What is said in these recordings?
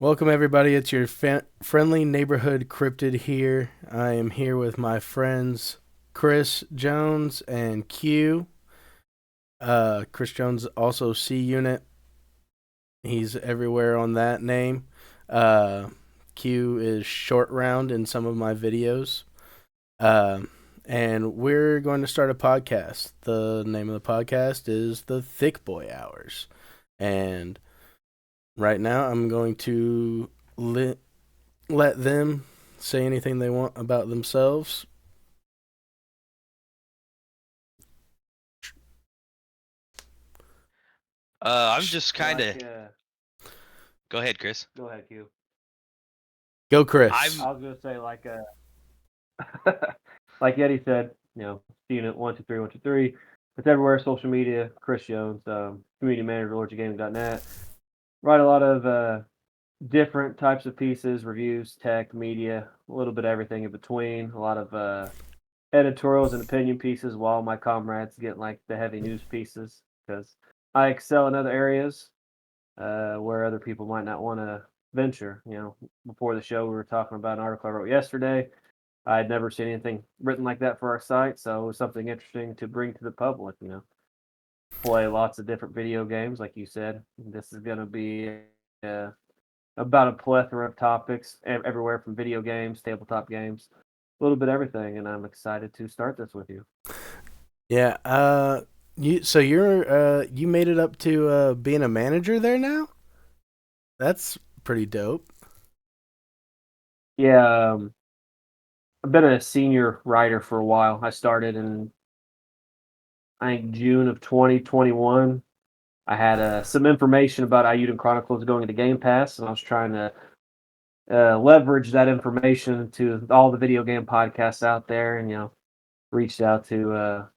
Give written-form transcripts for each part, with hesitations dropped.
Welcome, everybody. It's your friendly neighborhood cryptid here. I am here with my friends Chris Jones and Q. Chris Jones, also C Unit. He's everywhere on that name. Uh, Q is short round in some of my videos. Uh, and we're going to start a podcast. The name of the podcast is the Thick Boy Hours. And right now, I'm going to let them say anything they want about themselves. I'm just kind of. Go ahead, Chris. Go ahead, Q. Go, Chris. I'm. I was gonna say like Yeti said, unit 123 123. It's everywhere. Social media. Chris Jones, community manager, LordSgaming.net. Write a lot of different types of pieces, reviews, tech, media, a little bit of everything in between. A lot of editorials and opinion pieces, while my comrades get like the heavy news pieces because I excel in other areas where other people might not want to venture. Before the show, we were talking about an article I wrote yesterday. I had never seen anything written like that for our site, so it was something interesting to bring to the public. Play lots of different video games, like you said. This is going to be uh, about a plethora of topics, everywhere from video games, tabletop games, a little bit of everything, and I'm excited to start this with you. Yeah. You made it up to being a manager there now. That's pretty dope. Yeah, I've been a senior writer for a while. I started in I think June of 2021. I had some information about Ayuden Chronicles going into Game Pass, and I was trying to leverage that information to all the video game podcasts out there, and reached out to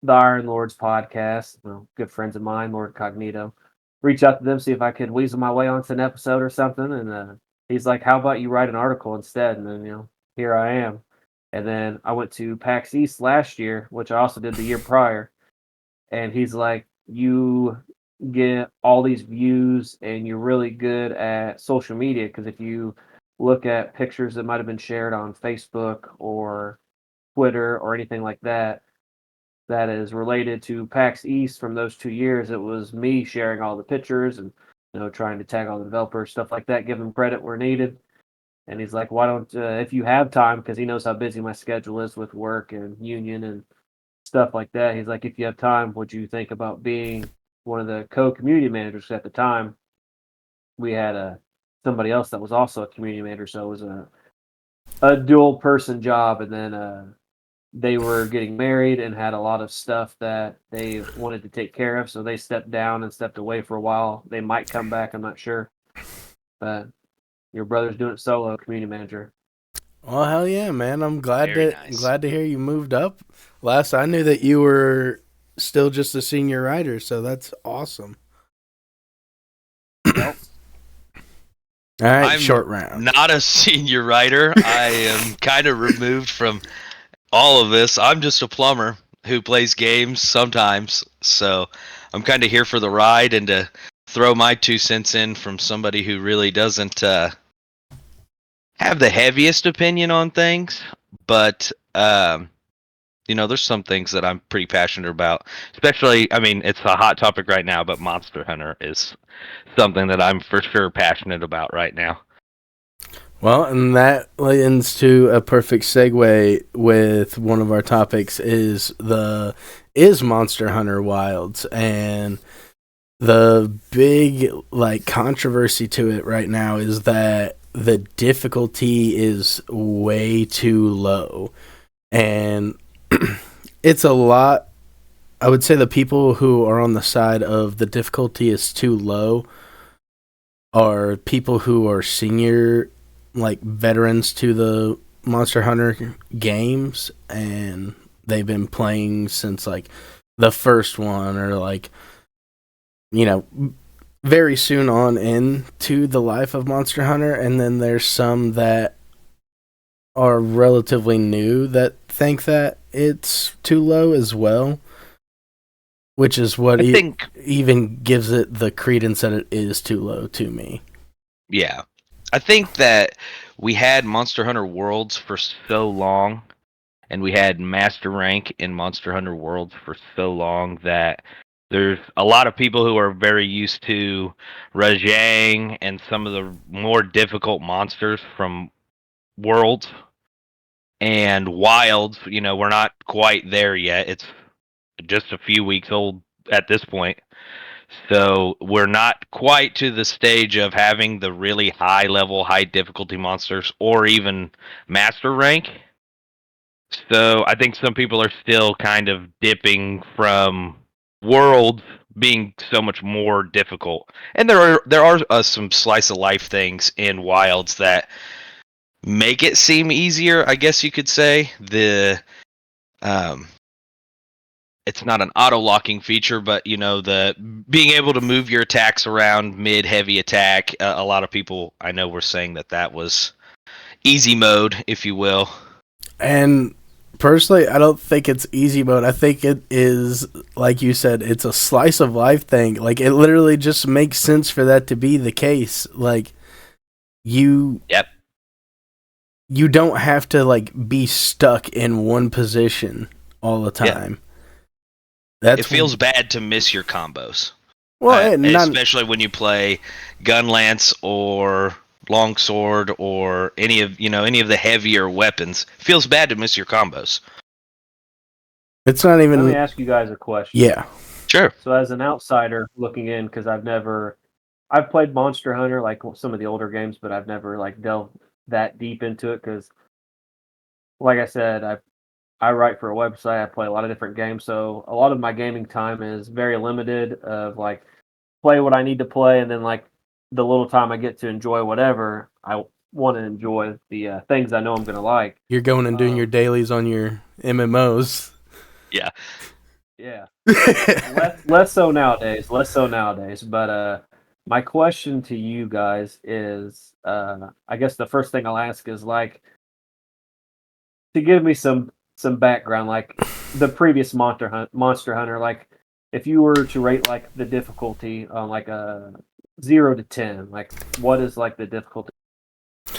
the Iron Lords podcast. Good friends of mine, Lord Cognito. Reach out to them, see if I could weasel my way onto an episode or something, and he's like, "How about you write an article instead?" And then here I am. And then I went to PAX East last year, which I also did the year prior. And he's like, "You get all these views and you're really good at social media, because if you look at pictures that might have been shared on Facebook or Twitter or anything like that that is related to PAX East from those 2 years, it was me sharing all the pictures and trying to tag all the developers, stuff like that, give them credit where needed." And he's like, "Why don't if you have time," because he knows how busy my schedule is with work and union and stuff like that. He's like, "If you have time, would you think about being one of the co-community managers?" At the time, we had somebody else that was also a community manager, so it was a dual person job. And then they were getting married and had a lot of stuff that they wanted to take care of, so they stepped down and stepped away for a while. They might come back, I'm not sure, but your brother's doing it solo, community manager. Well, hell yeah, man! I'm glad Very to nice. glad to hear you moved up. Last I knew that you were still just a senior writer, so that's awesome. Yep. All right, I'm short round. not a senior writer. I am kind of removed from all of this. I'm just a plumber who plays games sometimes. So I'm kind of here for the ride and to throw my 2 cents in from somebody who really doesn't have the heaviest opinion on things. But there's some things that I'm pretty passionate about. Especially, I mean, it's a hot topic right now, but Monster Hunter is something that I'm for sure passionate about right now. Well, and that leads to a perfect segue with one of our topics is Monster Hunter Wilds, and the big controversy to it right now is that the difficulty is way too low, and it's a lot. I would say the people who are on the side of the difficulty is too low are people who are senior, like veterans to the Monster Hunter games, and they've been playing since like the first one, or like, you know, very soon on into the life of Monster Hunter. And then there's some that are relatively new that think that it's too low as well. which is what I think, even gives it the credence that it is too low to me. yeah. I think that we had Monster Hunter Worlds for so long, and we had Master Rank in Monster Hunter Worlds for so long that there's a lot of people who are very used to Rajang and some of the more difficult monsters from Worlds and Wilds. We're not quite there yet. It's just a few weeks old at this point. So we're not quite to the stage of having the really high level, high difficulty monsters or even master rank. So I think some people are still kind of dipping from worlds being so much more difficult. And there are some slice of life things in wilds that make it seem easier, I guess you could say. Um it's not an auto locking feature, but the being able to move your attacks around mid heavy attack. A lot of people I know were saying that was easy mode, if you will. And personally, I don't think it's easy mode. I think it is, like you said, it's a slice of life thing. Like, it literally just makes sense for that to be the case. Like, you don't have to, like, be stuck in one position all the time. It feels bad to miss your combos. Well, especially when you play gun lance or longsword or any of the heavier weapons. It feels bad to miss your combos. It's not even. Let me ask you guys a question. Yeah, sure. So as an outsider looking in, because I've played Monster Hunter, like some of the older games, but I've never like delved that deep into it because, like I said, I write for a website. I play a lot of different games, so a lot of my gaming time is very limited. Of like play what I need to play, and then like the little time I get to enjoy whatever I want to enjoy the things I know I'm going to like. You're going and doing your dailies on your MMOs. Yeah. Yeah. less so nowadays. But my question to you guys is, I guess the first thing I'll ask is like to give me some background, like the previous Monster Hunter. Like if you were to rate like the difficulty on like a 0 to 10, like what is like the difficulty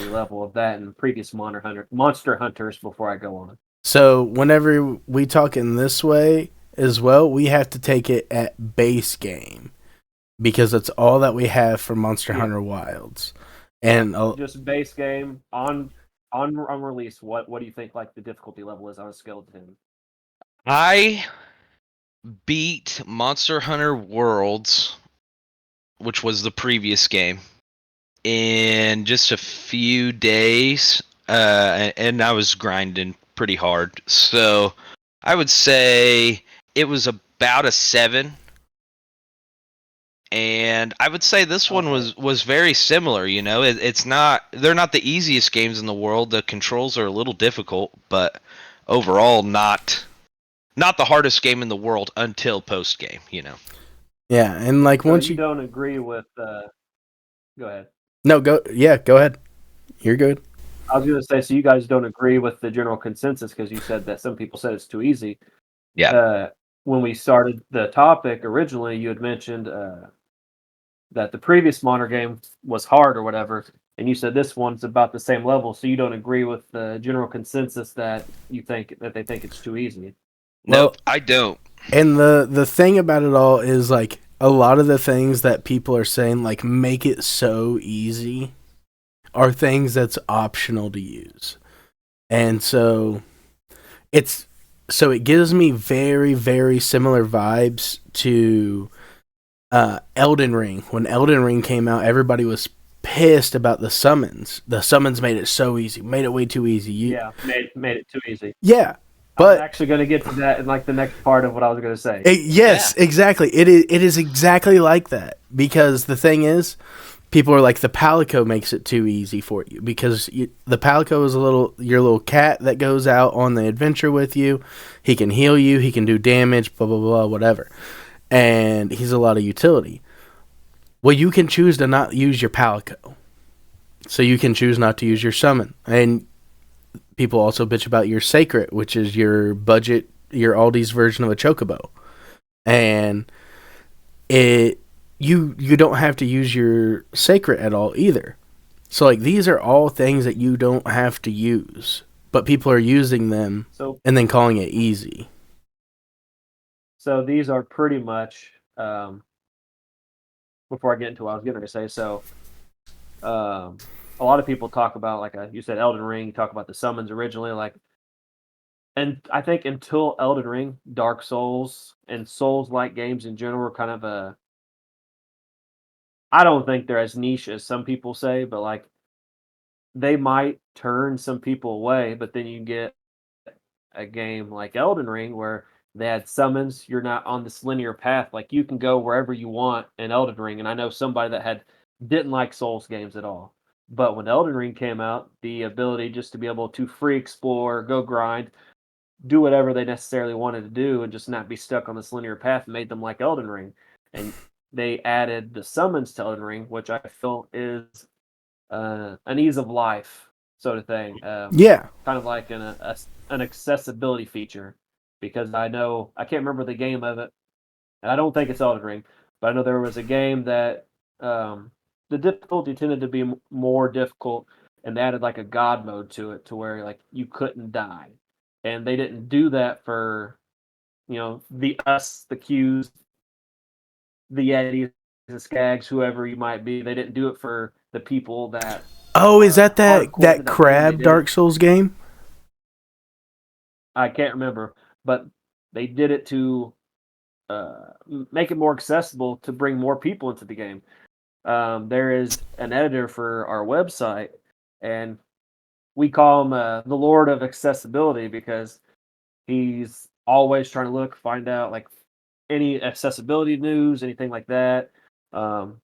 level of that in previous Monster Hunters before I go on? So whenever we talk in this way as well, we have to take it at base game because that's all that we have for Monster Hunter Wilds. And just base game on release. What do you think like the difficulty level is on a scale of 10? I beat Monster Hunter Worlds, which was the previous game, in just a few days, and I was grinding pretty hard. So I would say it was about a 7. And I would say this one was very similar. It's not, they're not the easiest games in the world. The controls are a little difficult, but overall not the hardest game in the world until post game. Yeah, and like so once you don't agree with, go ahead. No, go. Yeah, go ahead. You're good. I was going to say, so you guys don't agree with the general consensus because you said that some people said it's too easy. Yeah. When we started the topic originally, you had mentioned that the previous Monster game was hard or whatever, and you said this one's about the same level. So you don't agree with the general consensus that they think it's too easy. Nope, I don't. And the thing about it all is like a lot of the things that people are saying like make it so easy are things that's optional to use. And so it gives me very, very similar vibes to Elden Ring. When Elden Ring came out, everybody was pissed about the summons. The summons made it so easy, made it way too easy. Made it too easy. Yeah. But I was actually going to get to that in like the next part of what I was going to say. Yes, yeah. Exactly. It is exactly like that because the thing is, people are like the Palico makes it too easy for you because the Palico is your little cat that goes out on the adventure with you. He can heal you. He can do damage. Blah blah blah. Whatever. And he's a lot of utility. Well, you can choose to not use your Palico, so you can choose not to use your summon and. People also bitch about your Sacred, which is your budget, your Aldi's version of a Chocobo. and you don't have to use your sacred at all either. So like these are all things that you don't have to use, but people are using them and then calling it easy. So these are pretty much before I get into what I was going to say. So a lot of people talk about, like you said, Elden Ring. You talk about the summons originally, like, and I think until Elden Ring, Dark Souls and Souls-like games in general were kind of a. I don't think they're as niche as some people say, but like they might turn some people away. But then you get a game like Elden Ring where they had summons. You're not on this linear path. Like you can go wherever you want in Elden Ring. And I know somebody that didn't like Souls games at all. But when Elden Ring came out, the ability just to be able to free explore, go grind, do whatever they necessarily wanted to do, and just not be stuck on this linear path made them like Elden Ring. And they added the summons to Elden Ring, which I feel is an ease of life sort of thing. Yeah. Kind of like an accessibility feature, because I know I can't remember the game of it, and I don't think it's Elden Ring, but I know there was a game that the difficulty tended to be more difficult, and they added like a god mode to it, to where like you couldn't die, and they didn't do that for the Qs, the Yetis, the Skags, whoever you might be. They didn't do it for the people that Oh, is are that hardcore to that game. They crab did it. Dark Souls game? I can't remember, but they did it to make it more accessible to bring more people into the game. There is an editor for our website, and we call him the Lord of Accessibility, because he's always trying to find out like any accessibility news, anything like that. Um,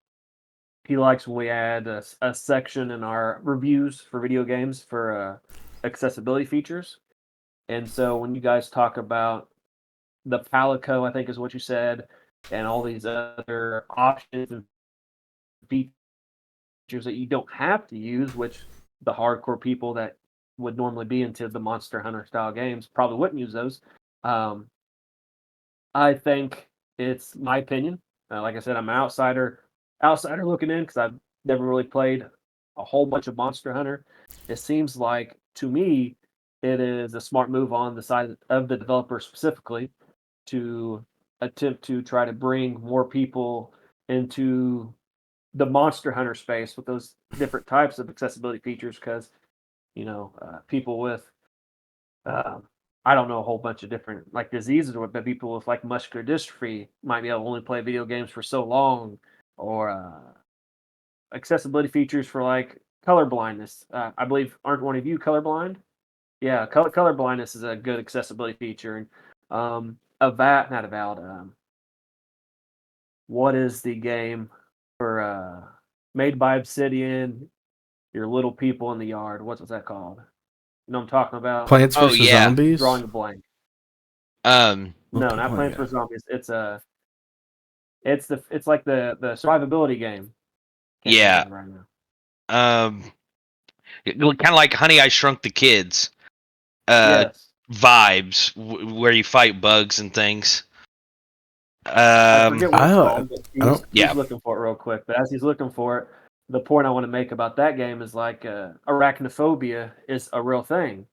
he likes when we add a section in our reviews for video games for accessibility features. And so when you guys talk about the Palico, I think is what you said, and all these other options and features that you don't have to use, which the hardcore people that would normally be into the Monster Hunter style games probably wouldn't use those. Um, I think it's my opinion. Like I said, I'm an outsider looking in, because I've never really played a whole bunch of Monster Hunter. It seems like to me it is a smart move on the side of the developer specifically to attempt to try to bring more people into the Monster Hunter space with those different types of accessibility features, because people with uh, I don't know, a whole bunch of different like diseases, or but people with like muscular dystrophy might be able to only play video games for so long, or accessibility features for like color blindness. I believe, aren't one of you colorblind? Yeah, color blindness is a good accessibility feature. And not a valid. What is the game for made by Obsidian? Your little people in the yard. What's that called? You know what I'm talking about? Plants Oh vs yeah. Zombies. Drawing a blank. Um. No, not Plants vs Zombies. It's like the survivability game. Can't think Yeah. of it right now. Kind of like Honey, I Shrunk the Kids. Yes. Vibes where you fight bugs and things. I forget what it's called, but I don't. he's looking for it real quick. But as he's looking for it, the point I want to make about that game is like arachnophobia is a real thing.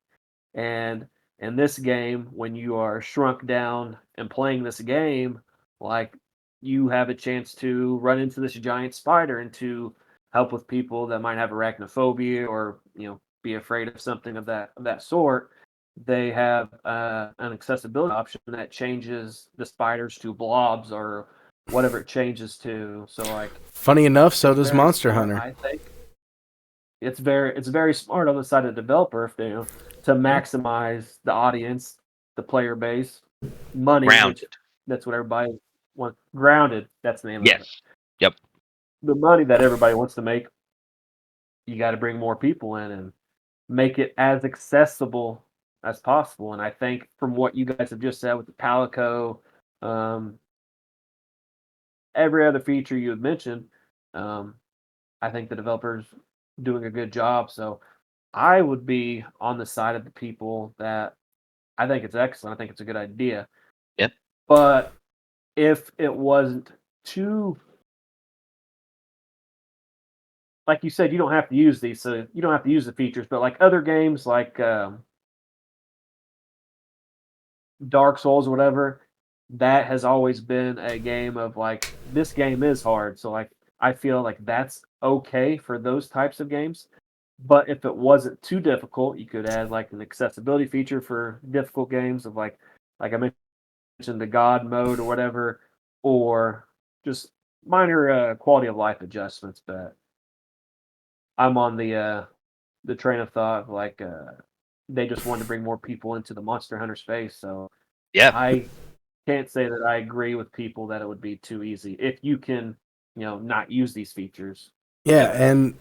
And in this game, when you are shrunk down and playing this game, like you have a chance to run into this giant spider and to help with people that might have arachnophobia, or be afraid of something of that sort. They have an accessibility option that changes the spiders to blobs or whatever it changes to. So like, Funny enough, so it's does very Monster smart, Hunter. I think. It's very smart on the side of the developer, if to maximize the audience, the player base, money, which Grounded. that's what everybody wants. Grounded, that's the name of it. Yes. Yep. The money that everybody wants to make, you got to bring more people in and make it as accessible as possible. And I think from what you guys have just said with the Palico, um, every other feature you had mentioned, um, I think the developers doing a good job. So I would be on the side of the people that I think it's excellent. I think it's a good idea. Yep. But if it wasn't too, like you said, you don't have to use these, so you don't have to use the features. But like other games, like Dark Souls or whatever, that has always been a game of like this game is hard. So like I feel like that's okay for those types of games. But if it wasn't too difficult, you could add like an accessibility feature for difficult games of like I mentioned the God mode or whatever, or just minor quality of life adjustments. But I'm on the train of thought of like they just wanted to bring more people into the Monster Hunter space. So Yeah. I can't say that I agree with people that it would be too easy if you can, not use these features. Yeah, Uh, and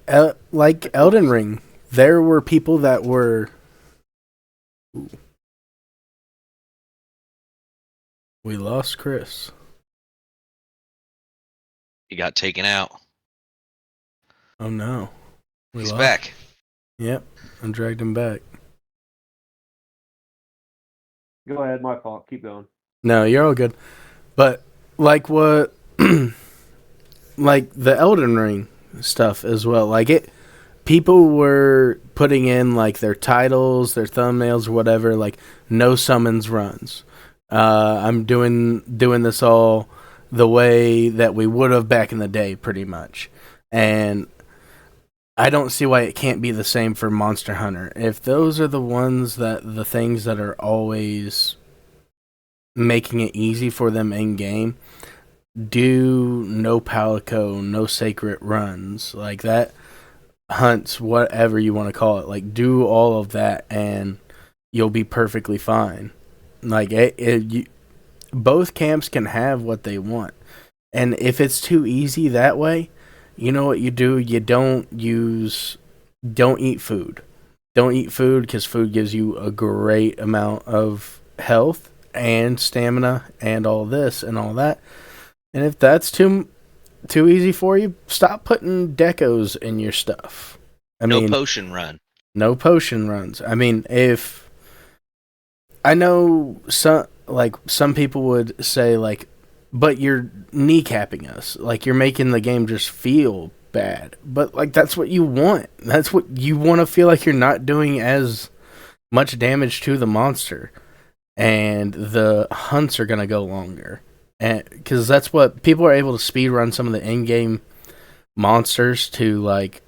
like of Elden course. Ring, there were people that were. We lost Chris. He got taken out. Oh no, we He's lost. back. Yep, I dragged him back. Go ahead, my fault. Keep going. No, you're all good. But like what, like the Elden Ring stuff as well. Like it, people were putting in like their titles, their thumbnails, or whatever. Like no summons runs. I'm doing this all the way that we would have back in the day, pretty much. And I don't see why it can't be the same for Monster Hunter. If those are the things that are always making it easy for them in game, do no palico, no sacred runs like that, hunts, whatever you want to call it. Like do all of that, and you'll be perfectly fine. Like both camps can have what they want, and if it's too easy that way, you know what you do? You don't eat food. Don't eat food because food gives you a great amount of health and stamina and all this and all that. And if that's too easy for you, stop putting decos in your stuff. I No mean, potion run. no potion runs. I mean, if I know some people would say like, but you're kneecapping us. Like you're making the game just feel bad. But like that's what you want. That's what you want to feel like you're not doing as much damage to the monster, and the hunts are gonna go longer. And because that's what people are able to speed run some of the in-game monsters to like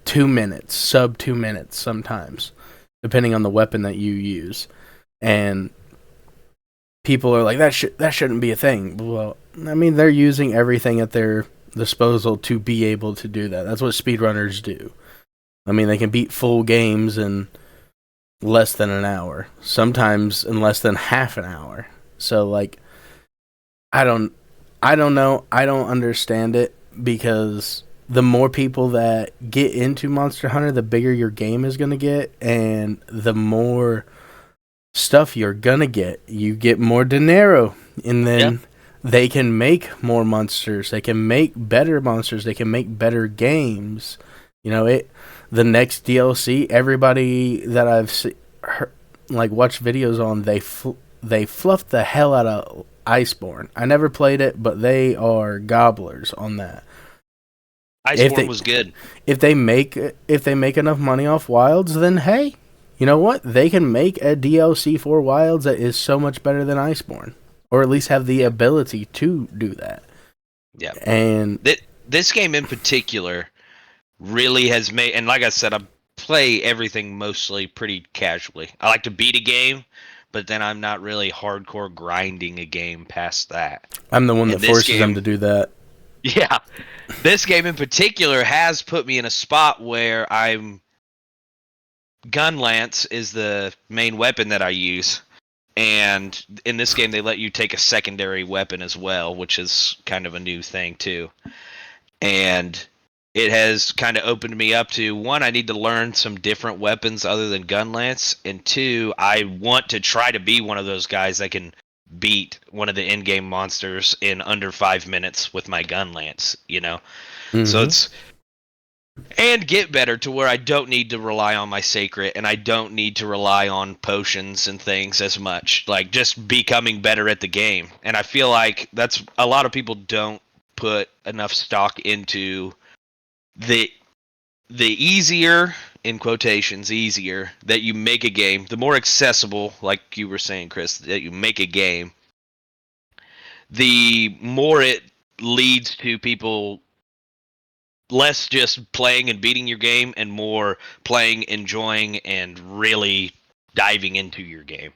2 minutes, sub 2 minutes sometimes, depending on the weapon that you use. And people are like that shouldn't be a thing. Well, I mean they're using everything at their disposal to be able to do that. That's what speedrunners do. I mean they can beat full games in less than an hour, sometimes in less than half an hour. So like I don't I don't know. I don't understand it because the more people that get into Monster Hunter, the bigger your game is going to get and the more stuff you're going to get. You get more dinero and then Yeah. they can make more monsters. They can make better monsters. They can make better games. You know, the next DLC, everybody that like watched videos on, they fluffed the hell out of Iceborne. I never played it, but they are gobblers on that. Iceborne was good. If they make enough money off Wilds, then hey, you know what? They can make a DLC for Wilds that is so much better than Iceborne, or at least have the ability to do that. Yeah. And This game in particular really has made, and like I said, I play everything mostly pretty casually. I like to beat a game, but then I'm not really hardcore grinding a game past that. I'm the one And that this forces them game, to do that. yeah, this game in particular has put me in a spot where gun lance is the main weapon that I use. And in this game, they let you take a secondary weapon as well, which is kind of a new thing too. And it has kind of opened me up to, one, I need to learn some different weapons other than gun lance, and two, I want to try to be one of those guys that can beat one of the in-game monsters in under 5 minutes with my gun lance, you know. So Mm-hmm. And get better to where I don't need to rely on my sacred and I don't need to rely on potions and things as much. Like just becoming better at the game. And I feel like that's a lot of people don't put enough stock into the easier, in quotations, easier that you make a game, the more accessible, like you were saying, Chris, that you make a game, the more it leads to people less just playing and beating your game and more playing, enjoying, and really diving into your game.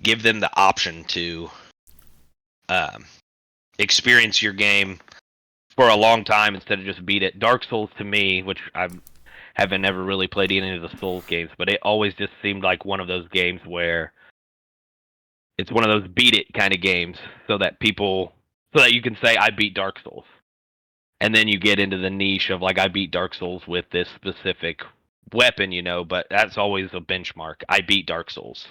Give them the option to um, experience your game for a long time instead of just beat it. Dark Souls to me, which I haven't ever really played any of the Souls games, but it always just seemed like one of those games where it's one of those beat it kind of games so that you can say I beat Dark Souls. And then you get into the niche of like I beat Dark Souls with this specific weapon, but that's always a benchmark. I beat Dark Souls.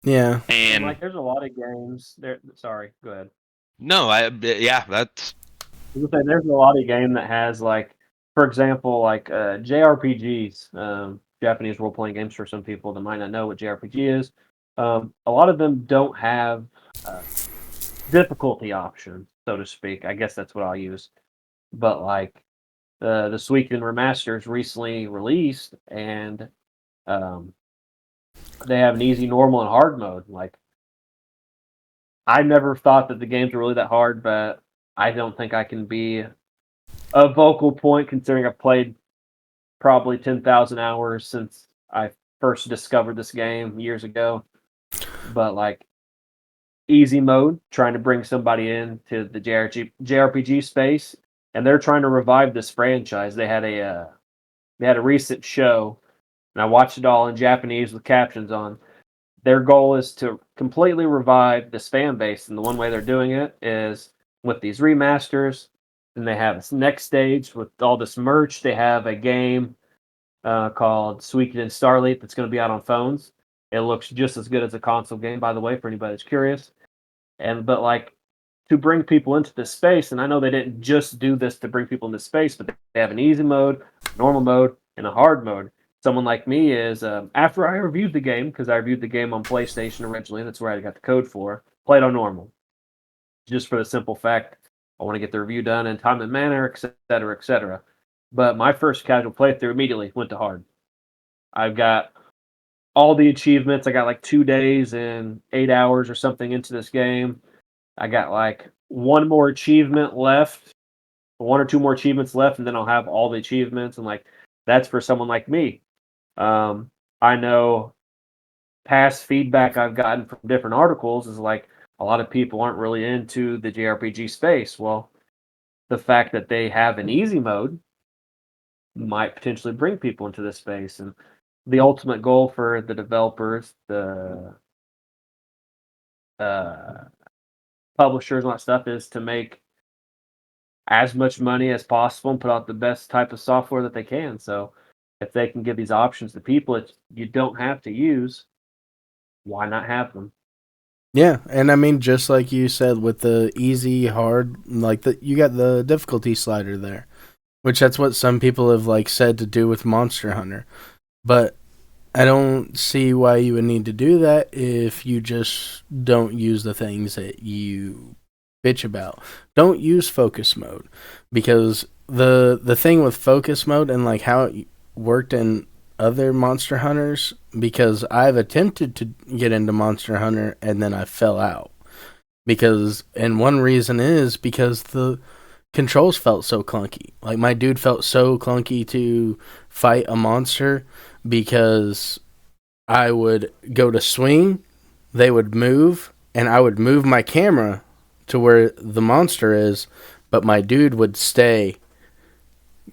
Yeah. And And like, there's a lot of games there. Sorry, go ahead. no, that's I was gonna say, there's a lot of game that has like, for example, like JRPGs, Japanese role playing games. For some people that might not know what JRPG is, a lot of them don't have uh, difficulty options, so to speak. I guess that's what I'll use. But like the Suikoden remasters recently released, and um, they have an easy, normal, and hard mode. Like, I never thought that the games were really that hard, but I don't think I can be a vocal point considering I've played probably 10,000 hours since I first discovered this game years ago. But like, easy mode, trying to bring somebody into the JRPG space, and they're trying to revive this franchise. They had a recent show, and I watched it all in Japanese with captions on. Their goal is to completely revive this fan base, and the one way they're doing it is with these remasters. And they have this next stage with all this merch. They have a game called Suikoden Starlight that's going to be out on phones. It looks just as good as a console game, by the way, for anybody that's curious. But like, to bring people into this space, and I know they didn't just do this to bring people into space, but they have an easy mode, normal mode, and a hard mode. Someone like me is after I reviewed the game, because I reviewed the game on PlayStation originally, that's where I got the code for. Played on normal, just for the simple fact I want to get the review done in time and manner, etc., etc. But my first casual playthrough immediately went to hard. I've got all the achievements. I got like 2 days and 8 hours or something into this game. I got like one more achievement left, one or two more achievements left, and then I'll have all the achievements. And like, that's for someone like me. I know past feedback I've gotten from different articles is like a lot of people aren't really into the JRPG space. Well, the fact that they have an easy mode might potentially bring people into this space. And the ultimate goal for the developers, the uh, publishers, and all that stuff is to make as much money as possible and put out the best type of software that they can. So if they can give these options to people that you don't have to use, why not have them? Yeah, and I mean, just like you said, with the easy, hard, you got the difficulty slider there, which that's what some people have like said to do with Monster Hunter. But I don't see why you would need to do that if you just don't use the things that you bitch about. Don't use focus mode, because the thing with focus mode and like how it worked in other Monster Hunters, because I've attempted to get into Monster Hunter and then I fell out. And one reason is because the controls felt so clunky. Like, my dude felt so clunky to fight a monster, because I would go to swing, they would move, and I would move my camera to where the monster is, but my dude would stay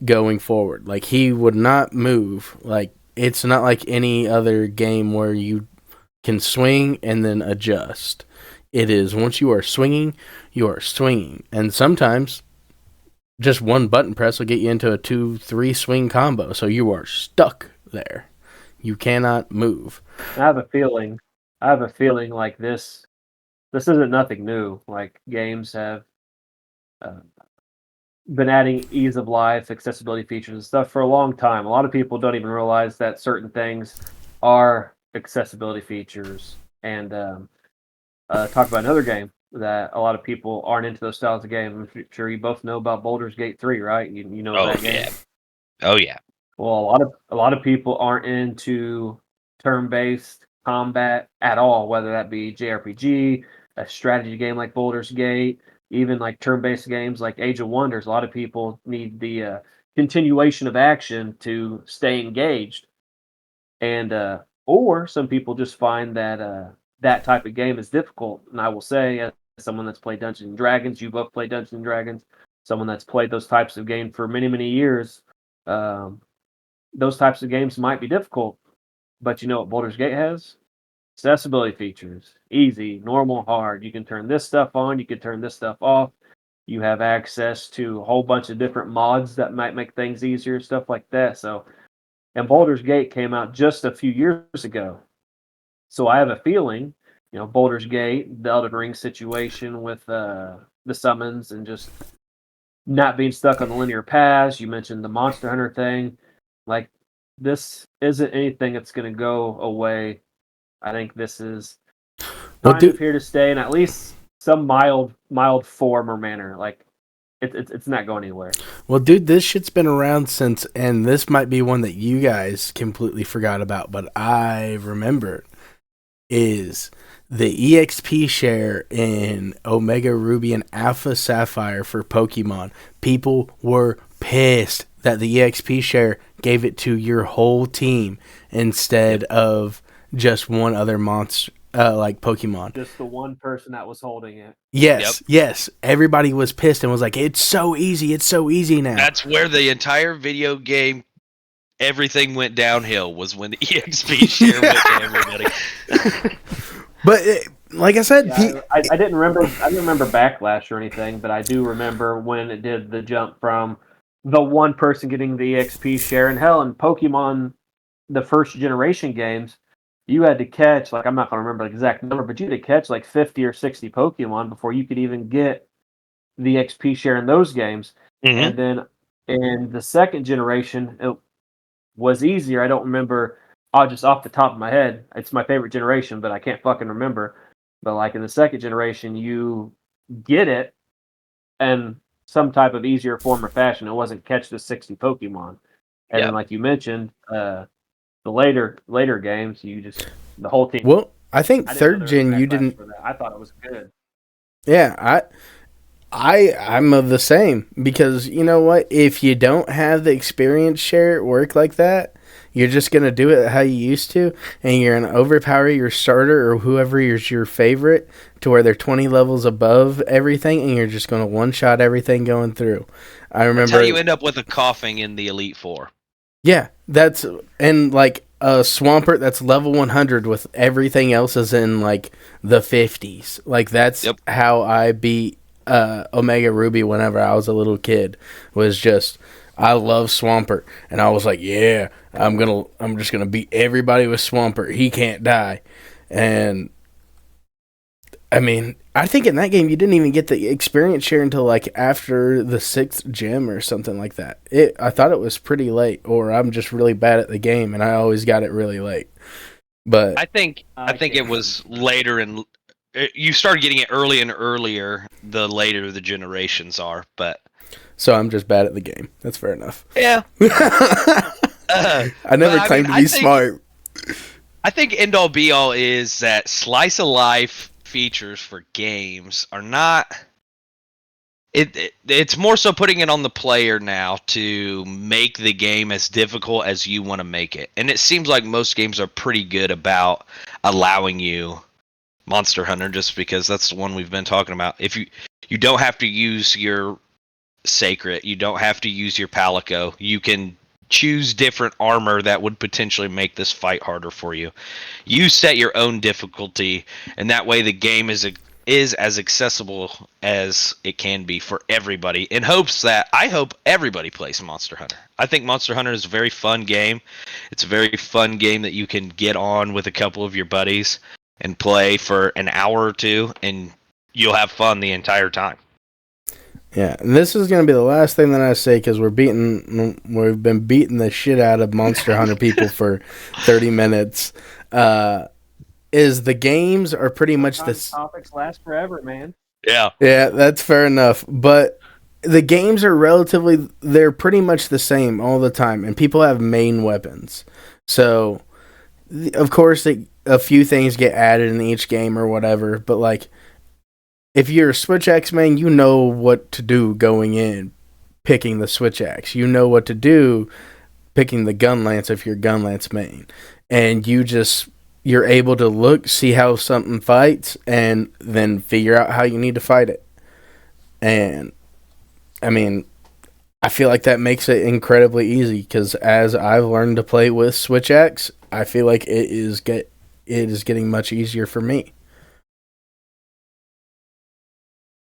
going forward. Like, he would not move. Like, it's not like any other game where you can swing and then adjust. It is, once you are swinging, you are swinging. And sometimes just one button press will get you into a 2-3 swing combo. So you are stuck there. You cannot move. I have a feeling. I have a feeling like this. This isn't nothing new. Like, games have uh, been adding ease of life, accessibility features, and stuff for a long time. A lot of people don't even realize that certain things are accessibility features. And talk about another game that a lot of people aren't into those styles of game. I'm sure you both know about Baldur's Gate 3, right? You know Oh that game. yeah. Oh yeah. Well, a lot of people aren't into turn-based combat at all, whether that be JRPG, a strategy game like Baldur's Gate, even like turn-based games like Age of Wonders. A lot of people need the continuation of action to stay engaged, and or some people just find that that type of game is difficult. And I will say, as someone that's played Dungeons and Dragons, you both played Dungeons and Dragons, someone that's played those types of games for many, many years. Um, those types of games might be difficult, but you know what Baldur's Gate has? Accessibility features. Easy, normal, hard. You can turn this stuff on, you can turn this stuff off. You have access to a whole bunch of different mods that might make things easier, stuff like that. So, and Baldur's Gate came out just a few years ago. So I have a feeling, Baldur's Gate, the Elden Ring situation with the summons and just not being stuck on the linear paths. You mentioned the Monster Hunter thing. Like, this isn't anything that's going to go away. I think this is Well, kind of dude, here to stay in at least some mild form or manner. Like, it's not going anywhere. this shit's been around since, and this might be one that you guys completely forgot about, but I remember is the EXP share in Omega Ruby and Alpha Sapphire for Pokemon. People were pissed that the EXP share gave it to your whole team instead of just one other monster, like Pokemon. Just the one person that was holding it. Yes, Yep. yes. Everybody was pissed and was like, "It's so easy. It's so easy now." That's where the entire video game everything went downhill, was when the EXP share went to everybody. But like I said, Yeah, I didn't remember. I didn't remember Backlash or anything, but I do remember when it did the jump from the one person getting the EXP share. And hell, in Pokemon, the first generation games, you had to catch, like, I'm not going to remember the exact number, but you had to catch like 50 or 60 Pokemon before you could even get the XP share in those games. Mm-hmm. And then in the second generation, it was easier. I don't remember, just off the top of my head. It's my favorite generation, but I can't fucking remember. But like in the second generation, you get it in some type of easier form or fashion. It wasn't catch the 60 Pokemon. And then, Yep. like you mentioned, the later games, you just the whole team. well, I think I didn't know third there was a gen you backlash didn't. for that. I thought it was good. Yeah, I'm of the same, because you know what? If you don't have the experience share at work like that, you're just gonna do it how you used to, and you're gonna overpower your starter or whoever is your favorite to where they're 20 levels above everything, and you're just gonna one shot everything going through. I That's how remember, you end up with a coughing in the Elite Four. yeah, that's and like a Swampert that's level 100 with everything else is in like the 50s. Like that's Yep. how I beat Omega Ruby whenever I was a little kid. Was just I love Swampert, and I was like, yeah, I'm just gonna beat everybody with Swampert. He can't die, and I mean, I think in that game you didn't even get the experience share until like after the 6th gym or something like that. I thought it was pretty late, or I'm just really bad at the game and I always got it really late. But I think it was later, and you started getting it early and earlier the later the generations are. But so I'm just bad at the game. That's fair enough. yeah, I never but, claimed to be smart. I think end all be all is that slice of life features for games are not. It's more so putting it on the player now to make the game as difficult as you want to make it, and it seems like most games are pretty good about allowing you Monster Hunter, just because that's the one we've been talking about. If you don't have to use your Sacred, you don't have to use your Palico. You can choose different armor that would potentially make this fight harder for you. You set your own difficulty, and that way the game is as accessible as it can be for everybody. In hopes that I hope everybody plays Monster Hunter. I think Monster Hunter is a very fun game. It's a very fun game that you can get on with a couple of your buddies and play for an hour or two, and you'll have fun the entire time. Yeah, and this is gonna be the last thing that I say because we've been beating the shit out of Monster Hunter people for 30 minutes. Is the games are pretty much Sometimes this. topics last forever, man. Yeah. Yeah, that's fair enough. But the games are they're pretty much the same all the time, and people have main weapons. So, of course, a few things get added in each game or whatever, but like, if you're a Switch X main, you know what to do going in, picking the Switch X. You know what to do picking the gun lance if you're gun lance main. And you're able to look, see how something fights, and then figure out how you need to fight it. And I mean, I feel like that makes it incredibly easy because as I've learned to play with Switch X, I feel like it is getting much easier for me.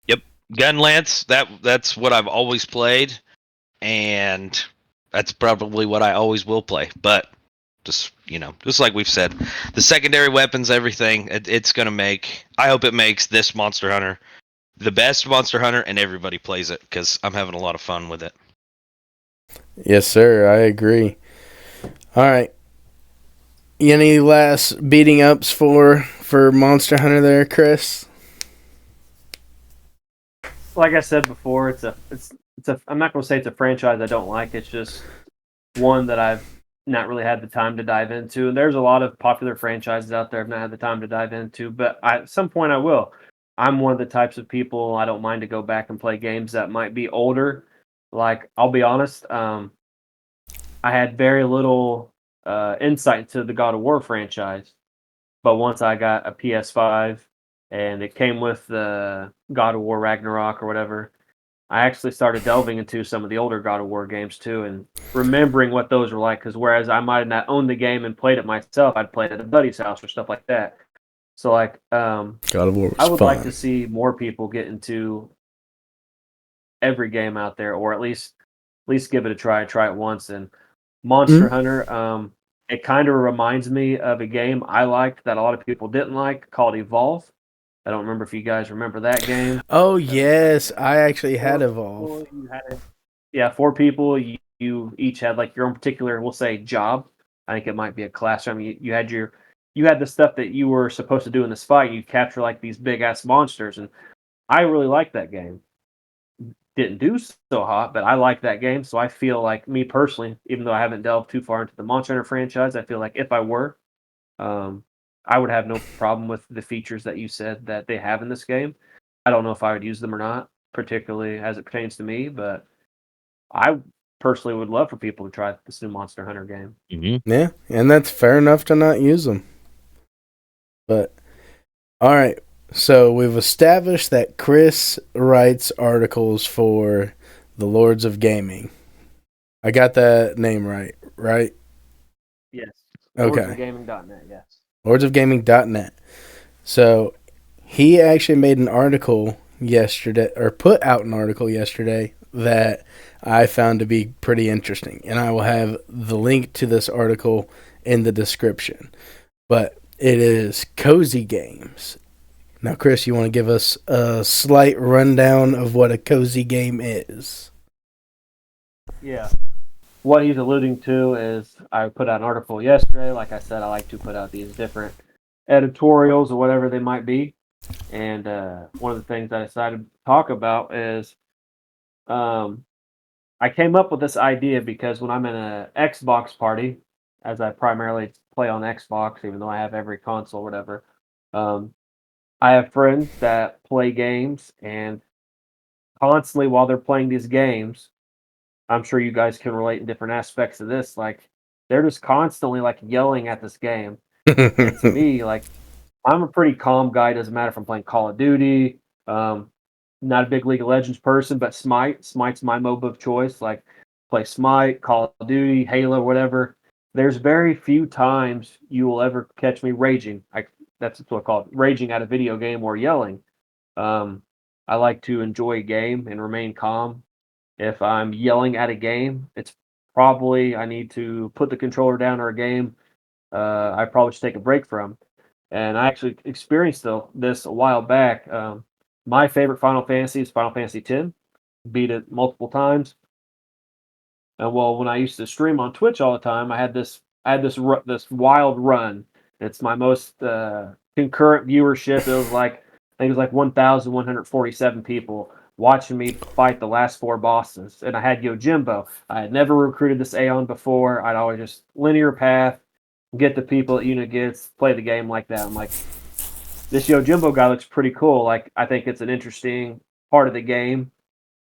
Yep. Gun Lance, that's what I've always played, and that's probably what I always will play. But just like we've said, the secondary weapons, everything, it's gonna make. I hope it makes this Monster Hunter the best Monster Hunter, and everybody plays it because I'm having a lot of fun with it. Yes, sir. I agree. All right. Any last beating ups for Monster Hunter there, Chris? Like I said before, it's a. I'm not going to say it's a franchise I don't like. It's just one that I've not really had the time to dive into. And there's a lot of popular franchises out there I've not had the time to dive into, but at some point I will. I'm one of the types of people I don't mind to go back and play games that might be older. Like I'll be honest, I had very little insight into the God of War franchise, but once I got a PS5 and it came with the God of War Ragnarok or whatever, I actually started delving into some of the older God of War games too, and remembering what those were like. Because whereas I might have not owned the game and played it myself, I'd played it at a buddy's house or stuff like that. So like, God of War I was would like to fun. see more people get into every game out there, or at least give it a try. Try it once. And Monster Mm? Hunter, it kind of reminds me of a game I liked that a lot of people didn't like called Evolve. I don't remember if you guys remember that game. Oh That was like yes, I actually had four Evolve. people. You had it. Yeah, four people. You each had like your own particular, we'll say, job. I think it might be a classroom. You had the stuff that you were supposed to do in this fight. You capture like these big ass monsters, and I really liked that game. Didn't do so hot, but I like that game. So I feel like me personally, even though I haven't delved too far into the Monster Hunter franchise, I feel like if I were, um, I would have no problem with the features that you said that they have in this game. I don't know if I would use them or not, particularly as it pertains to me, but I personally would love for people to try this new Monster Hunter game. Mm-hmm. Yeah, and that's fair enough to not use them. But all right, so we've established that Chris writes articles for the Lords of Gaming. I got that name right, right? Yes. Okay. LordsofGaming.net, yes. LordsofGaming.net. So he actually made an article yesterday, or put out an article yesterday that I found to be pretty interesting. And I will have the link to this article in the description. But it is Cozy Games. Now, Chris, you want to give us a slight rundown of what a cozy game is? Yeah. What he's alluding to is I put out an article yesterday. Like I said, I like to put out these different editorials or whatever they might be. And one of the things I decided to talk about is um, I came up with this idea because when I'm in an Xbox party, as I primarily play on Xbox, even though I have every console or whatever, um, I have friends that play games, and constantly while they're playing these games, I'm sure you guys can relate in different aspects of this. Like they're just constantly like yelling at this game, and to me, like I'm a pretty calm guy. Doesn't matter if I'm playing Call of Duty. Um, Not a big League of Legends person, but Smite's my MOBA of choice. Like play Smite, Call of Duty, Halo, whatever. There's very few times you will ever catch me raging. That's what I call it, raging at a video game or yelling. Um, I like to enjoy a game and remain calm. If I'm yelling at a game, it's probably I need to put the controller down or a game I probably should take a break from. And I actually experienced this a while back. My favorite Final Fantasy is Final Fantasy X. beat it multiple times. And well, when I used to stream on Twitch all the time, I had this wild run. It's my most concurrent viewership. It was like I think it was like 1,147 people watching me fight the last four bosses, and I had Yojimbo. I had never recruited this Aeon before. I'd always just linear path, get the people that unit gets, play the game like that. I'm like, this Yojimbo guy looks pretty cool. Like, I think it's an interesting part of the game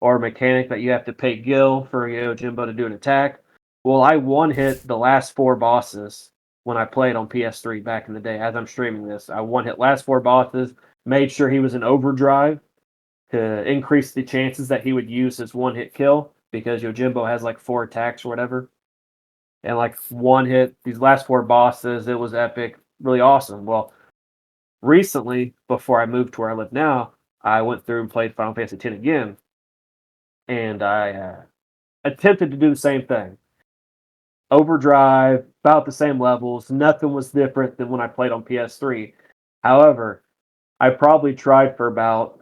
or mechanic that you have to pay Gil for Yojimbo to do an attack. Well, I one hit the last four bosses when I played on PS3 back in the day. As I'm streaming this, I one hit last four bosses, made sure he was in overdrive to increase the chances that he would use his one hit kill because Yojimbo has like four attacks or whatever. And like one hit these last four bosses, it was epic, really awesome. Well, recently, before I moved to where I live now, I went through and played Final Fantasy X again, and I attempted to do the same thing. Overdrive, about the same levels. Nothing was different than when I played on PS3. However, I probably tried for about,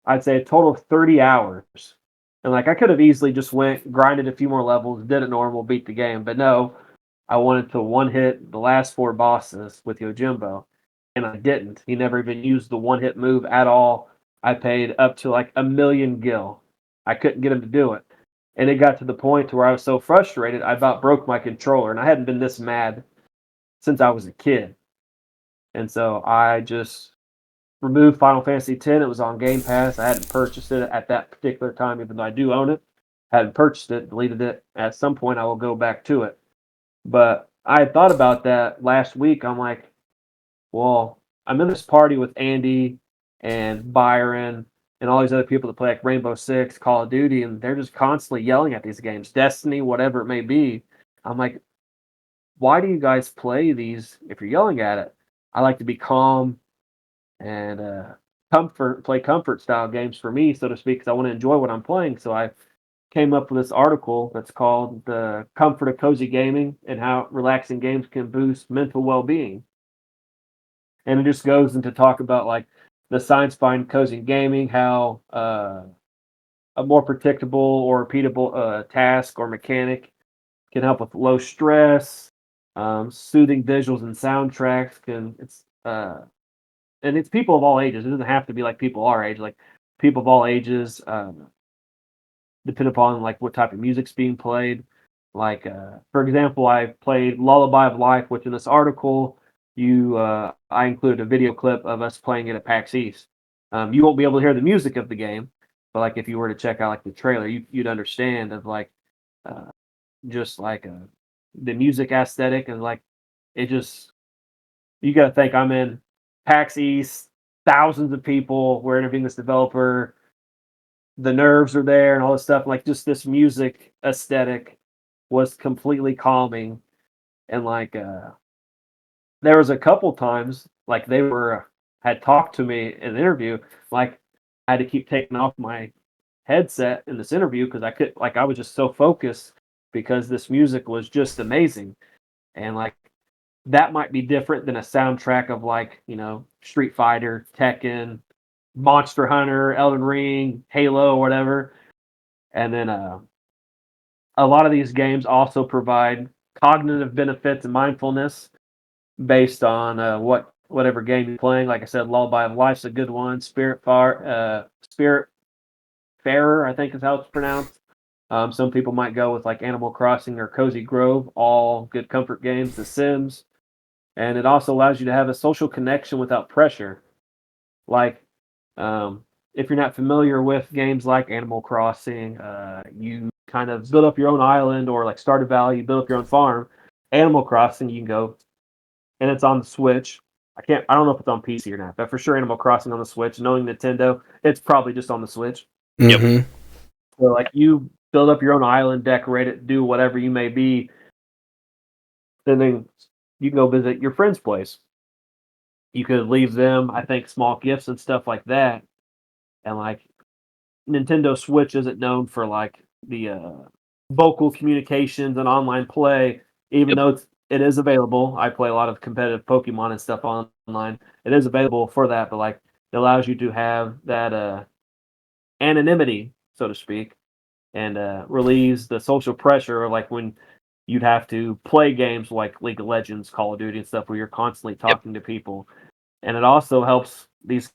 I'd say, a total of 30 hours. And like I could have easily just went, grinded a few more levels, did it normal, beat the game. But no, I wanted to one hit the last four bosses with Yojimbo, and I didn't. He never even used the one hit move at all. I paid up to like a million gil. I couldn't get him to do it. And it got to the point to where I was so frustrated, I about broke my controller, and I hadn't been this mad since I was a kid. And so I just removed Final Fantasy X. It was on Game Pass. I hadn't purchased it at that particular time, even though I do own it. I hadn't purchased it, deleted it. At some point, I will go back to it. But I had thought about that last week. I'm like, well, I'm in this party with Andy and Byron and all these other people that play like Rainbow Six, Call of Duty, and they're just constantly yelling at these games, Destiny, whatever it may be. I'm like, why do you guys play these if you're yelling at it? I like to be calm and play comfort style games for me, so to speak, because I want to enjoy what I'm playing. So I came up with this article that's called "The Comfort of Cozy Gaming and How Relaxing Games Can Boost Mental Well-Being," and it just goes into talk about like the science behind cozy gaming, how a more predictable or repeatable task or mechanic can help with low stress, soothing visuals and soundtracks. And it's people of all ages. It doesn't have to be like people our age, like people of all ages. Depend upon like what type of music's being played. Like for example, I played Lullaby of Life, which in this article you I included a video clip of us playing it at PAX East. You won't be able to hear the music of the game, but like if you were to check out like the trailer, you'd understand of like uh, just like the music aesthetic and like it just you got to think I'm in PAX East, thousands of people. We're interviewing this developer, the nerves are there and all this stuff. Like just this music aesthetic was completely calming. And like there was a couple times like they were had talked to me in the interview, like I had to keep taking off my headset in this interview because I was just so focused because this music was just amazing. And like that might be different than a soundtrack of like, Street Fighter, Tekken, Monster Hunter, Elden Ring, Halo, whatever. And then a lot of these games also provide cognitive benefits and mindfulness based on whatever game you're playing. Like I said, Lullaby of Life's a good one. Spirit Farer, I think is how it's pronounced. Some people might go with like Animal Crossing or Cozy Grove, all good comfort games. The Sims, and it also allows you to have a social connection without pressure. Like if you're not familiar with games like Animal Crossing, you kind of build up your own island, or like Stardew Valley, you build up your own farm. Animal Crossing, you can go, and it's on the Switch. I don't know if it's on PC or not, but for sure, Animal Crossing on the Switch. Knowing Nintendo, it's probably just on the Switch. Mm-hmm. So like you build up your own island, decorate it, do whatever you may be, then you can go visit your friend's place. You could leave them, I think, small gifts and stuff like that. And like Nintendo Switch isn't known for like the vocal communications and online play, even Yep. though it is available. I play a lot of competitive Pokemon and stuff online. It is available for that, but like it allows you to have that anonymity, so to speak, and relieves the social pressure, like when you'd have to play games like League of Legends, Call of Duty, and stuff where you're constantly Yep. talking to people. And it also helps these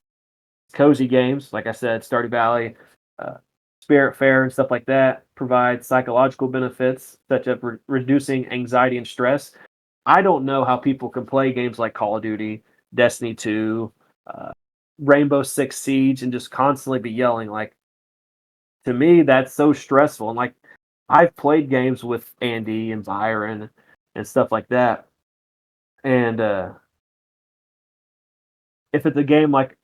cozy games, like I said, Stardew Valley, uh, Spirit Fair, and stuff like that, provide psychological benefits such as reducing anxiety and stress. I don't know how people can play games like Call of Duty, Destiny 2, uh, Rainbow Six Siege, and just constantly be yelling. Like, to me, that's so stressful. And like, I've played games with Andy and Byron and stuff like that. And if it's a game like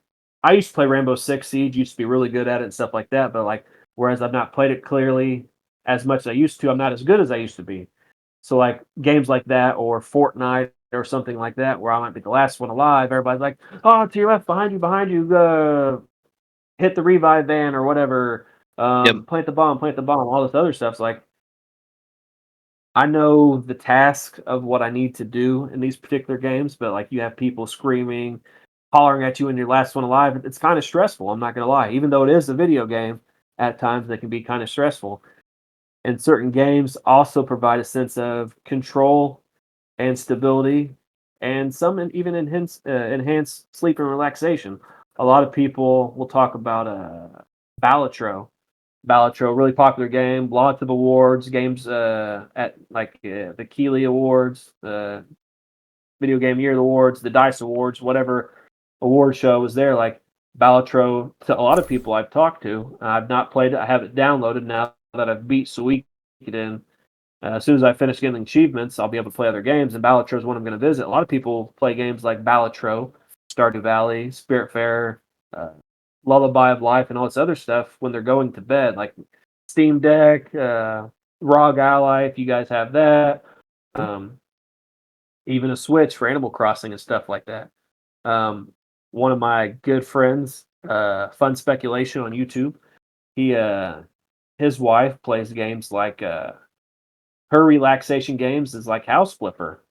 I used to play Rainbow Six Siege, used to be really good at it and stuff like that. But like, whereas I've not played it clearly as much as I used to, I'm not as good as I used to be. So like games like that or Fortnite or something like that, where I might be the last one alive, everybody's like, "Oh, to your left, behind you, hit the revive van or whatever, Yep. plant the bomb, all this other stuff's like." I know the task of what I need to do in these particular games, but like you have people screaming, hollering at you and you're last one alive. It's kind of stressful. I'm not gonna lie. Even though it is a video game, at times they can be kind of stressful. And certain games also provide a sense of control and stability, and some even enhance sleep and relaxation. A lot of people will talk about Balatro. Balatro, really popular game, lots of awards, games at like the Keeley Awards, the Video Game Year Awards, the Dice Awards, whatever award show was there. Like Balatro, to a lot of people I've talked to, I've not played it. I have it downloaded now that I've beat Suikoden. As soon as I finish getting achievements, I'll be able to play other games, and Balatro is one I'm going to visit. A lot of people play games like Balatro, Stardew Valley, Spiritfarer, uh, Lullaby of Life, and all this other stuff when they're going to bed, like Steam Deck, ROG Ally, if you guys have that, um, even a Switch for Animal Crossing and stuff like that. One of my good friends, Fun Speculation on YouTube, he his wife plays games like her relaxation games is like House Flipper.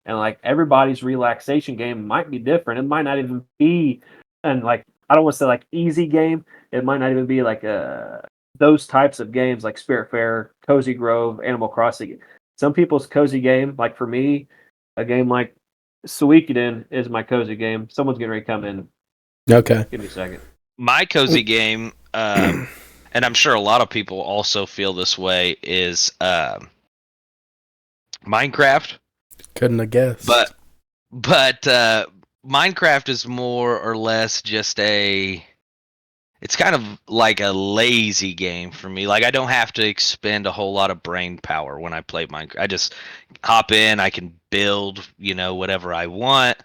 And like everybody's relaxation game might be different. It might not even be, and like I don't want to say like easy game. It might not even be like those types of games like Spiritfarer, Cozy Grove, Animal Crossing. Some people's cozy game, like for me, a game like Suikoden is my cozy game. Someone's getting ready to come in. Okay. Give me a second. My cozy game, and I'm sure a lot of people also feel this way, is Minecraft. Couldn't have guessed. But Minecraft is more or less just it's kind of like a lazy game for me. Like I don't have to expend a whole lot of brain power when I play Minecraft. I just hop in, I can build, whatever I want,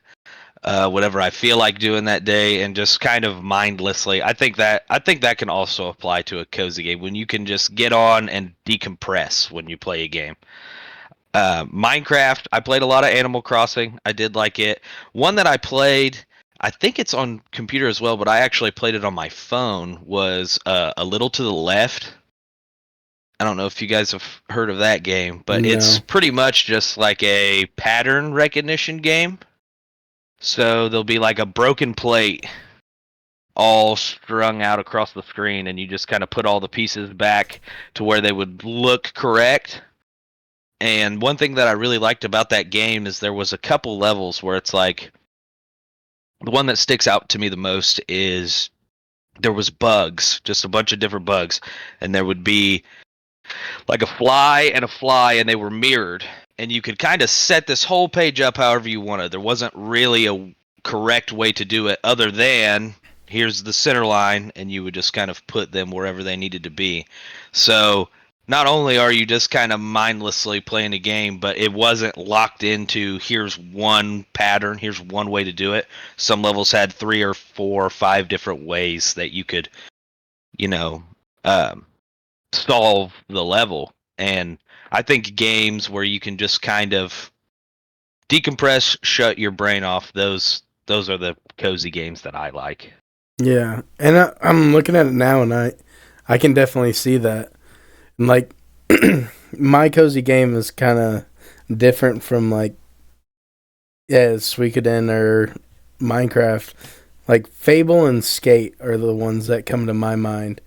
whatever I feel like doing that day, and just kind of mindlessly. I think that can also apply to a cozy game when you can just get on and decompress when you play a game. Minecraft, I played a lot of Animal Crossing. I did like it. One that I played, I think it's on computer as well, but I actually played it on my phone, was A Little to the Left. I don't know if you guys have heard of that game, but it's No. pretty much just like a pattern recognition game. So there'll be like a broken plate all strung out across the screen, and you just kind of put all the pieces back to where they would look correct. And one thing that I really liked about that game is there was a couple levels where it's like the one that sticks out to me the most is there was bugs, just a bunch of different bugs, and there would be like a fly, and they were mirrored, and you could kind of set this whole page up however you wanted. There wasn't really a correct way to do it other than here's the center line, and you would just kind of put them wherever they needed to be. So not only are you just kind of mindlessly playing a game, but it wasn't locked into here's one pattern, here's one way to do it. Some levels had 3 or 4 or 5 different ways that you could, you know, um, solve the level. And I think games where you can just kind of decompress, shut your brain off, those are the cozy games that I like. Yeah, and I'm looking at it now, and I can definitely see that. And like, my cozy game is kind of different from like, yeah, Suikoden or Minecraft. Like Fable and Skate are the ones that come to my mind.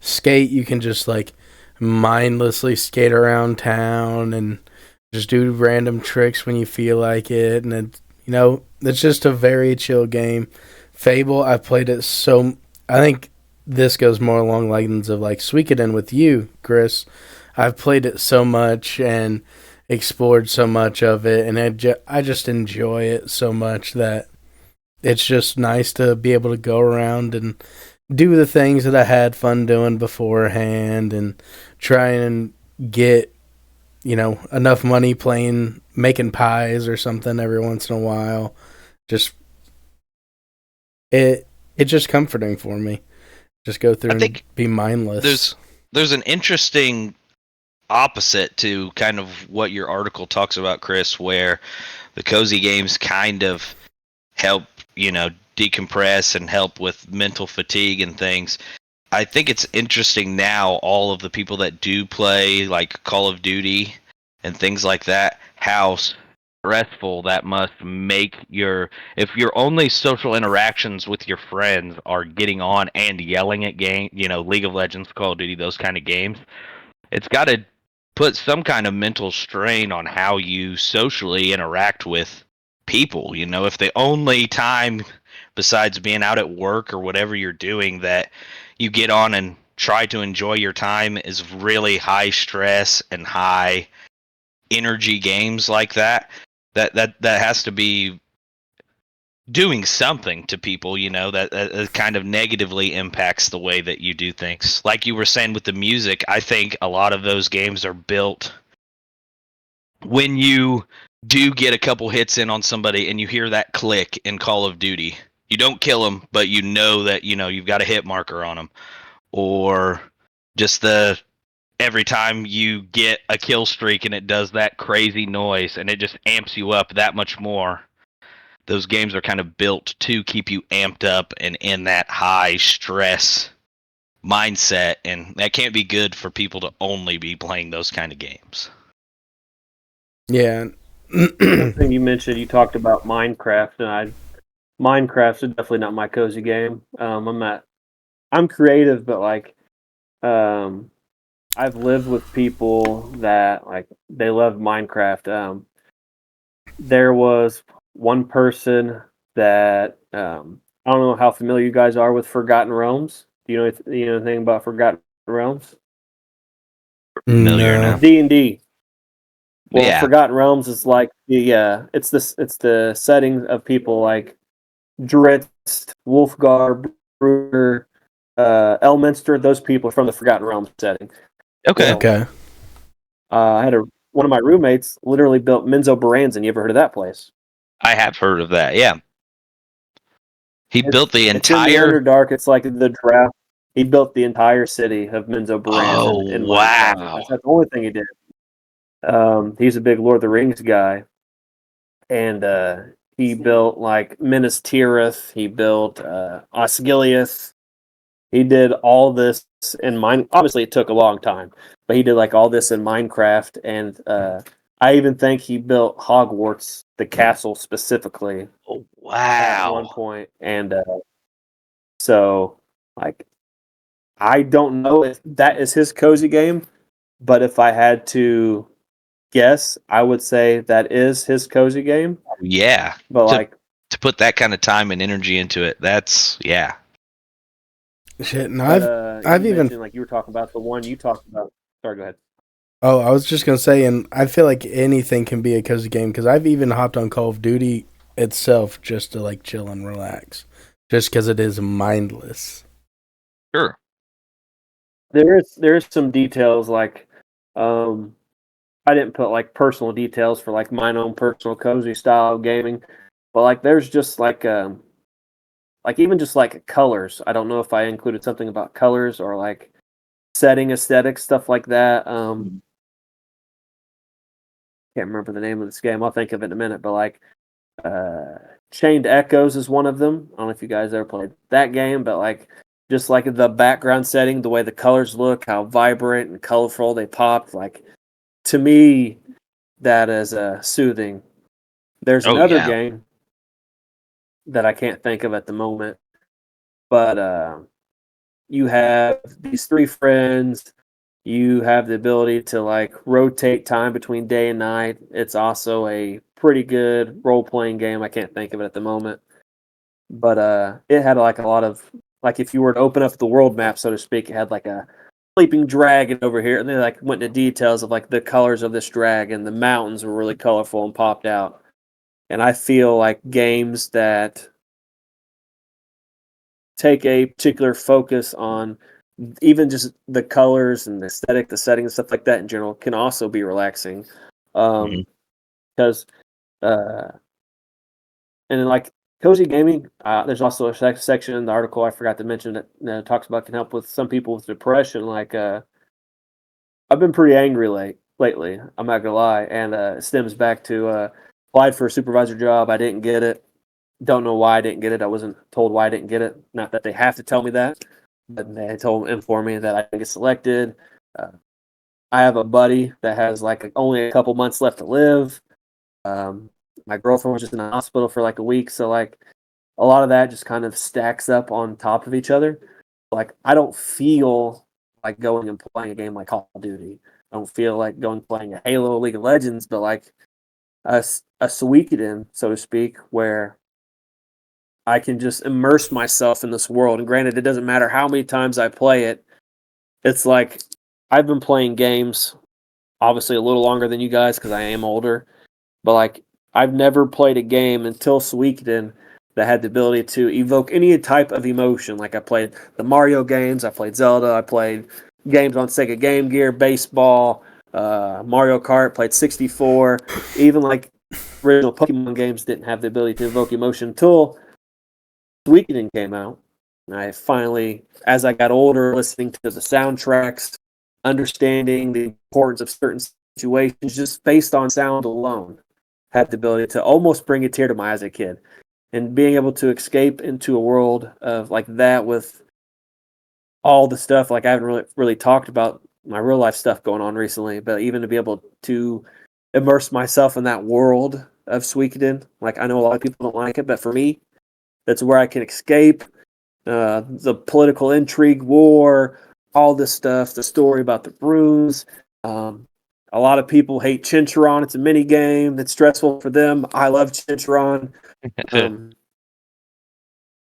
skate, you can just like mindlessly skate around town and just do random tricks when you feel like it, and it's just a very chill game. Fable, I've played it so. I think this goes more along lines of like Suikoden with you, Chris. I've played it so much and explored so much of it, and I just enjoy it so much that it's just nice to be able to go around and do the things that I had fun doing beforehand and try and get, enough money playing, making pies or something every once in a while. Just, it's just comforting for me. Just go through I and think be mindless. there's an interesting opposite to kind of what your article talks about, Chris, where the cozy games kind of help, decompress and help with mental fatigue and things. I think it's interesting now, all of the people that do play like Call of Duty and things like that, how stressful that must make if your only social interactions with your friends are getting on and yelling at League of Legends, Call of Duty, those kind of games. It's got to put some kind of mental strain on how you socially interact with people. If the only time besides being out at work or whatever you're doing that you get on and try to enjoy your time is really high stress and high energy games like that has to be doing something to people, that kind of negatively impacts the way that you do things. Like you were saying with the music, I think a lot of those games are built when you do get a couple hits in on somebody and you hear that click in Call of Duty. You don't kill them, but you know that you've got a hit marker on them, or just every time you get a kill streak and it does that crazy noise and it just amps you up that much more. Those games are kind of built to keep you amped up and in that high stress mindset, and that can't be good for people to only be playing those kind of games. Yeah. One thing you mentioned, you talked about Minecraft, and Minecraft's definitely not my cozy game. I'm creative, but like, I've lived with people that like they love Minecraft. There was one person that I don't know how familiar you guys are with Forgotten Realms. Do you know anything about Forgotten Realms? Familiar No. enough. D&D. Well, Yeah. Forgotten Realms is like it's the setting of people like Dritz, Wolfgar, Bruder, Elminster. Those people from the Forgotten Realms setting. Okay. Well, Okay. I had one of my roommates literally built Minzo Baranzan. You ever heard of that place? I have heard of that. Yeah. He built the It's in the entire. Underdark. It's like the draft. He built the entire city of Minzo Oh, Baranzan in Minecraft. wow. That's the only thing he did. He's a big Lord of the Rings guy, and he built like Minas Tirith. He built Osgiliath. He did all this in mine. Obviously, it took a long time, but he did like all this in Minecraft, and I even think he built Hogwarts, the castle specifically, Oh, at one wow. point. And so, like, I don't know if that is his cozy game, but if I had to guess, I would say that is his cozy game. Yeah. But To like, to put that kind of time and energy into it, that's yeah. Shit. No, but I've you even. mentioned like you were talking about the one you talked about. Sorry, go ahead. Oh, I was just gonna say, and I feel like anything can be a cozy game because I've even hopped on Call of Duty itself just to like chill and relax, just because it is mindless. Sure. There's some details like um I didn't put like personal details for like my own personal cozy style of gaming, but like there's just like even just like colors. I don't know if I included something about colors or like setting aesthetics, stuff like that. Can't remember the name of this game. I'll think of it in a minute, but like uh Chained Echoes is one of them. I don't know if you guys ever played that game, but like just like the background setting, the way the colors look, how vibrant and colorful they pop, like to me that is soothing. There's Oh, another yeah. game that I can't think of at the moment, but you have these three friends. You have the ability to like rotate time between day and night. It's also a pretty good role playing game. I can't think of it at the moment, but it had like a lot of like if you were to open up the world map, so to speak, it had like a sleeping dragon over here, and they like went into details of like the colors of this dragon. The mountains were really colorful and popped out. And I feel like games that take a particular focus on even just the colors and the aesthetic, the setting, and stuff like that in general can also be relaxing. Mhm. Because, uh, and then like cozy gaming, there's also a section in the article I forgot to mention that talks about can help with some people with depression. Like, I've been pretty angry lately. I'm not gonna lie, and it stems back to applied for a supervisor job. I didn't get it. Don't know why I didn't get it. I wasn't told why I didn't get it. Not that they have to tell me that, but they inform me that I didn't get selected. Uh, I have a buddy that has like only a couple months left to live. Um, my girlfriend was just in the hospital for like a week, so like a lot of that just kind of stacks up on top of each other. Like I don't feel like going and playing a game like Call of Duty. I don't feel like going and playing a Halo, League of Legends, but like a Suikoden, so to speak, where I can just immerse myself in this world. And granted, it doesn't matter how many times I play it. It's like I've been playing games obviously a little longer than you guys because I am older. But like I've never played a game until Suikoden that had the ability to evoke any type of emotion. Like I played the Mario games, I played Zelda, I played games on Sega Game Gear, baseball, Mario Kart, played 64. Even like original Pokemon games didn't have the ability to evoke emotion until Suikoden came out. And I finally, as I got older, listening to the soundtracks, understanding the importance of certain situations just based on sound alone, had the ability to almost bring a tear to my eyes as a kid. And being able to escape into a world of like that with all the stuff, like I haven't really talked about my real life stuff going on recently, but even to be able to immerse myself in that world of Suikoden, like I know a lot of people don't like it, but for me, that's where I can escape the political intrigue, war, all this stuff, the story about the runes. A lot of people hate Chincharon. It's a mini game that's stressful for them. I love Chincharon. Um,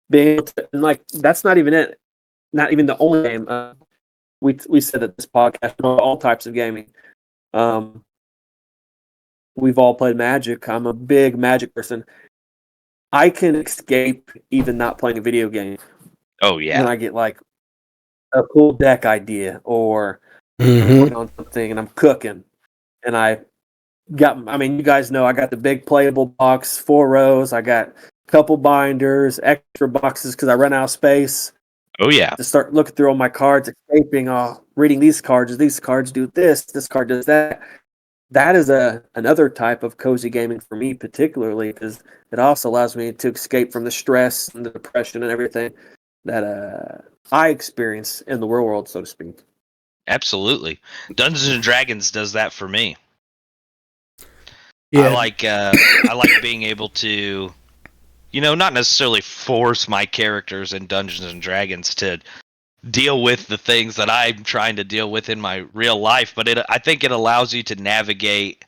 being able to, and like that's not even it. Not even the only game. We said that this podcast all types of gaming. Um, we've all played Magic. I'm a big Magic person. I can escape even not playing a video game Oh when yeah. I get like a cool deck idea or I'm Mm-hmm. working on something and I'm cooking and I mean, you guys know I got the big playable box, 4 rows. I got a couple binders, extra boxes because I run out of space Oh yeah. to start looking through all my cards, escaping, reading these cards. These cards do this card does that. That is another type of cozy gaming for me, particularly because it also allows me to escape from the stress and the depression and everything that I experience in the real world, so to speak. Absolutely. Dungeons and Dragons does that for me. Yeah. I like being able to, not necessarily force my characters in Dungeons and Dragons to deal with the things that I'm trying to deal with in my real life, but I think it allows you to navigate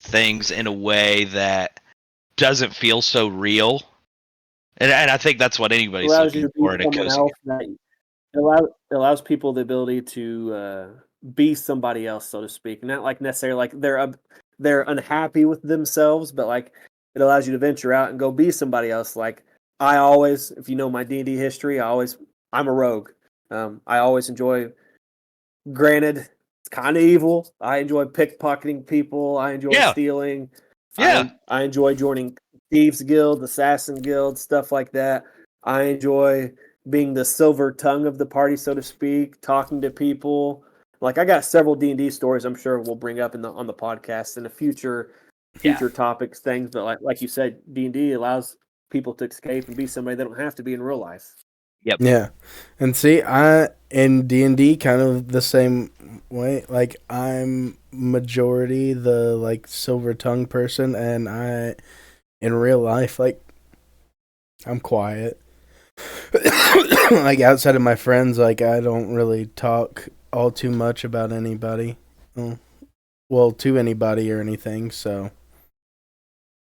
things in a way that doesn't feel so real. And I think that's what It anybody's allows you looking to be for in a someone cozy else that it allows people the ability to be somebody else, so to speak. Not like necessarily like they're unhappy with themselves, but like it allows you to venture out and go be somebody else. Like I always, if you know my D&D history, I'm a rogue. I always enjoy. Granted, it's kind of evil. I enjoy pickpocketing people. I enjoy Yeah. stealing. Yeah. I enjoy joining thieves guild, assassin guild, stuff like that. I enjoy being the silver tongue of the party, so to speak, talking to people. Like I got several D&D stories. I'm sure we'll bring up on the podcast in the Yeah. future topics, things. But like you said, D&D allows people to escape and be somebody they don't have to be in real life. Yep. Yeah. And see, I in D&D kind of the same way. Like I'm majority the like silver tongue person, and I in real life like I'm quiet. Like outside of my friends, like I don't really talk all too much about anybody. Well, to anybody or anything. So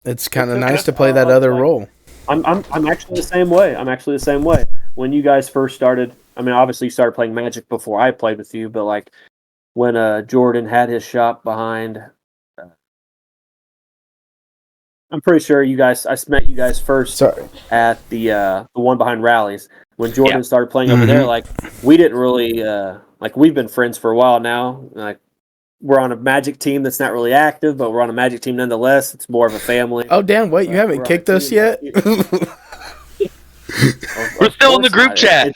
it's kind of nice to play that other role. I'm actually the same way. I'm actually the same way. When you guys first started, I mean, obviously you started playing Magic before I played with you, but like when Jordan had his shop behind, I'm pretty sure you guys. I met you guys first at the one behind Rallies when Jordan started playing over there. Like we didn't really like we've been friends for a while now. Like we're on a Magic team that's not really active, but we're on a Magic team nonetheless. It's more of a family. Oh damn! Wait, you haven't kicked us yet? We're still in the group chat.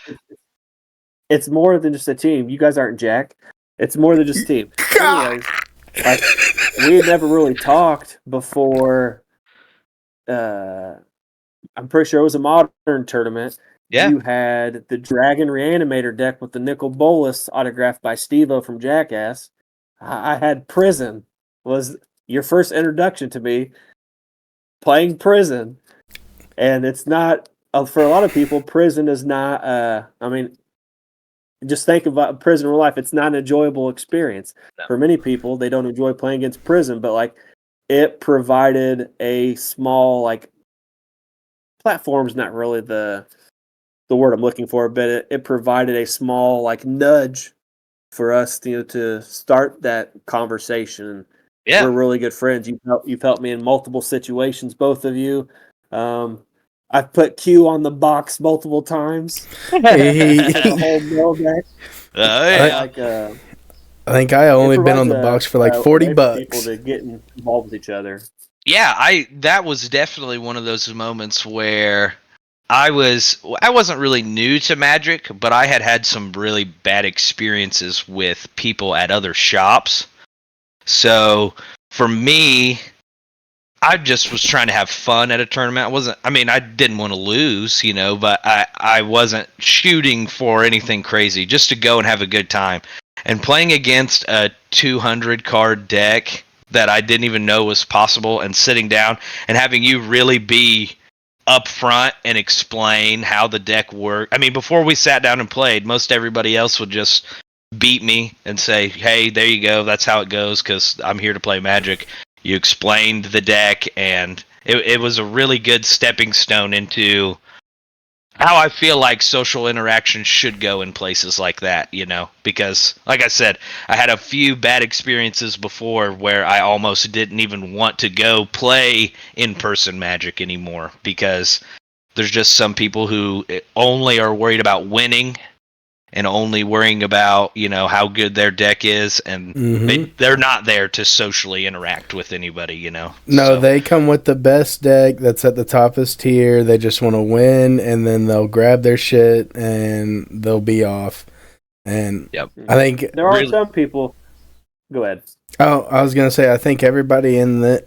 It's more than just a team. You guys aren't Jack. It's more than just a team. Anyways, like we had never really talked before. I'm pretty sure it was a modern tournament. Yeah. You had the Dragon Reanimator deck with the Nicol Bolas autographed by Steve-O from Jackass. I had Prison was your first introduction to me playing Prison. And it's not, for a lot of people, Prison is not, I mean, just think about Prison in real life. It's not an enjoyable experience. No. For many people, they don't enjoy playing against Prison, but like it provided a small, like, platform's not really the word I'm looking for, but it provided a small like nudge for us to start that conversation. Yeah, we're really good friends. You've helped me in multiple situations, both of you. I've put Q on the box multiple times. The whole mail deck. I think I only been on the box for like $40. People to get involved with each other. Yeah, that was definitely one of those moments where I wasn't really new to Magic, but I had some really bad experiences with people at other shops. So for me, I just was trying to have fun at a tournament. I didn't want to lose, but I wasn't shooting for anything crazy, just to go and have a good time. And playing against a 200 card deck that I didn't even know was possible, and sitting down and having you really be up front and explain how the deck worked. I mean, before we sat down and played, most everybody else would just beat me and say, hey, there you go, that's how it goes, because I'm here to play Magic. You explained the deck, and it was a really good stepping stone into how I feel like social interaction should go in places like that, because, like I said, I had a few bad experiences before where I almost didn't even want to go play in-person Magic anymore, because there's just some people who only are worried about winning and only worrying about, how good their deck is, and they're not there to socially interact with anybody, No, so they come with the best deck that's at the toppest tier. They just want to win, and then they'll grab their shit and they'll be off. And I think there are some people. Go ahead. Oh, I was gonna say I think everybody in this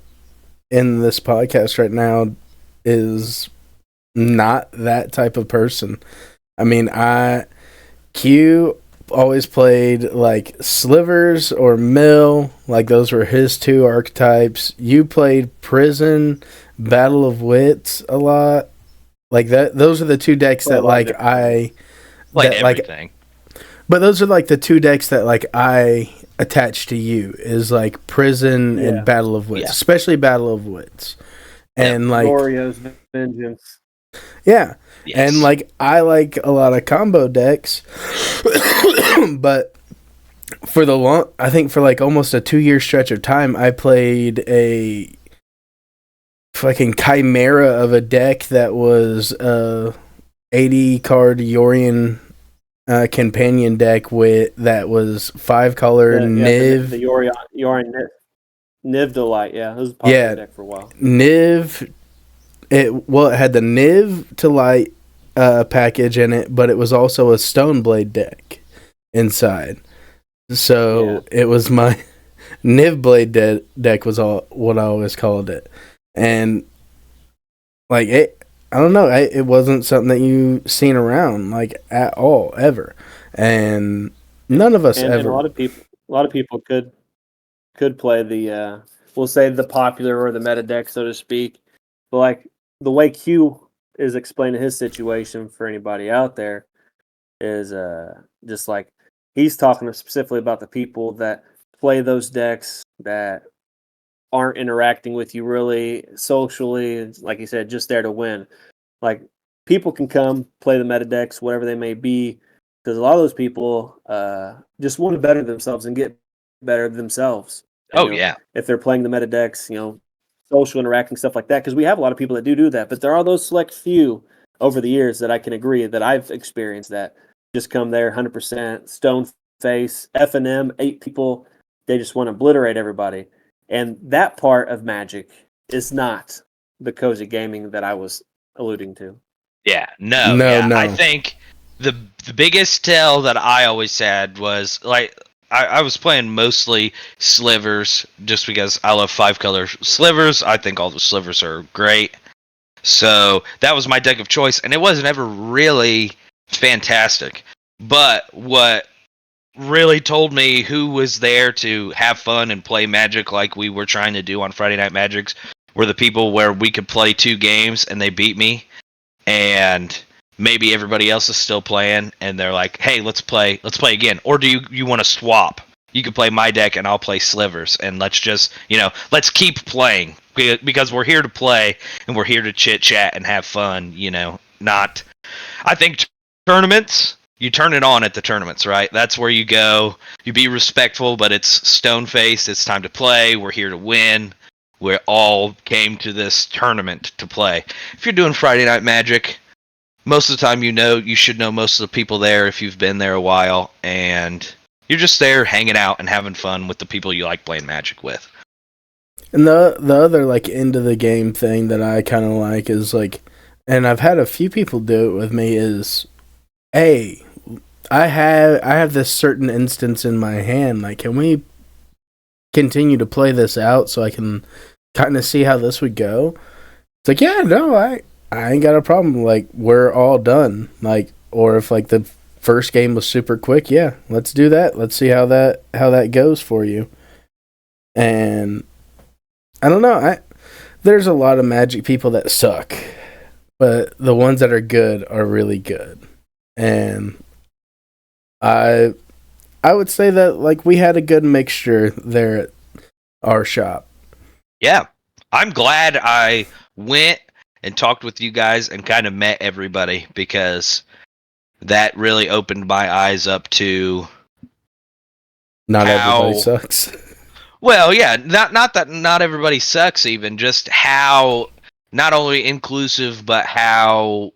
podcast right now is not that type of person. I mean, Q always played like Slivers or Mill, like those were his two archetypes. You played Prison, Battle of Wits a lot, like that. Those are the two decks that like I like everything. But those are like the two decks that like I attach to you is like Prison and Battle of Wits, especially Battle of Wits, and like Glorio's Vengeance. Yeah. Yes. And like I like a lot of combo decks, but I think for like almost a 2-year stretch of time, I played a fucking chimera of a deck that was 80 card Yorion companion deck that was 5-color Niv. The Yorion Niv Delight, it was a popular deck for a while. Niv. It had the Niv to Light package in it, but it was also a Stoneblade deck inside. So it was my Niv Blade deck was all what I always called it, and like it, I don't know, it wasn't something that you seen around like at all ever, and none of us ever. And a lot of people could play the we'll say the popular or the meta deck, so to speak, but like. The way Q is explaining his situation for anybody out there is just like he's talking specifically about the people that play those decks that aren't interacting with you really socially. It's like you said, just there to win. Like people can come play the meta decks, whatever they may be, because a lot of those people just want to better themselves and get better themselves. And Oh yeah. if they're playing the meta decks, social interacting stuff like that, because we have a lot of people that do that, but there are those select few over the years that I can agree that I've experienced that just come there 100% stone face F&M 8 people. They just want to obliterate everybody, and that part of Magic is not the cozy gaming that I was alluding to. Yeah, no, No, yeah. I no. think the biggest tell that I always had was like I was playing mostly slivers just because I love 5-color slivers. I think all the slivers are great. So that was my deck of choice, and it wasn't ever really fantastic. But what really told me who was there to have fun and play Magic like we were trying to do on Friday Night Magics were the people where we could play 2 games and they beat me, and maybe everybody else is still playing and they're like, hey, let's play again. Or do you want to swap? You can play my deck and I'll play slivers, and let's just, let's keep playing because we're here to play and we're here to chit chat and have fun, not I think tournaments, you turn it on at the tournaments, right? That's where you go. You be respectful, but it's stone faced. It's time to play. We're here to win. We all came to this tournament to play. If you're doing Friday Night Magic, most of the time you should know most of the people there if you've been there a while, and you're just there hanging out and having fun with the people you like playing Magic with. And the other like end of the game thing that I kind of like is like, and I've had a few people do it with me is, hey, I have this certain instance in my hand. Like, can we continue to play this out so I can kind of see how this would go? It's like, yeah, no, I ain't got a problem. Like, we're all done. Like, or if like the first game was super quick, yeah, let's do that. Let's see how that goes for you. And I don't know. There's a lot of Magic people that suck, but the ones that are good are really good. And I would say that like we had a good mixture there at our shop. Yeah. I'm glad I went and talked with you guys and kind of met everybody, because that really opened my eyes up to Not everybody how sucks. well, yeah, not that not everybody sucks, even just how not only inclusive but how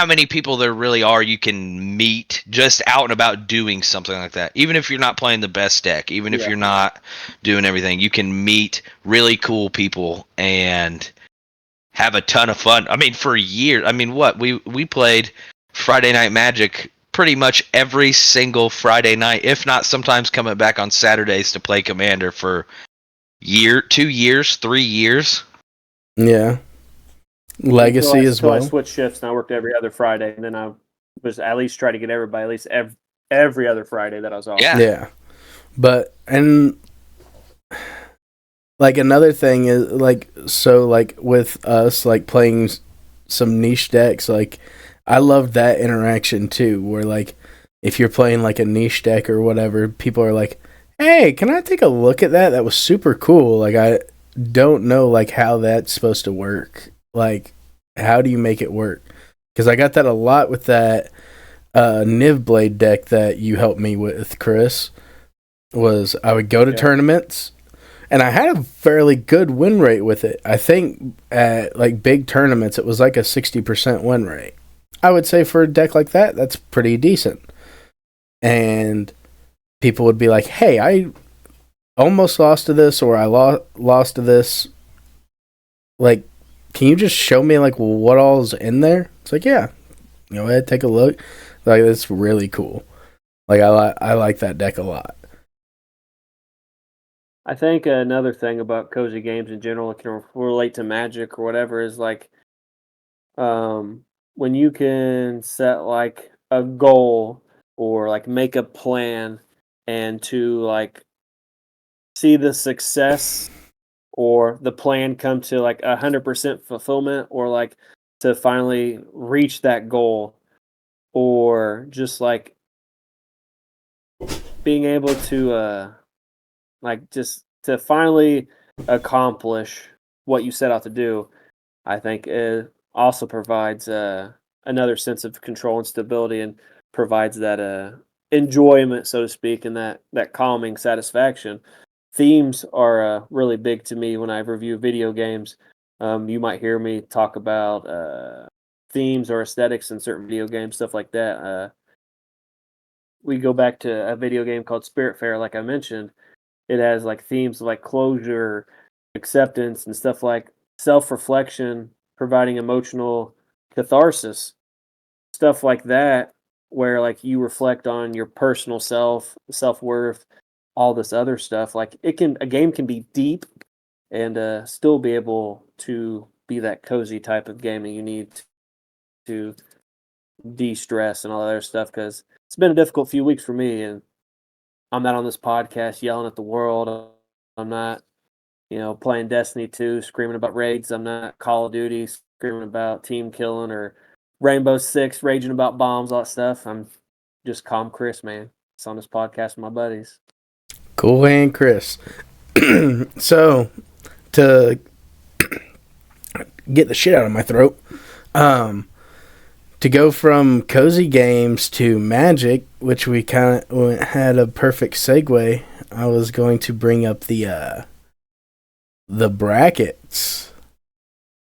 many people there really are you can meet just out and about doing something like that. Even if you're not playing the best deck, even if Yeah. you're not doing everything, you can meet really cool people and have a ton of fun. I mean, for years, we played Friday Night Magic pretty much every single Friday night, if not sometimes coming back on Saturdays to play Commander for 2 years, 3 years. Yeah. Legacy as Until I well. switched shifts and I worked every other Friday, and then I was at least try to get everybody at least every other Friday that I was off. Yeah. Yeah. But and like another thing is like, so like with us like playing some niche decks, like I loved that interaction too, where like if you're playing like a niche deck or whatever, people are like, hey, can I take a look at that? That was super cool. Like, I don't know like how that's supposed to work. Like, how do you make it work? Because I got that a lot with that Niv Blade deck that you helped me with, Chris. Was I would go to tournaments, and I had a fairly good win rate with it. I think at like big tournaments, it was like a 60% win rate. I would say for a deck like that, that's pretty decent. And people would be like, hey, I almost lost to this, or I lost to this. Like, can you just show me like what all's in there? It's like, yeah, go ahead, take a look. Like, it's really cool. Like, I like that deck a lot. I think another thing about cozy games in general, it can relate to Magic or whatever, is like when you can set like a goal or like make a plan and to like see the success or the plan come to like 100% fulfillment, or like to finally reach that goal, or just like being able to like just to finally accomplish what you set out to do. I think it also provides another sense of control and stability, and provides that enjoyment, so to speak, and that calming satisfaction. Themes are really big to me when I review video games. You might hear me talk about themes or aesthetics in certain video games, stuff like that. We go back to a video game called Spiritfarer, like I mentioned. It has like themes like closure, acceptance, and stuff like self-reflection, providing emotional catharsis, stuff like that, where like you reflect on your personal self-worth, all this other stuff. Like a game can be deep and still be able to be that cozy type of gaming you need to de-stress and all that other stuff, because it's been a difficult few weeks for me, and I'm not on this podcast yelling at the world. I'm not, playing Destiny 2, screaming about raids. I'm not Call of Duty, screaming about team killing, or Rainbow Six, raging about bombs, all that stuff. I'm just calm Chris, man. It's on this podcast with my buddies. Cool hand, Chris. So, to get the shit out of my throat, to go from cozy games to Magic, which we kind of had a perfect segue, I was going to bring up the brackets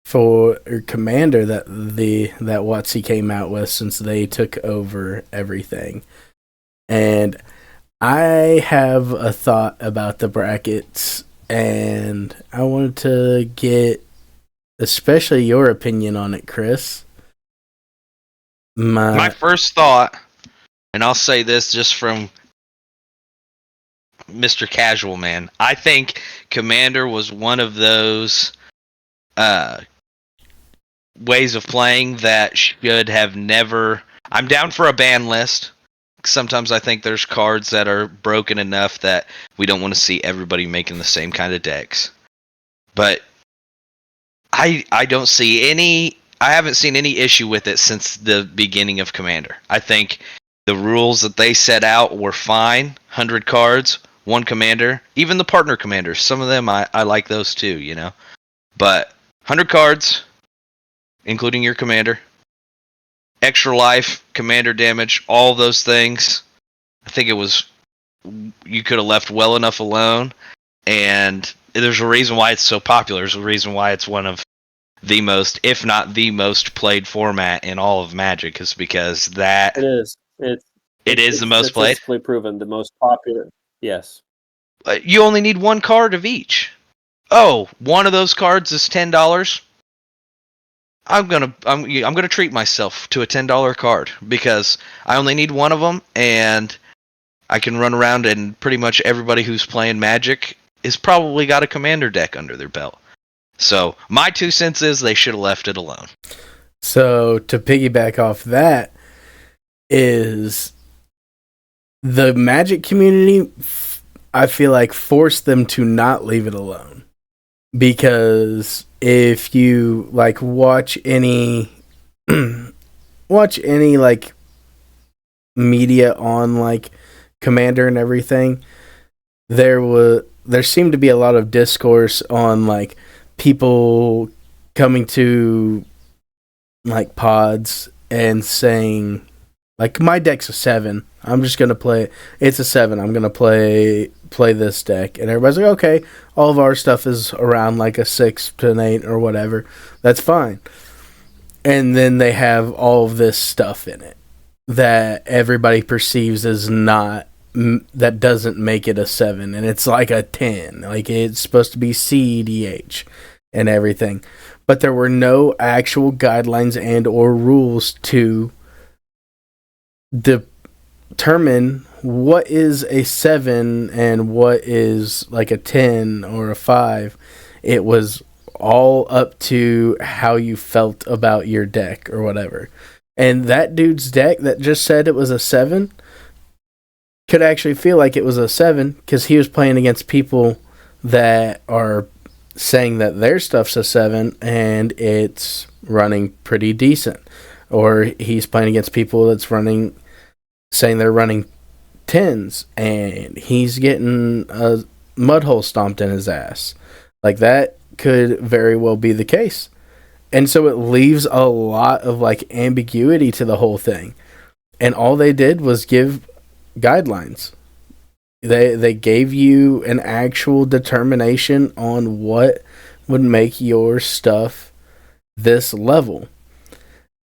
for Commander that WotC came out with, since they took over everything. And I have a thought about the brackets, and I wanted to get especially your opinion on it, Chris. My first thought, and I'll say this just from Mr. Casual Man, I think Commander was one of those ways of playing that should have never... I'm down for a ban list. Sometimes I think there's cards that are broken enough that we don't want to see everybody making the same kind of decks. But I don't see any... I haven't seen any issue with it since the beginning of Commander. I think the rules that they set out were fine. 100 cards, one commander. Even the partner commanders, some of them I like those too, But 100 cards, including your commander. Extra life, commander damage, all those things. I think it was... You could have left well enough alone. And there's a reason why it's so popular. There's a reason why it's one of the most, if not the most played format in all of Magic, is because that... It is. It is the most played? Statistically proven, the most popular. Yes. You only need one card of each. Oh, one of those cards is $10. I'm gonna treat myself to a $10 card because I only need one of them, and I can run around, and pretty much everybody who's playing Magic is probably got a commander deck under their belt. So my 2 cents is they should have left it alone. So to piggyback off that, is the Magic community, I feel like, forced them to not leave it alone. Because if you like watch any like media on like Commander and everything, there seemed to be a lot of discourse on like people coming to like pods and saying like, my deck's a 7. I'm just gonna play it. It's a 7. I'm gonna play this deck, and everybody's like, okay, all of our stuff is around like a 6 to an 8 or whatever. That's fine. And then they have all of this stuff in it that everybody perceives as not, that doesn't make it a 7, and it's like a 10. Like, it's supposed to be CEDH and everything, but there were no actual guidelines and or rules to determine what is a 7 and what is like a 10 or a 5. It was all up to how you felt about your deck or whatever. And that dude's deck that just said it was a 7 could actually feel like it was a 7 because he was playing against people that are saying that their stuff's a 7 and it's running pretty decent. Or he's playing against people that's running, saying they're running 10s and he's getting a mud hole stomped in his ass. Like that could very well be the case. And so it leaves a lot of like ambiguity to the whole thing. And all they did was give guidelines. They gave you an actual determination on what would make your stuff this level.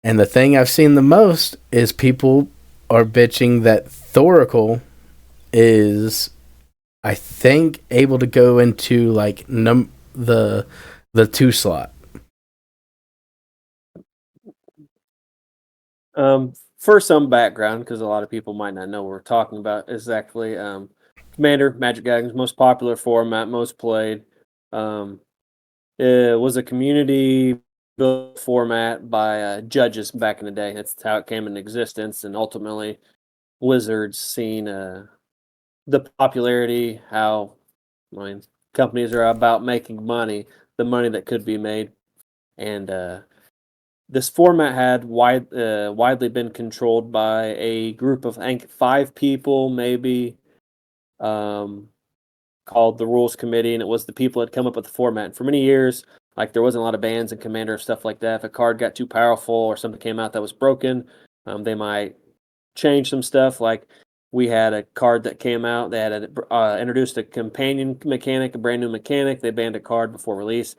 And the thing I've seen the most is people are bitching that Thoracle is, I think, able to go into like the 2 slot. For some background, because a lot of people might not know what we're talking about, is actually Commander Magic Gatherings's most popular format, most played. It was a community built format by judges back in the day. That's how it came into existence, and ultimately, Wizards seen the popularity, how companies are about making money, the money that could be made, and this format had widely been controlled by a group of, I think, 5 people, maybe, called the Rules Committee, and it was the people that come up with the format. And for many years, like there wasn't a lot of bans and Commander stuff like that. If a card got too powerful or something came out that was broken, they might change some stuff. Like we had a card that came out that had introduced a companion mechanic, a brand new mechanic. They banned a card before release.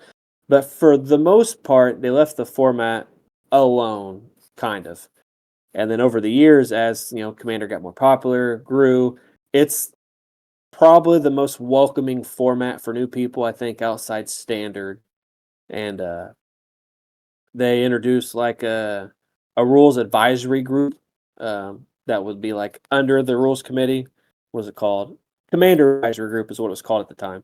But for the most part, they left the format alone, kind of. And then over the years, as Commander got more popular, grew, it's probably the most welcoming format for new people, I think, outside Standard. And they introduced like a rules advisory group that would be like under the rules committee. What was it called? Commander advisory group is what it was called at the time.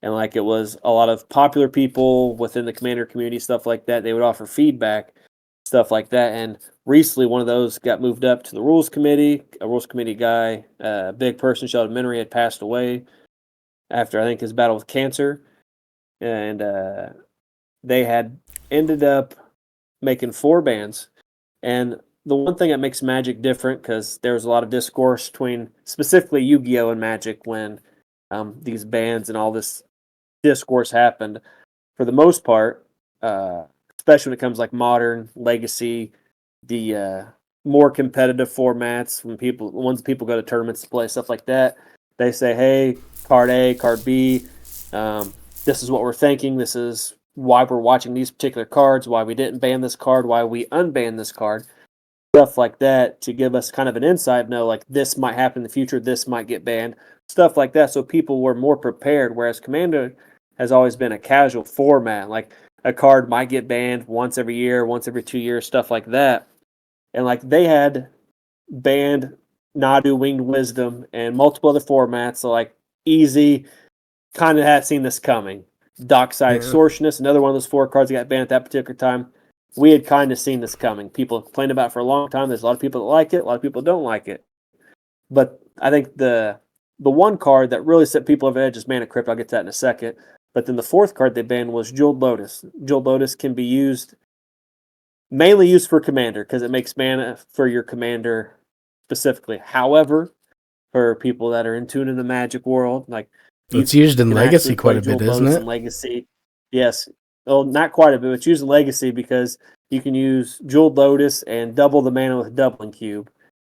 And like it was a lot of popular people within the Commander community, stuff like that. They would offer feedback, stuff like that. And recently, one of those got moved up to the rules committee. A rules committee guy, a big person, Sheldon Menery, had passed away after I think his battle with cancer, and they had ended up making 4 bans. And the one thing that makes Magic different, because there was a lot of discourse between specifically Yu-Gi-Oh and Magic when these bans and all this discourse happened. For the most part, especially when it comes like modern, legacy, the more competitive formats, once people go to tournaments to play stuff like that, they say, "Hey, card A, card B, this is what we're thinking. This is why we're watching these particular cards. Why we didn't ban this card. Why we unbanned this card." Stuff like that to give us kind of an insight. Know like this might happen in the future. This might get banned. Stuff like that, so people were more prepared. Whereas Commander has always been a casual format. Like a card might get banned once every year, once every 2 years, stuff like that. And like they had banned Nadu, Winged Wisdom, and multiple other formats. So like easy, kind of had seen this coming. Dockside Extortionist, another one of those 4 cards that got banned at that particular time. We had kind of seen this coming. People complained about it for a long time. There's a lot of people that like it, a lot of people don't like it. But I think the one card that really set people over the edge is Mana Crypt. I'll get to that in a second. But then the 4th card they banned was Jeweled Lotus. Jeweled Lotus can be mainly used for Commander because it makes mana for your Commander specifically. However, for people that are in tune in the Magic world, like It's used in can Legacy actually quite play a bit, Jeweled isn't Lotus it? in Legacy. Yes. Well, not quite a bit. It's used in Legacy because you can use Jeweled Lotus and double the mana with Doubling Cube.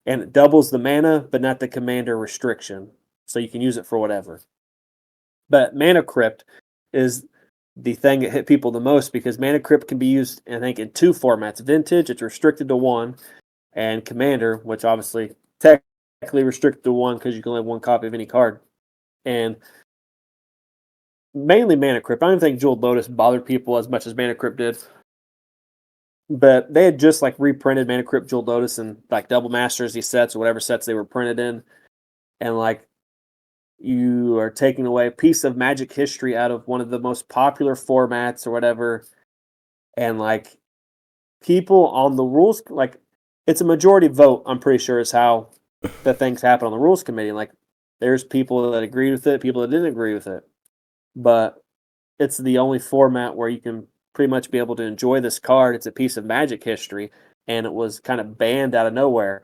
And it doubles the mana, but not the Commander restriction. So you can use it for whatever. But Mana Crypt is the thing that hit people the most because Mana Crypt can be used, I think, in 2 formats. Vintage, it's restricted to 1, and Commander, which obviously technically restricted to 1 because you can only have 1 copy of any card. And mainly Mana Crypt. I don't think Jeweled Lotus bothered people as much as Mana Crypt did. But they had just like reprinted Mana Crypt, Jeweled Lotus, and like Double Masters, these sets or whatever sets they were printed in. And like you are taking away a piece of Magic history out of one of the most popular formats or whatever. And like people on the rules, like it's a majority vote, I'm pretty sure, is how the things happen on the rules committee. Like there's people that agreed with it, people that didn't agree with it. But it's the only format where you can pretty much be able to enjoy this card. It's a piece of Magic history, and it was kind of banned out of nowhere.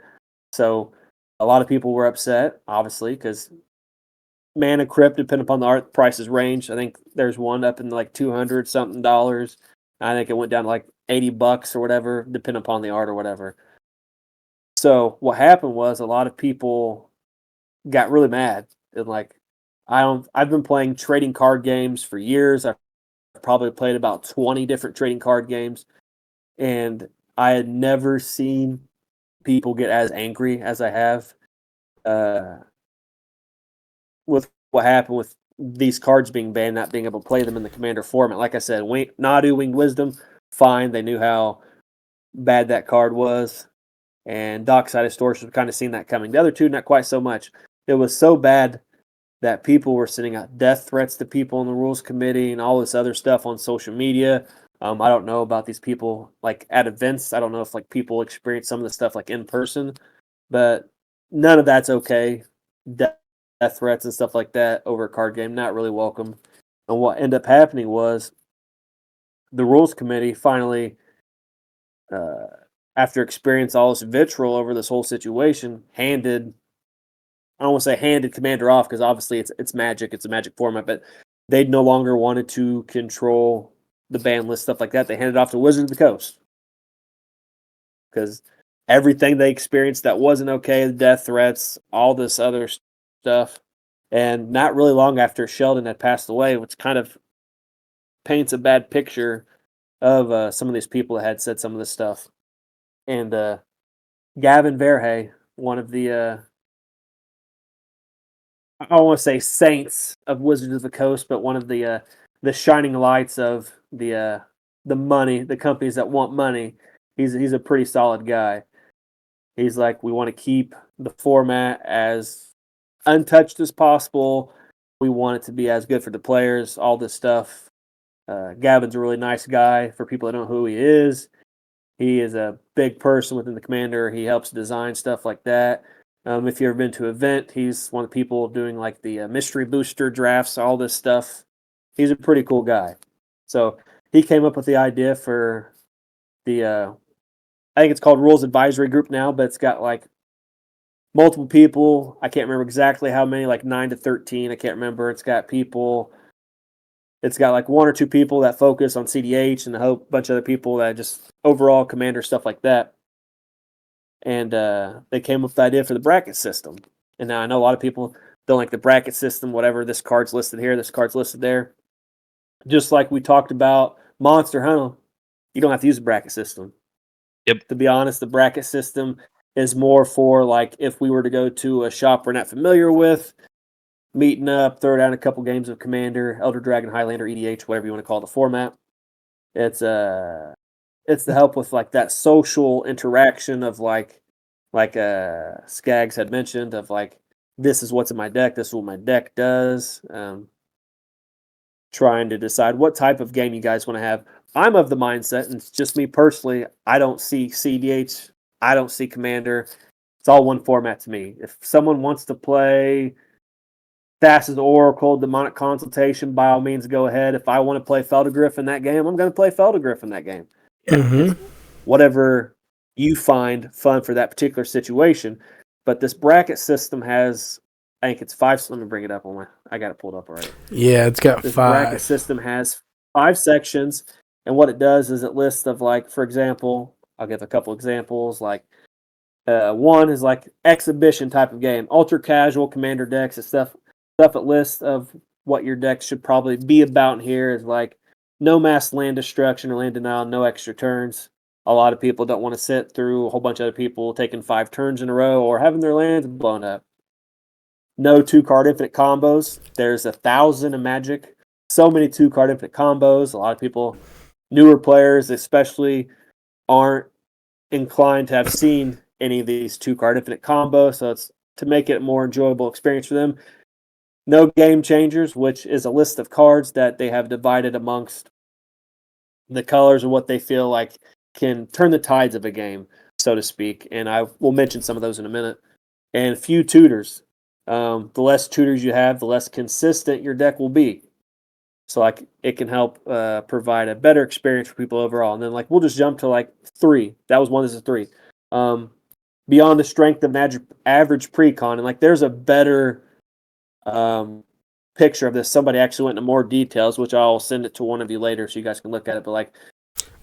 So a lot of people were upset, obviously, because Mana Crypt, depending upon the art prices range. I think there's one up in like 200 something dollars. I think it went down to like $80 or whatever, depending upon the art or whatever. So what happened was a lot of people got really mad and like I've been playing trading card games for years. I've probably played about 20 different trading card games, and I had never seen people get as angry as I have uh, with what happened with these cards being banned, not being able to play them in the Commander format. Like I said, Nadu Winged Wisdom, fine. They knew how bad that card was, and Dockside Distortion kind of seen that coming. The other two, not quite so much. It was so bad that people were sending out death threats to people in the rules committee and all this other stuff on social media. I don't know about these people like at events. I don't know if like people experience some of the stuff like in person, but none of that's okay. Death threats and stuff like that over a card game, not really welcome. And what ended up happening was the rules committee finally, uh, after experiencing all this vitriol over this whole situation, I don't want to say handed Commander off because obviously it's Magic, it's a Magic format, but they no longer wanted to control the ban list, stuff like that. They handed it off to Wizards of the Coast because everything they experienced that wasn't okay, the death threats, all this other stuff, and not really long after Sheldon had passed away, which kind of paints a bad picture of some of these people that had said some of this stuff. And Gavin Verhey, one of the I don't want to say saints of Wizards of the Coast, but one of the shining lights of the money, the companies that want money. He's a pretty solid guy. He's like, we want to keep the format as untouched as possible. We want it to be as good for the players. All this stuff. Gavin's a really nice guy. For people that don't know who he is, he is a big person within the Commander. He helps design stuff like that. If you've ever been to an event, he's one of the people doing like the mystery booster drafts, all this stuff. He's a pretty cool guy. So he came up with the idea for the, I think it's called Rules Advisory Group now, but it's got like multiple people. I can't remember exactly how many, like 9 to 13. I can't remember. It's got like one or two people that focus on CDH and a whole bunch of other people that just overall Commander stuff like that. And they came up with the idea for the bracket system. And now I know a lot of people don't like the bracket system, whatever. This card's listed here, this card's listed there. Just like we talked about Monster Hunter, you don't have to use a bracket system. Yep. To be honest, the bracket system is more for like if we were to go to a shop we're not familiar with, meeting up, throw down a couple games of Commander, Elder Dragon, Highlander, EDH, whatever you want to call the format. It's to help with like that social interaction of like Skaggs had mentioned of like this is what's in my deck, this is what my deck does. Trying to decide what type of game you guys want to have. I'm of the mindset, and it's just me personally, I don't see CDH, I don't see Commander. It's all one format to me. If someone wants to play Thassa's Oracle, Demonic Consultation, by all means go ahead. If I want to play Feldegriff in that game, I'm going to play Feldegriff in that game. It's whatever you find fun for that particular situation. But this bracket system has, I think it's 5. Let me bring it up I got it pulled up already. Yeah, it's got This 5. bracket system has 5 sections, and what it does is it lists of like, for example, I'll give a couple examples. Like one is like exhibition type of game, ultra casual Commander decks and stuff. Stuff it lists of what your deck should probably be about in here is like no mass land destruction or land denial, no extra turns. A lot of people don't want to sit through a whole bunch of other people taking 5 turns in a row or having their lands blown up. No 2-card infinite combos. There's 1,000 in Magic. So many 2-card infinite combos. A lot of people, newer players especially, aren't inclined to have seen any of these 2-card infinite combos. So it's to make it a more enjoyable experience for them. No game changers, which is a list of cards that they have divided amongst the colors and what they feel like can turn the tides of a game, so to speak. And I will mention some of those in a minute. And few tutors. The less tutors you have, the less consistent your deck will be. So like it can help provide a better experience for people overall. And then like we'll just jump to like 3. That was one. This is 3. Beyond the strength of an average precon, and like there's a better picture of this. Somebody actually went into more details, which I'll send it to one of you later so you guys can look at it. But like,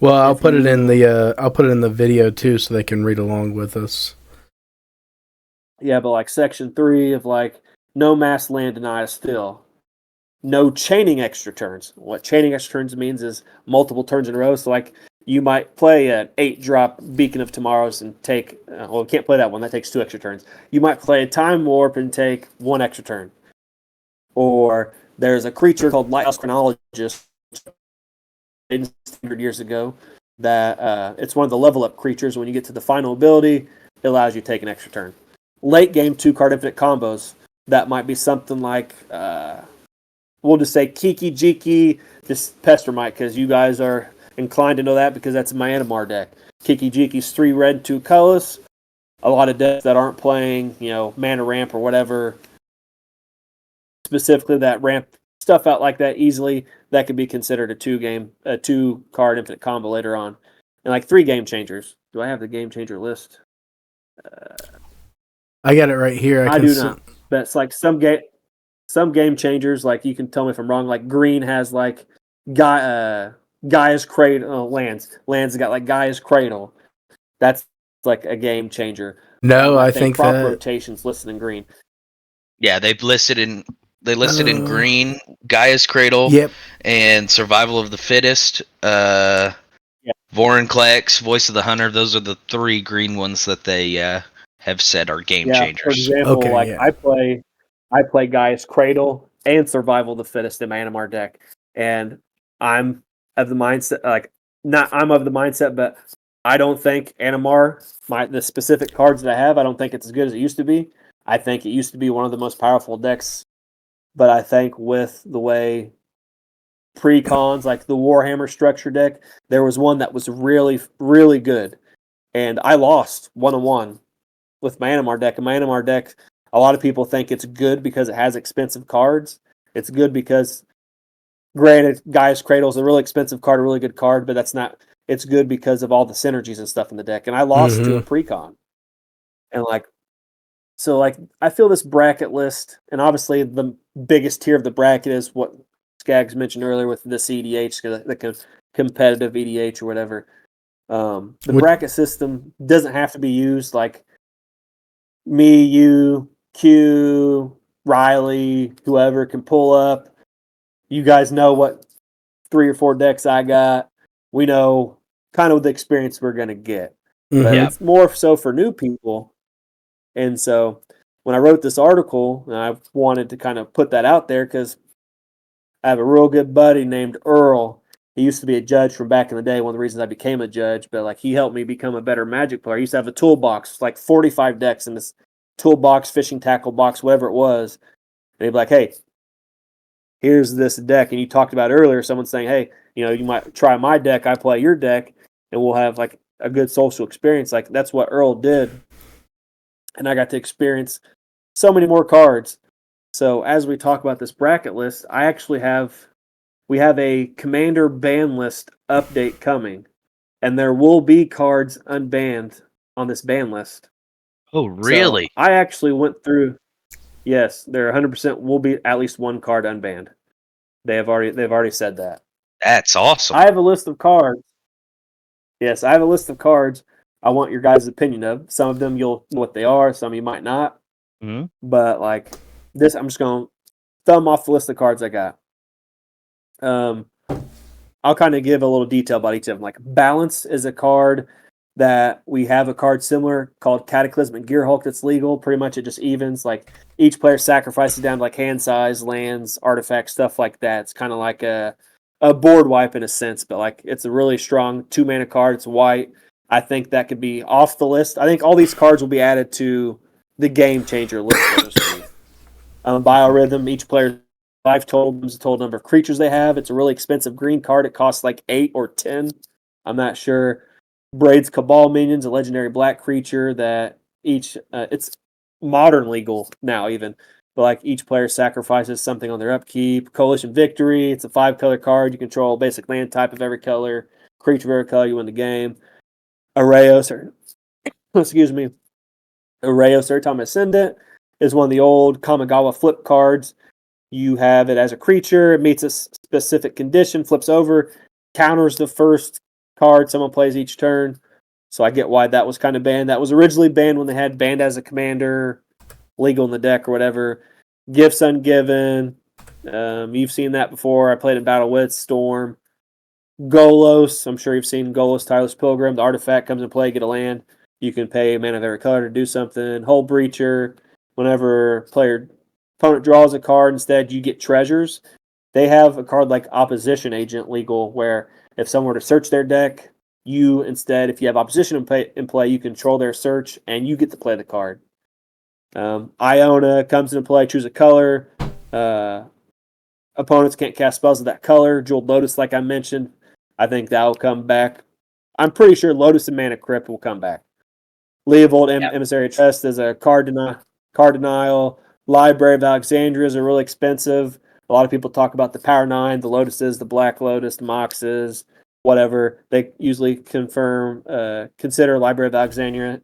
well, I'll put it in the video too, so they can read along with us. Yeah, but like section 3 of like no mass land denial still. No chaining extra turns. What chaining extra turns means is multiple turns in a row. So like you might play an 8-drop Beacon of Tomorrows and take, well, we can't play that one. That takes 2 extra turns. You might play a Time Warp and take 1 extra turn. Or there's a creature called Lighthouse Chronologist, 100 years ago, that it's one of the level up creatures. When you get to the final ability, it allows you to take an extra turn. Late game 2-card infinite combos. That might be something like, we'll just say Kiki Jiki, just pester Mike, because you guys are inclined to know that because that's my Animar deck. Kiki Jiki's 3 red, 2 colorless. A lot of decks that aren't playing, mana ramp or whatever, specifically that ramp stuff out like that easily, that could be considered a 2-card infinite combo later on. And like 3 game changers. Do I have the game changer list? I got it right here. I do not. But it's like some game changers, like you can tell me if I'm wrong, like green has like Gaia's Cradle lands. Lands got like Gaia's Cradle. That's like a game changer. No, I think crop that rotations listed in green. Yeah, they listed in green Gaia's Cradle, yep, and Survival of the Fittest, Vorinclex, Voice of the Hunter. Those are the 3 green ones that they have said are game changers. For example, Okay, I play Gaia's Cradle and Survival of the Fittest in my Animar deck, and I'm of the mindset but I don't think Animar, the specific cards that I have, I don't think it's as good as it used to be. I think it used to be one of the most powerful decks, but I think with the way pre-cons, like the Warhammer structure deck, there was one that was really, really good, and I lost 1-1 with my Animar deck. And my Animar deck, a lot of people think it's good because it has expensive cards. It's good because, granted, Gaia's Cradle is a really expensive card, a really good card, but that's not. It's good because of all the synergies and stuff in the deck. And I lost to a precon, and I feel this bracket list, and obviously the biggest tier of the bracket is what Skaggs mentioned earlier with the CDH, the competitive EDH or whatever. The bracket system doesn't have to be used like me, you, Q, Riley, whoever can pull up. You guys know what 3 or 4 decks I got. We know kind of the experience we're going to get. But it's more so for new people. And so when I wrote this article, I wanted to kind of put that out there because I have a real good buddy named Earl. He used to be a judge from back in the day. One of the reasons I became a judge, but like he helped me become a better Magic player. He used to have a toolbox, like 45 decks in this toolbox, fishing tackle box, whatever it was. And he'd be like, "Hey, here's this deck." And you talked about earlier, someone saying, "Hey, you might try my deck, I play your deck, and we'll have like a good social experience." Like that's what Earl did. And I got to experience so many more cards. So as we talk about this bracket list, we have a commander ban list update coming, and there will be cards unbanned on this ban list. Oh, really? So I actually went through. Yes, there 100% will be at least 1 card unbanned. They've already said that. That's awesome. I have a list of cards. Yes, I have a list of cards I want your guys' opinion of. Some of them you'll know what they are, some you might not. Mm-hmm. But like this, I'm just going to thumb off the list of cards I got. I'll kind of give a little detail about each of them. Like Balance is a card that we have a card similar called Cataclysmic Gearhulk that's legal. Pretty much it just evens. Like each player sacrifices down to like hand size, lands, artifacts, stuff like that. It's kind of like a board wipe in a sense, but like it's a really strong 2-mana card. It's white. I think that could be off the list. I think all these cards will be added to the game changer list, so to speak. Biorhythm, each player's life total is the total number of creatures they have. It's a really expensive green card. It costs like 8 or 10. I'm not sure. Braid's Cabal Minions, a legendary black creature that it's modern legal now even. but like each player sacrifices something on their upkeep. Coalition Victory, it's a 5-color card. You control basic land type of every color, creature of every color, you win the game. Arrayos, or excuse me, Arrayos Urtom Ascendant is one of the old Kamigawa flip cards. You have it as a creature, it meets a specific condition, flips over, counters the first card someone plays each turn. So I get why that was kind of banned. That was originally banned when they had banned as a commander, legal in the deck or whatever. Gifts Ungiven. You've seen that before. I played in Battle with Storm. Golos. I'm sure you've seen Golos, Tireless Pilgrim. The artifact comes in play, get a land. You can pay a mana of every color to do something. Hull Breacher. Whenever opponent draws a card, instead you get treasures. They have a card like Opposition Agent legal, where if someone were to search their deck, you instead, if you have opposition in play, you control their search and you get to play the card. Iona comes into play, choose a color. Opponents can't cast spells of that color. Jeweled Lotus, like I mentioned, I think that will come back. I'm pretty sure Lotus and Mana Crypt will come back. Leovold Emissary Chest is a card denial. Library of Alexandria is a really expensive. A lot of people talk about the Power 9, the Lotuses, the Black Lotus, the Moxes, whatever. They usually consider Library of Alexandria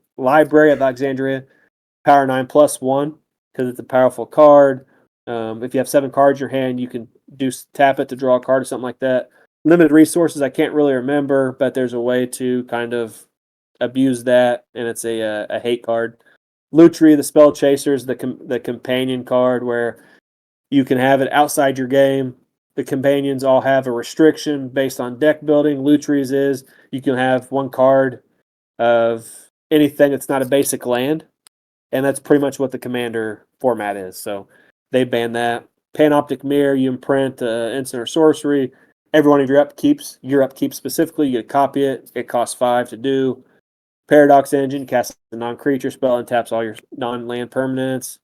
Power 9 +1 because it's a powerful card. If you have 7 cards in your hand, you can tap it to draw a card or something like that. Limited resources, I can't really remember, but there's a way to kind of abuse that, and it's a hate card. Lutri, the Spell Chaser, is the companion card where you can have it outside your game. The companions all have a restriction based on deck building. Lutri's is you can have 1 card of anything that's not a basic land, and that's pretty much what the commander format is. So they ban that. Panoptic Mirror, you imprint instant or sorcery. Every one of your upkeep specifically, you copy it. It costs 5 to do. Paradox Engine casts a non-creature spell and taps all your non-land permanents.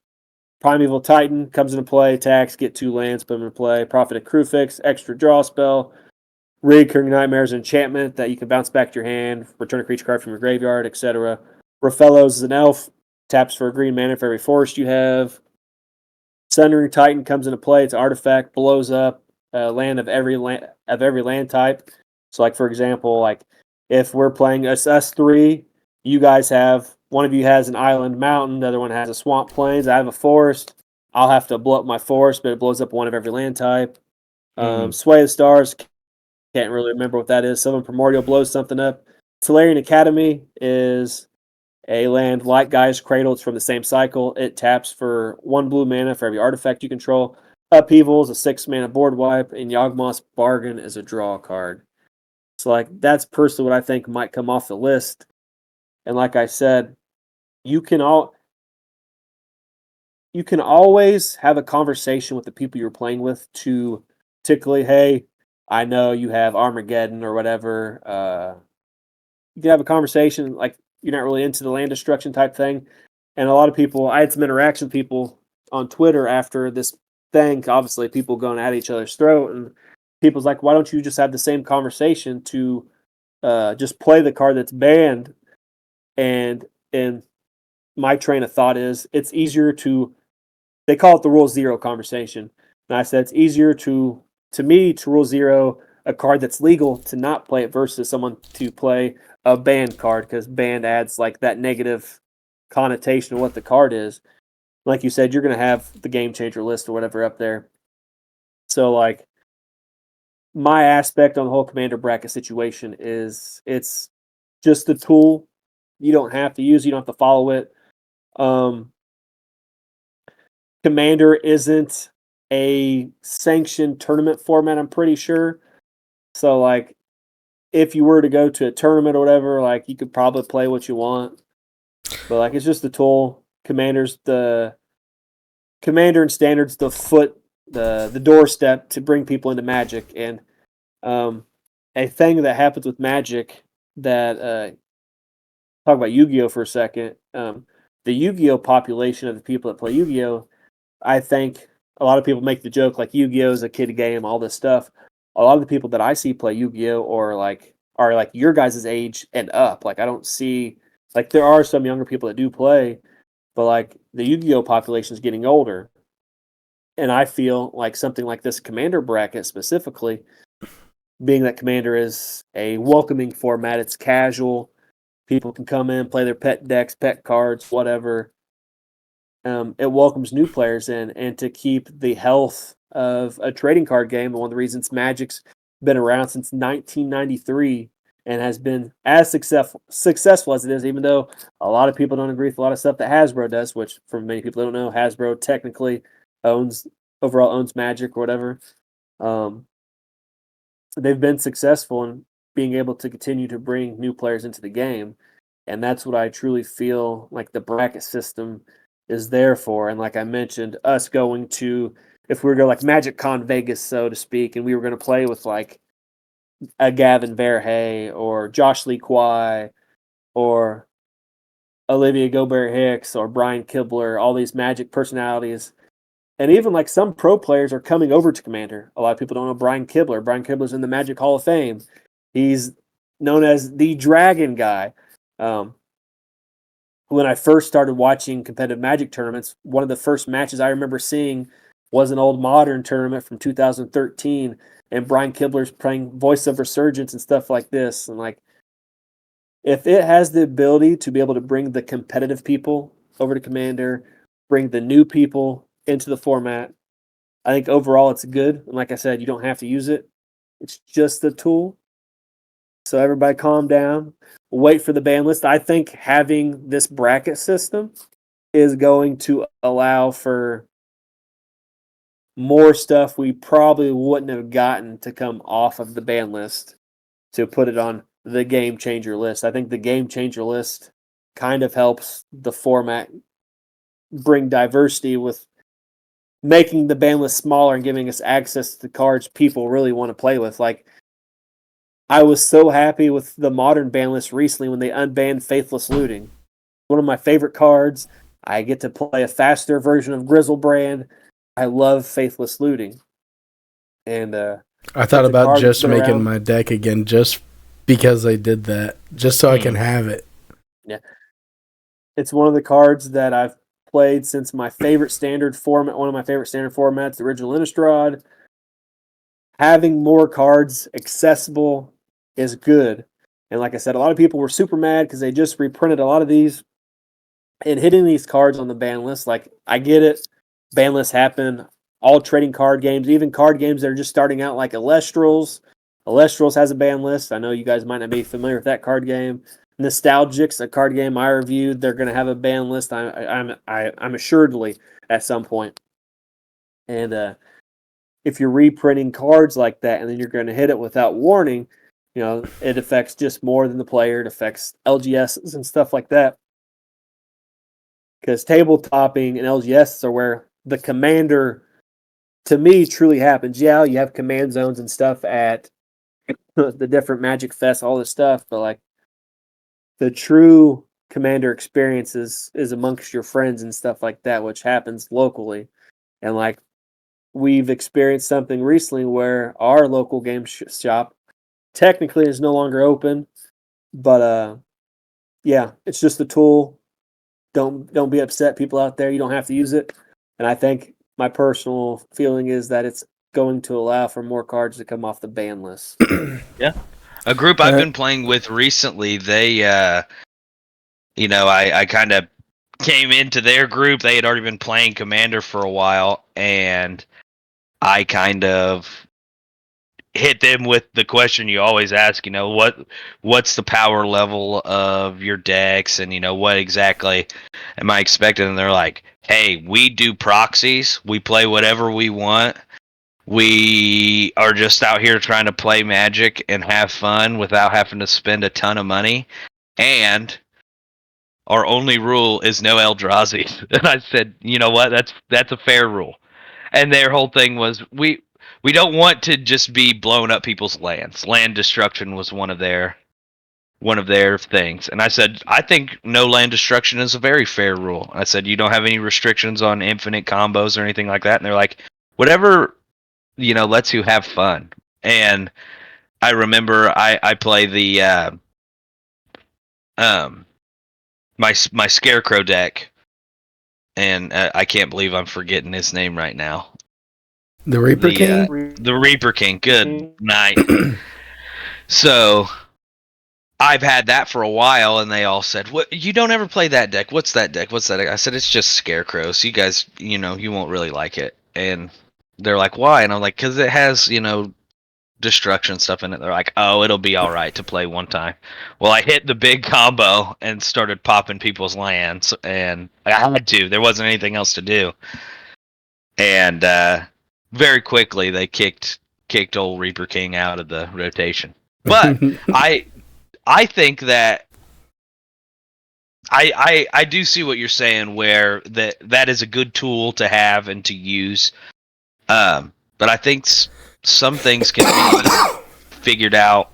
Primeval Titan comes into play, attacks, get 2 lands, put them into play. Prophet of Crufix, extra draw spell. Recurring Nightmares enchantment that you can bounce back to your hand, return a creature card from your graveyard, etc. Rafellos is an elf, taps for a green mana for every forest you have. Sundering Titan comes into play. It's an artifact, blows up land of every land type. So, like for example, like if we're playing us 3, you guys have one of you has an island mountain, the other one has a swamp plains. I have a forest. I'll have to blow up my forest, but it blows up one of every land type. Sway of the Stars, can't really remember what that is. Sylvan Primordial blows something up. Tolarian Academy is a land like Gaia's Cradle. It's from the same cycle. It taps for 1 blue mana for every artifact you control. Upheaval is a 6 mana board wipe, and Yawgmoth's Bargain is a draw card. So, like, that's personally what I think might come off the list. And like I said, you can always have a conversation with the people you're playing with to particularly, hey, I know you have Armageddon or whatever. You can have a conversation like you're not really into the land destruction type thing. And a lot of people, I had some interaction with people on Twitter after this thing. Obviously, people going at each other's throat, and people's like, why don't you just have the same conversation to just play the card that's banned? And my train of thought is it's easier to, they call it the rule 0 conversation. And I said it's easier to me to rule 0 a card that's legal to not play it versus someone to play a banned card, because banned adds like that negative connotation of what the card is. Like you said, you're going to have the game changer list or whatever up there. So like my aspect on the whole commander bracket situation is it's just a tool. You don't have to use it, you don't have to follow it. Commander isn't a sanctioned tournament format, I'm pretty sure. So like if you were to go to a tournament or whatever, like you could probably play what you want. But like it's just a tool. Commander and Standard's the doorstep to bring people into Magic. And a thing that happens with Magic that talk about Yu-Gi-Oh for a second. The Yu-Gi-Oh population of the people that play Yu-Gi-Oh, I think a lot of people make the joke like Yu-Gi-Oh is a kid game, all this stuff. A lot of the people that I see play Yu-Gi-Oh are like your guys' age and up. Like I don't see, like there are some younger people that do play, but like the Yu-Gi-Oh population is getting older. And I feel like something like this Commander bracket specifically, being that Commander is a welcoming format, it's casual. People can come in, play their pet decks, pet cards, whatever. It welcomes new players in, and to keep the health of a trading card game. One of the reasons Magic's been around since 1993 and has been as successful as it is, even though a lot of people don't agree with a lot of stuff that Hasbro does, which for many people don't know, Hasbro technically owns Magic or whatever. Um, they've been successful in being able to continue to bring new players into the game, and that's what I truly feel like the bracket system is there for. And like I mentioned, us going to, if we were going like Magic Con Vegas, so to speak, and we were going to play with like a Gavin Verhey or Josh Lee Kwai or Olivia Gobert Hicks or Brian Kibler, all these Magic personalities. And even like some pro players are coming over to Commander. A lot of people don't know Brian Kibler. Brian Kibler's in the Magic Hall of Fame. He's known as the Dragon Guy. When I first started watching competitive Magic tournaments, one of the first matches I remember seeing was an old Modern tournament from 2013, and Brian Kibler's playing Voice of Resurgence and stuff like this. And like, if it has the ability to be able to bring the competitive people over to Commander, bring the new people into the format, I think overall it's good. And like I said, you don't have to use it. It's just a tool. So everybody calm down. Wait for the ban list. I think having this bracket system is going to allow for more stuff we probably wouldn't have gotten to come off of the ban list to put it on the game changer list. I think the game changer list kind of helps the format bring diversity with making the ban list smaller and giving us access to the cards people really want to play with. Like, I was so happy with the Modern ban list recently when they unbanned Faithless Looting. One of my favorite cards. I get to play a faster version of Grizzlebrand. I love Faithless Looting. And I thought about just making around. my deck again just because they did that, just so I can have it. Yeah. It's one of the cards that I've played since my favorite standard format, one of my favorite standard formats, the original Innistrad. Having more cards accessible is good. And like I said, a lot of people were super mad because they just reprinted a lot of these and hitting these cards on the ban list. Like, I get it. Ban lists happen. All trading card games, even card games that are just starting out like Elestrals. Elestrals has a ban list. I know you guys might not be familiar with that card game. Nostalgics, a card game I reviewed, they're going to have a ban list. I'm assuredly at some point. And if you're reprinting cards like that and then you're going to hit it without warning, it affects just more than the player. It affects LGSs and stuff like that. Because tabletopping and LGSs are where the Commander, to me, truly happens. Yeah, you have command zones and stuff at the different Magic Fest, all this stuff, but like the true Commander experience is amongst your friends and stuff like that, which happens locally. And like, we've experienced something recently where our local game shop technically is no longer open, but yeah, it's just a tool. Don't be upset, people out there. You don't have to use it. And I think my personal feeling is that it's going to allow for more cards to come off the ban list. Yeah. A group I've been playing with recently, they, I kind of came into their group. They had already been playing Commander for a while, and I kind of hit them with the question you always ask, what's the power level of your decks, and what exactly am I expecting? And they're like, hey, we do proxies, we play whatever we want, we are just out here trying to play Magic and have fun without having to spend a ton of money, and our only rule is no Eldrazi. And I said, you know what, that's a fair rule. And their whole thing was, we don't want to just be blowing up people's lands. Land destruction was one of their things. And I said, I think no land destruction is a very fair rule. I said, you don't have any restrictions on infinite combos or anything like that. And they're like, whatever, lets you have fun. And I remember I play the my Scarecrow deck, and I can't believe I'm forgetting his name right now. The Reaper King? The Reaper King. Good night. So I've had that for a while, and they all said, "What? You don't ever play that deck? What's that deck? What's that deck?" I said, "It's just Scarecrow. So you guys, you won't really like it." And they're like, "Why?" And I'm like, "Because it has, destruction stuff in it." They're like, "Oh, it'll be all right to play one time." Well, I hit the big combo and started popping people's lands, and I had to. There wasn't anything else to do, and very quickly they kicked old Reaper King out of the rotation. But I think that I do see what you're saying, where that is a good tool to have and to use. But I think some things can be figured out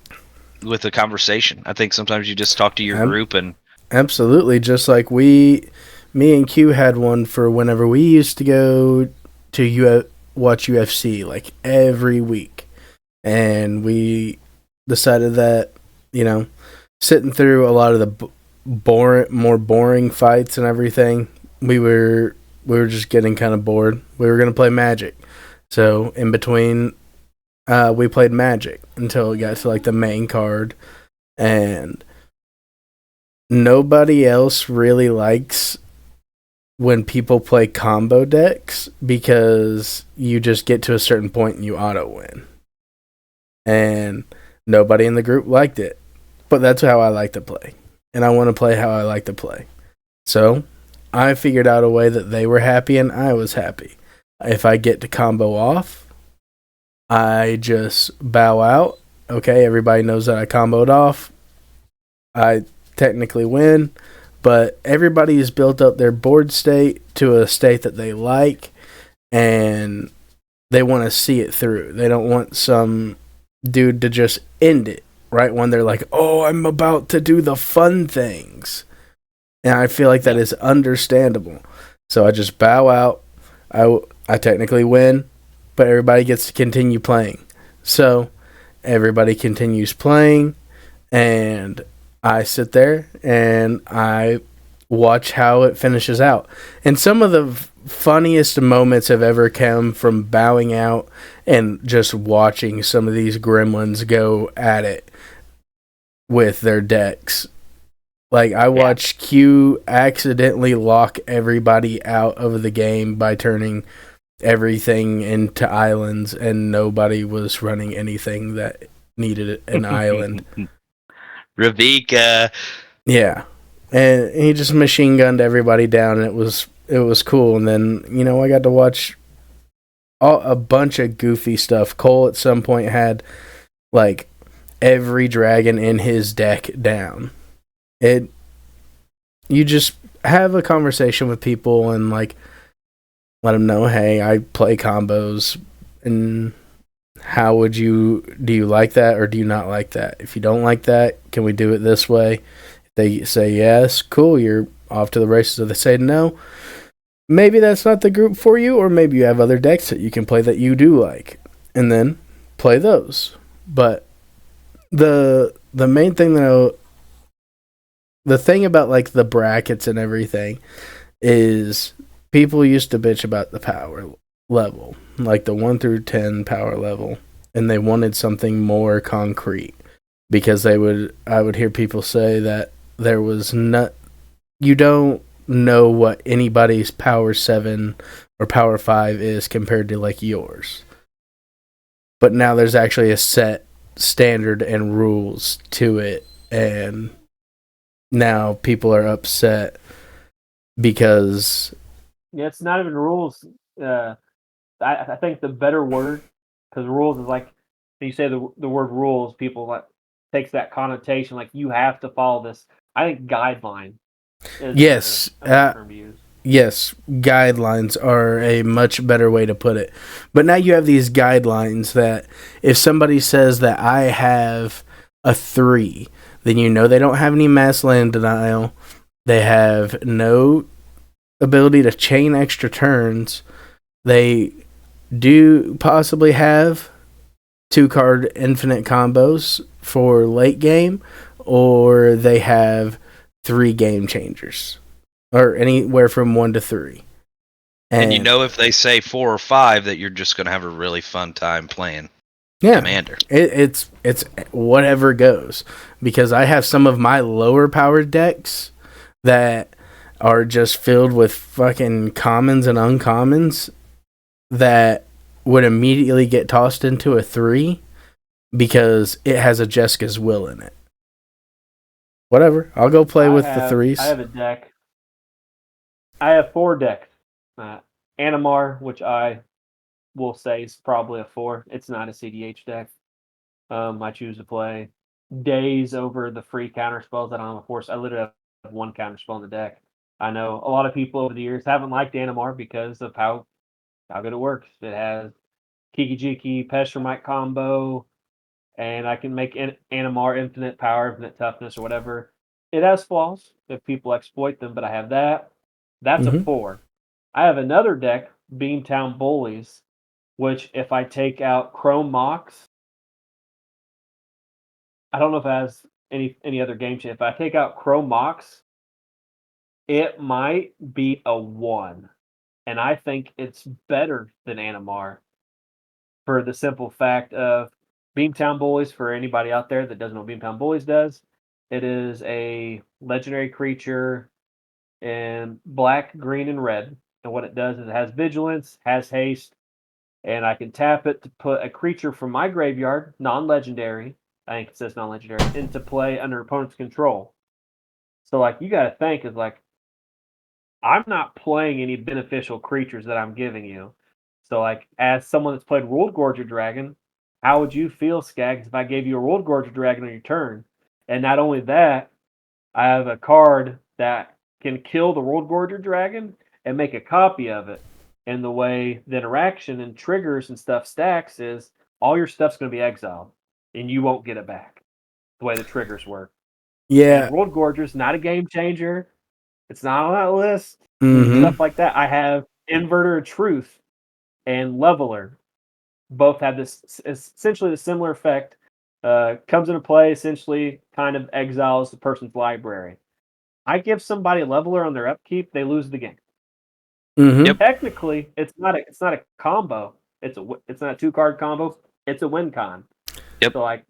with a conversation. I think sometimes you just talk to your group and absolutely, just like me and Q had one for whenever we used to go to watch UFC like every week, and we decided that sitting through a lot of the more boring fights and everything, we were just getting kind of bored. We were gonna play Magic, so in between, we played Magic until it got to like the main card, and nobody else really likes when people play combo decks because you just get to a certain point and you auto win. And nobody in the group liked it. But that's how I like to play. And I want to play how I like to play. So I figured out a way that they were happy and I was happy. If I get to combo off, I just bow out. Okay, everybody knows that I comboed off. I technically win, but everybody has built up their board state to a state that they like, and they want to see it through. They don't want some dude to just end it right when they're like, "Oh, I'm about to do the fun things," and I feel like that is understandable. So I just bow out. I technically win, but everybody gets to continue playing. So everybody continues playing, and I sit there and I watch how it finishes out. And some of the funniest moments have ever come from bowing out and just watching some of these gremlins go at it with their decks. Like, I watched Q accidentally lock everybody out of the game by turning everything into islands, and nobody was running anything that needed an island. Ravika. Yeah. And he just machine gunned everybody down, and it was cool. And then, I got to watch a bunch of goofy stuff. Cole at some point had like every dragon in his deck down. You just have a conversation with people and like let them know, hey, I play combos, and do you like that or do you not like that? If you don't like that, can we do it this way? If they say yes, cool, you're off to the races. If they say no, maybe that's not the group for you, or maybe you have other decks that you can play that you do like, and then play those. But the main thing though, the thing about like the brackets and everything is people used to bitch about the power level, like the 1 through 10 power level, and they wanted something more concrete because I would hear people say that there was you don't know what anybody's power 7 or power 5 is compared to like yours. But now there's actually a set standard and rules to it, and now people are upset because it's not even rules. I think the better word, because rules is like, when you say the word rules, people like takes that connotation like you have to follow this. I think guideline is yes, a term to use. Yes, guidelines are a much better way to put it. But now you have these guidelines that if somebody says that I have a 3, then they don't have any mass land denial. They have no ability to chain extra turns. They do possibly have 2-card infinite combos for late game, or they have 3 game changers, or anywhere from 1 to 3. And you know, if they say 4 or 5, that you're just going to have a really fun time playing Commander. It's whatever goes, because I have some of my lower powered decks that are just filled with fucking commons and uncommons that would immediately get tossed into a 3 because it has a Jessica's Will in it. Whatever, I'll go play with the 3s. I have a deck. I have 4 decks. Animar, which I will say is probably a 4. It's not a CDH deck. I choose to play Days over the free counter spells that I don't have a force. I literally have 1 counter spell in the deck. I know a lot of people over the years haven't liked Animar because of how good it works. It has Kiki Jiki, Pestromite combo, and I can make Animar infinite power, infinite toughness, or whatever. It has flaws if people exploit them, but I have that. That's a 4. I have another deck, Beamtown Bullies, which if I take out Chrome Mox, I don't know if it has any other game change. If I take out Chrome Mox, it might be a 1. And I think it's better than Animar for the simple fact of Beamtown Bullies. For anybody out there that doesn't know what Beamtown Bullies does, it is a legendary creature in black, green, and red. And what it does is it has vigilance, has haste, and I can tap it to put a creature from my graveyard, non-legendary, I think it says non-legendary, into play under opponent's control. So like you gotta think is like I'm not playing any beneficial creatures that I'm giving you. So like as someone that's played World Gorger Dragon, how would you feel, Skags, if I gave you a World Gorger Dragon on your turn? And not only that, I have a card that can kill the World Gorger Dragon and make a copy of it. And the way the interaction and triggers and stuff stacks is all your stuff's going to be exiled, and you won't get it back. The way the triggers work. Yeah. And World Gorger's not a game changer. It's not on that list. Mm-hmm. Stuff like that. I have Inverter of Truth and Leveler. Both have this essentially the similar effect. Comes into play essentially kind of exiles the person's library. I give somebody a Leveler on their upkeep, they lose the game. Mm-hmm. Yep. Technically, it's not a combo. It's not a 2-card combo. It's a win con. Yep. So like,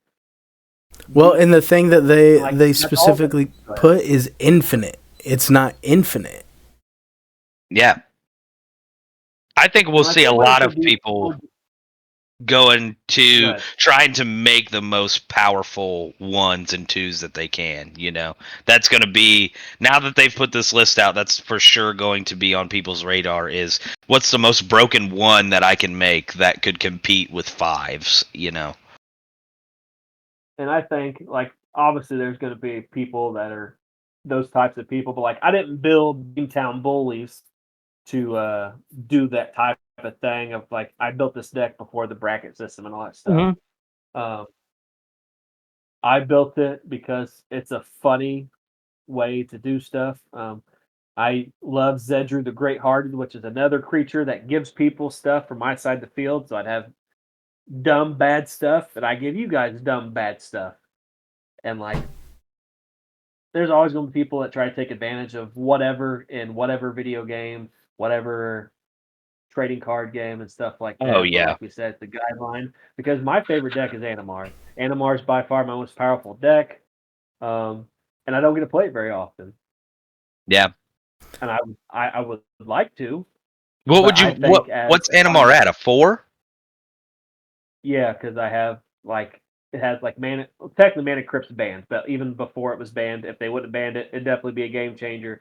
well, and the thing that they that's specifically put is infinite. It's not infinite. Yeah. I think we'll see a lot of people going to trying to make the most powerful 1s and 2s that they can. You know, that's going to be, now that they've put this list out, that's for sure going to be on people's radar, is what's the most broken 1 that I can make that could compete with 5s, you know. And I think, like, obviously there's going to be people that are those types of people, but like I didn't build Beamtown Bullies to do that type of thing of like I built this deck before the bracket system and all that stuff. I built it because it's a funny way to do stuff. I love Zedru the Great Hearted, which is another creature that gives people stuff from my side of the field. So I'd have dumb bad stuff, and I give you guys dumb bad stuff. And like, there's always going to be people that try to take advantage of whatever in whatever video game, whatever trading card game and stuff like that. Oh, yeah. But like we said, the guideline, because my favorite deck is Animar. Animar is by far my most powerful deck, and I don't get to play it very often. Yeah, and I would like to. What would you? What's Animar at, a 4? Yeah, because I have like it has like mana. Technically, Mana Crypt's banned, but even before it was banned, if they wouldn't have banned it, it'd definitely be a game changer.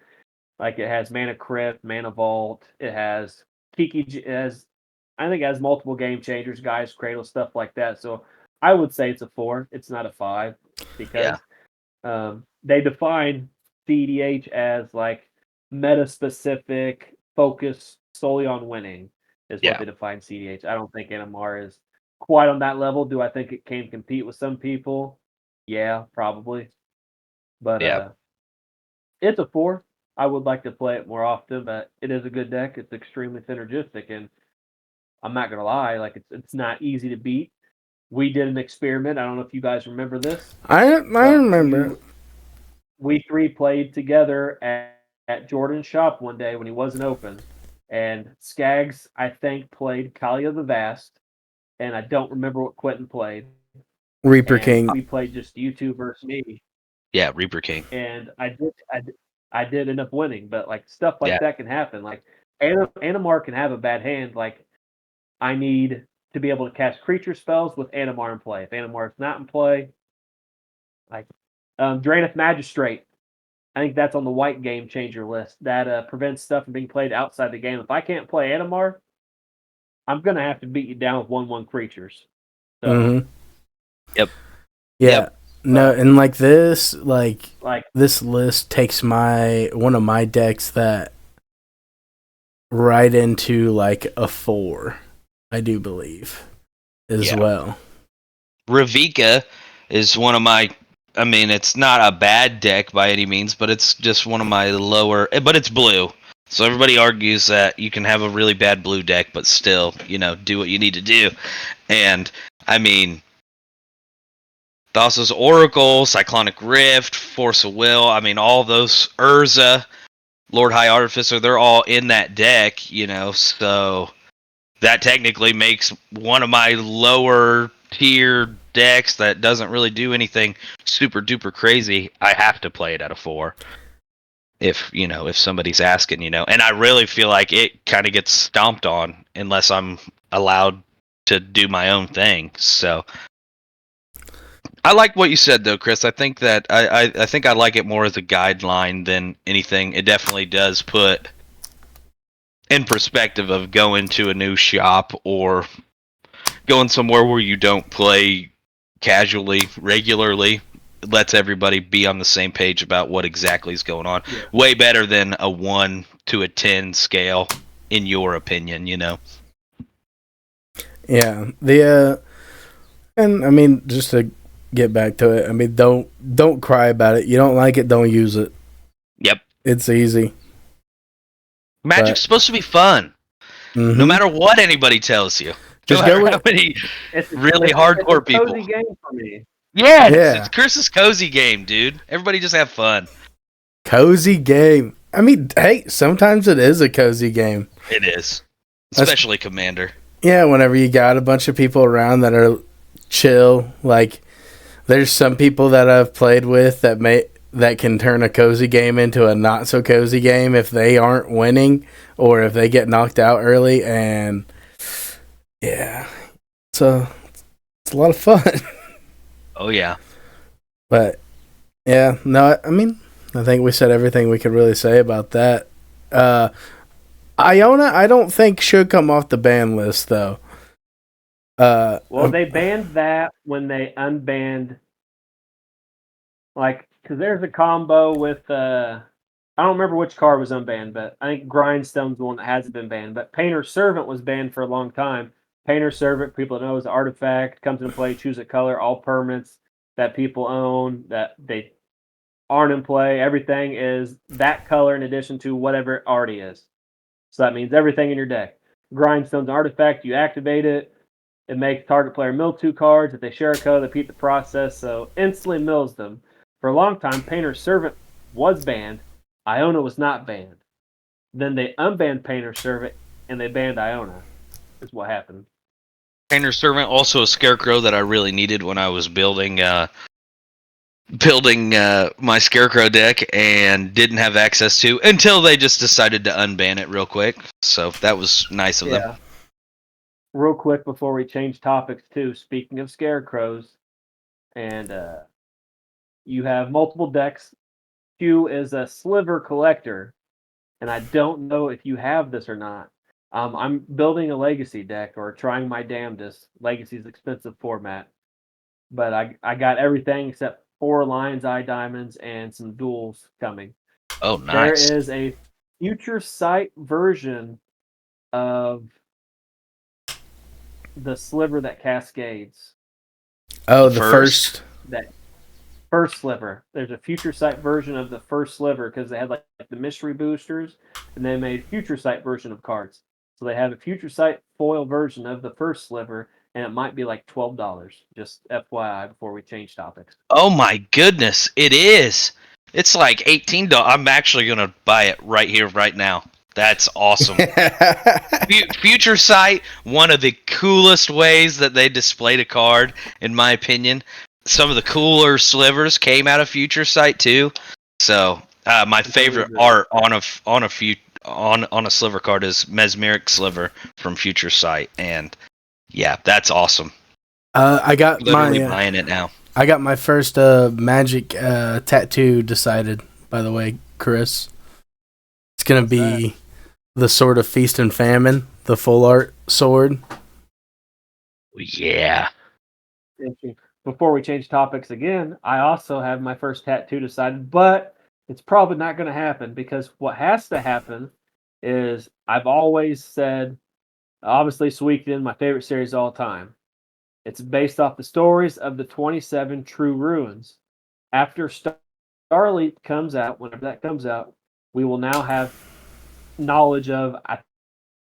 Like it has Mana Crypt, Mana Vault. It has Kiki. It has, I think, it has multiple game changers, guys, Cradle, stuff like that. So I would say it's a 4. It's not a 5 because they define CDH as like meta specific, focus solely on winning is what they define CDH. I don't think NMR is quite on that level. Do I think it can compete with some people? Yeah, probably. But it's a 4. I would like to play it more often, but it is a good deck. It's extremely synergistic, and I'm not gonna lie, like it's not easy to beat. We did an experiment. I don't know if you guys remember this. I remember. We 3 played together at Jordan's shop one day when he wasn't open. And Skaggs, I think, played Kalia the Vast, and I don't remember what Quentin played. Reaper And King. we played just you two versus me. Yeah, Reaper King. And I did end up winning, but like stuff like Yeah. that can happen. Like Animar can have a bad hand. Like I need to be able to cast creature spells with Animar in play. If Animar is not in play, like Draenith Magistrate, I think that's on the white game changer list. That prevents stuff from being played outside the game. If I can't play Animar, I'm gonna have to beat you down with 1/1 creatures. So Mm-hmm. Yep. Yeah. Yep. No, and like this list takes one of my decks that right into like a 4, I do believe, as well. Ravika is one of my. I mean, it's not a bad deck by any means, but it's just one of my lower. But it's blue, so everybody argues that you can have a really bad blue deck, but still, do what you need to do. And I mean, Thassa's Oracle, Cyclonic Rift, Force of Will. I mean, all those Urza, Lord High Artificer, they're all in that deck, so that technically makes one of my lower tier decks that doesn't really do anything super duper crazy. I have to play it at a 4 if somebody's asking, and I really feel like it kind of gets stomped on unless I'm allowed to do my own thing. So I like what you said though, Chris. I think that I think I like it more as a guideline than anything. It definitely does put in perspective of going to a new shop or going somewhere where you don't play casually, regularly. It lets everybody be on the same page about what exactly is going on. Yeah. Way better than a 1 to a 10 scale, in your opinion, Yeah. And I mean, just to get back to it, I mean, don't cry about it. You don't like it, don't use it. Yep. It's easy. Magic's supposed to be fun. Mm-hmm. No matter what anybody tells you. Just no go matter with how many really hardcore it's a cozy people. game for me. Yeah, Yeah. it's Chris's cozy game, dude. Everybody just have fun. Cozy game. I mean, hey, sometimes it is a cozy game. It is. Especially Commander. Yeah, whenever you got a bunch of people around that are chill, like there's some people that I've played with that can turn a cozy game into a not so cozy game if they aren't winning or if they get knocked out early, and yeah, it's a lot of fun. Oh yeah. But yeah, no, I mean, I think we said everything we could really say about that. Iona, I don't think should come off the ban list though. Well, they banned that when they unbanned, because there's a combo with I don't remember which card was unbanned, but I think Grindstone's the one that hasn't been banned. But Painter's Servant was banned for a long time. Painter's Servant, people know, is an artifact, comes into play, choose a color, all permanents that people own, that they aren't in play. Everything is that color in addition to whatever it already is. So that means everything in your deck. Grindstone's an artifact, you activate it, it makes target player mill 2 cards. If they share a color, they repeat the process, so instantly mills them. For a long time, Painter's Servant was banned. Iona was not banned. Then they unbanned Painter's Servant, and they banned Iona. Is what happened. Painter's Servant, also a scarecrow that I really needed when I was building my scarecrow deck and didn't have access to until they just decided to unban it real quick. So that was nice of them. Real quick before we change topics too, speaking of scarecrows, and you have multiple decks. Q is a sliver collector, and I don't know if you have this or not. I'm building a legacy deck or trying my damnedest. Legacy's expensive format, but I got everything except 4 Lion's Eye Diamonds and some duels coming. Oh, nice. There is a future sight version of the sliver that cascades. Oh, the first that first sliver. There's a future sight version of the first sliver because they had like the mystery boosters, and they made future sight version of cards. So they have a future sight foil version of the first sliver, and it might be like $12. Just FYI before we change topics. Oh my goodness, it is. It's like $18. I'm actually gonna buy it right here, right now. That's awesome. Future Sight, one of the coolest ways that they displayed a card, in my opinion. Some of the cooler slivers came out of Future Sight too. So my favorite art on a sliver card is Mesmeric Sliver from Future Sight, and yeah, that's awesome. I got Literally buying it now. I got my first Magic tattoo decided. By the way, Chris, it's gonna be the Sword of Feast and Famine, the full art sword. Yeah. Before we change topics again, I also have my first tattoo decided, but it's probably not going to happen because what has to happen is I've always said, obviously, Suikoden, my favorite series of all time. It's based off the stories of the 27 True Ruins. After Starlight comes out, whenever that comes out, we will now have knowledge of, I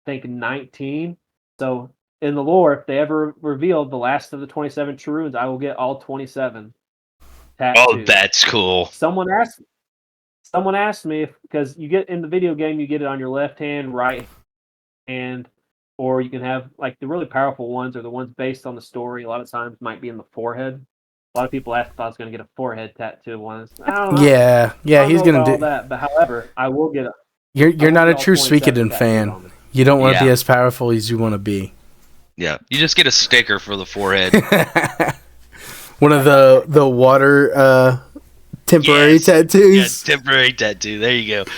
think, 19. So in the lore, if they ever revealed the last of the 27 True Ruins, I will get all 27 tattoos. Oh, that's cool. Someone asked me if, because you get in the video game, you get it on your left hand, right hand, or you can have like the really powerful ones or the ones based on the story. A lot of times might be in the forehead. A lot of people asked if I was going to get a forehead tattoo once. I don't know. Yeah, he's going to do that. But however, I will get a. You're not a true Suikoden fan. You don't want to be as powerful as you want to be. Yeah, you just get a sticker for the forehead. One of the water temporary tattoos. Yes, temporary tattoo. There you go.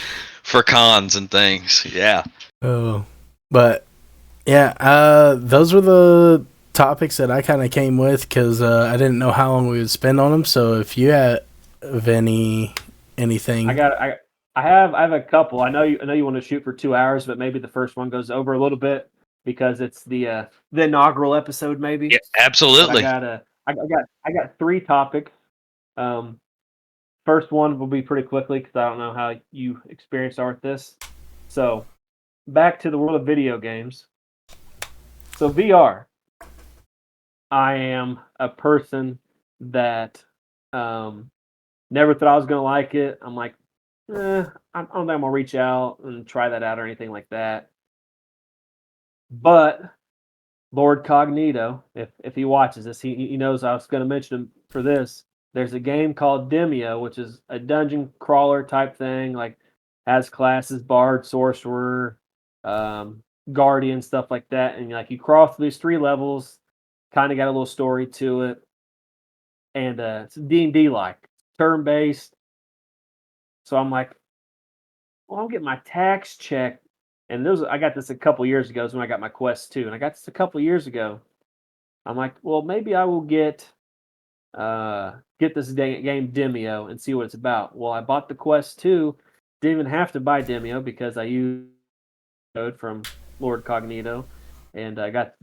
For cons and things. Yeah. Oh, but yeah, those were the topics that I kind of came with because I didn't know how long we would spend on them. So if you have anything, I have a couple. I know you want to shoot for 2 hours, but maybe the first one goes over a little bit because it's the inaugural episode, maybe. Yeah, absolutely. But I got 3 topics. First one will be pretty quickly because I don't know how you experienced are with this. So, back to the world of video games. So VR. I am a person that never thought I was gonna like it. I'm like, I don't think I'm gonna reach out and try that out or anything like that. But Lord Cognito, if he watches this, he knows I was going to mention him for this. There's a game called Demio, which is a dungeon crawler type thing, like has classes, bard, sorcerer, guardian, stuff like that. And like you crawl through these 3 levels, kind of got a little story to it, and it's D&D like turn based. So I'm like, well, I'll get my tax check. And I got this a couple years ago. Is when I got my Quest 2, and I got this a couple years ago. I'm like, well, maybe I will get this game Demio and see what it's about. Well, I bought the Quest 2. Didn't even have to buy Demio because I used code from Lord Cognito, and I got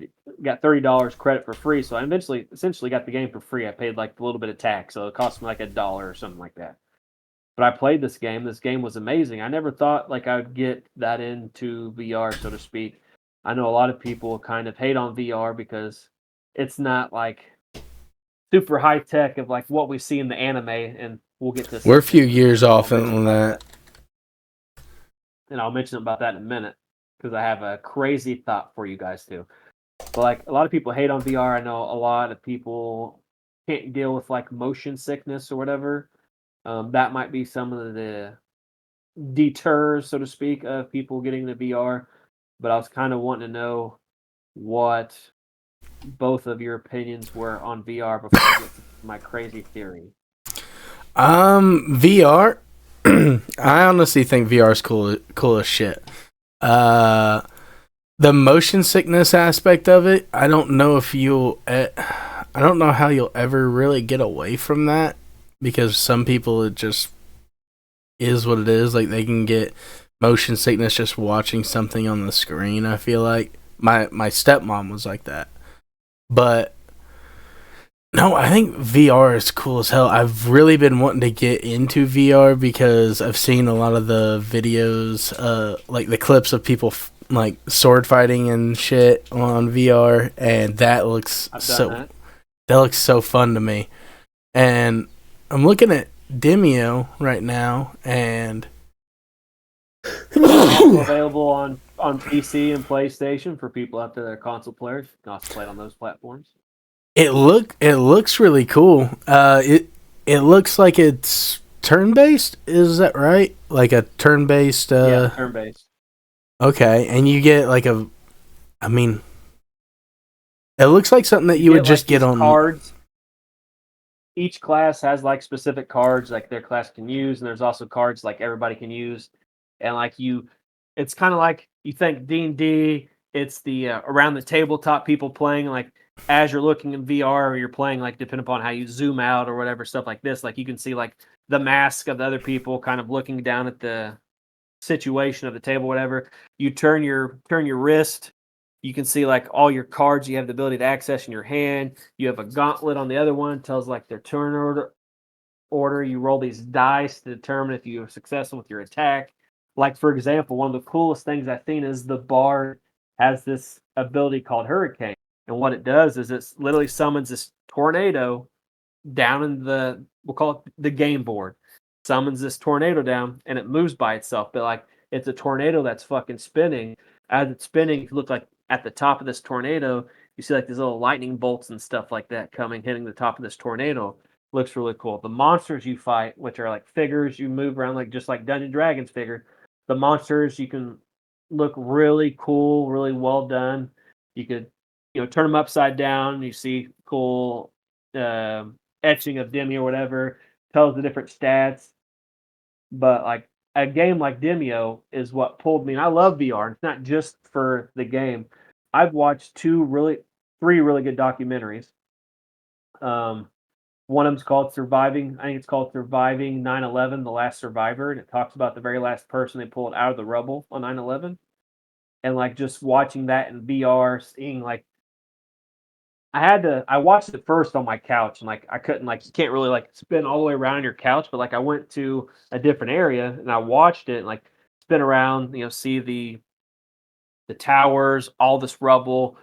$30 credit for free. So I essentially got the game for free. I paid like a little bit of tax, so it cost me like $1 or something like that. But I played this game. This game was amazing. I never thought like I would get that into VR, so to speak. I know a lot of people kind of hate on VR because it's not like super high tech of like what we see in the anime, and we'll get to. We're a few years off on that. And I'll mention about that in a minute because I have a crazy thought for you guys too. But like a lot of people hate on VR. I know a lot of people can't deal with like motion sickness or whatever. That might be some of the deters, so to speak, of people getting the VR. But I was kind of wanting to know what both of your opinions were on VR before I get to my crazy theory. VR. I honestly think VR is cool as shit. The motion sickness aspect of it, I don't know how you'll ever really get away from that. Because some people, it just is what it is. Like, they can get motion sickness just watching something on the screen, I feel like. My stepmom was like that. But, no, I think VR is cool as hell. I've really been wanting to get into VR because I've seen a lot of the videos, like the clips of people, like, sword fighting and shit on VR. And that looks that looks so fun to me. And I'm looking at Demio right now, and Also available on PC and PlayStation for people out there that are console players. You can also play it on those platforms. It looks really cool. It looks like it's turn based. Is that right? Like a turn based. Yeah, turn based. Okay, and you get like a. I mean, it looks like something that you would get just like get these on. cards. Each class has like specific cards like their class can use, and there's also cards like everybody can use. And like it's kind of like you think D&D. It's the around the tabletop people playing like as you're looking in VR or you're playing like depending upon how you zoom out or whatever stuff like this. Like you can see like the mask of the other people kind of looking down at the situation of the table, whatever. You turn your wrist. You can see like all your cards you have the ability to access in your hand. You have a gauntlet on the other one, tells like their turn order. You roll these dice to determine if you're successful with your attack. Like for example, one of the coolest things I've seen is the bard has this ability called Hurricane. And what it does is it literally summons this tornado down in we'll call it the game board, summons this tornado down and it moves by itself. But like it's a tornado that's fucking spinning. As it's spinning, if you look like at the top of this tornado, you see like these little lightning bolts and stuff like that coming, hitting the top of this tornado. Looks really cool. The monsters you fight, which are like figures you move around like just like Dungeons Dragons figure, the monsters you can look really cool, really well done. You could, turn them upside down. You see cool etching of Demi or whatever, tells the different stats. But like a game like Demio is what pulled me. And I love VR. It's not just for the game. I've watched three really good documentaries. Um, one of them's called Surviving. I think it's called Surviving 9/11, The Last Survivor, and it talks about the very last person they pulled out of the rubble on 9/11. And like just watching that in VR, seeing like I watched it first on my couch and like I couldn't like you can't really like spin all the way around your couch, but like I went to a different area and I watched it and like spin around, see the towers, all this rubble.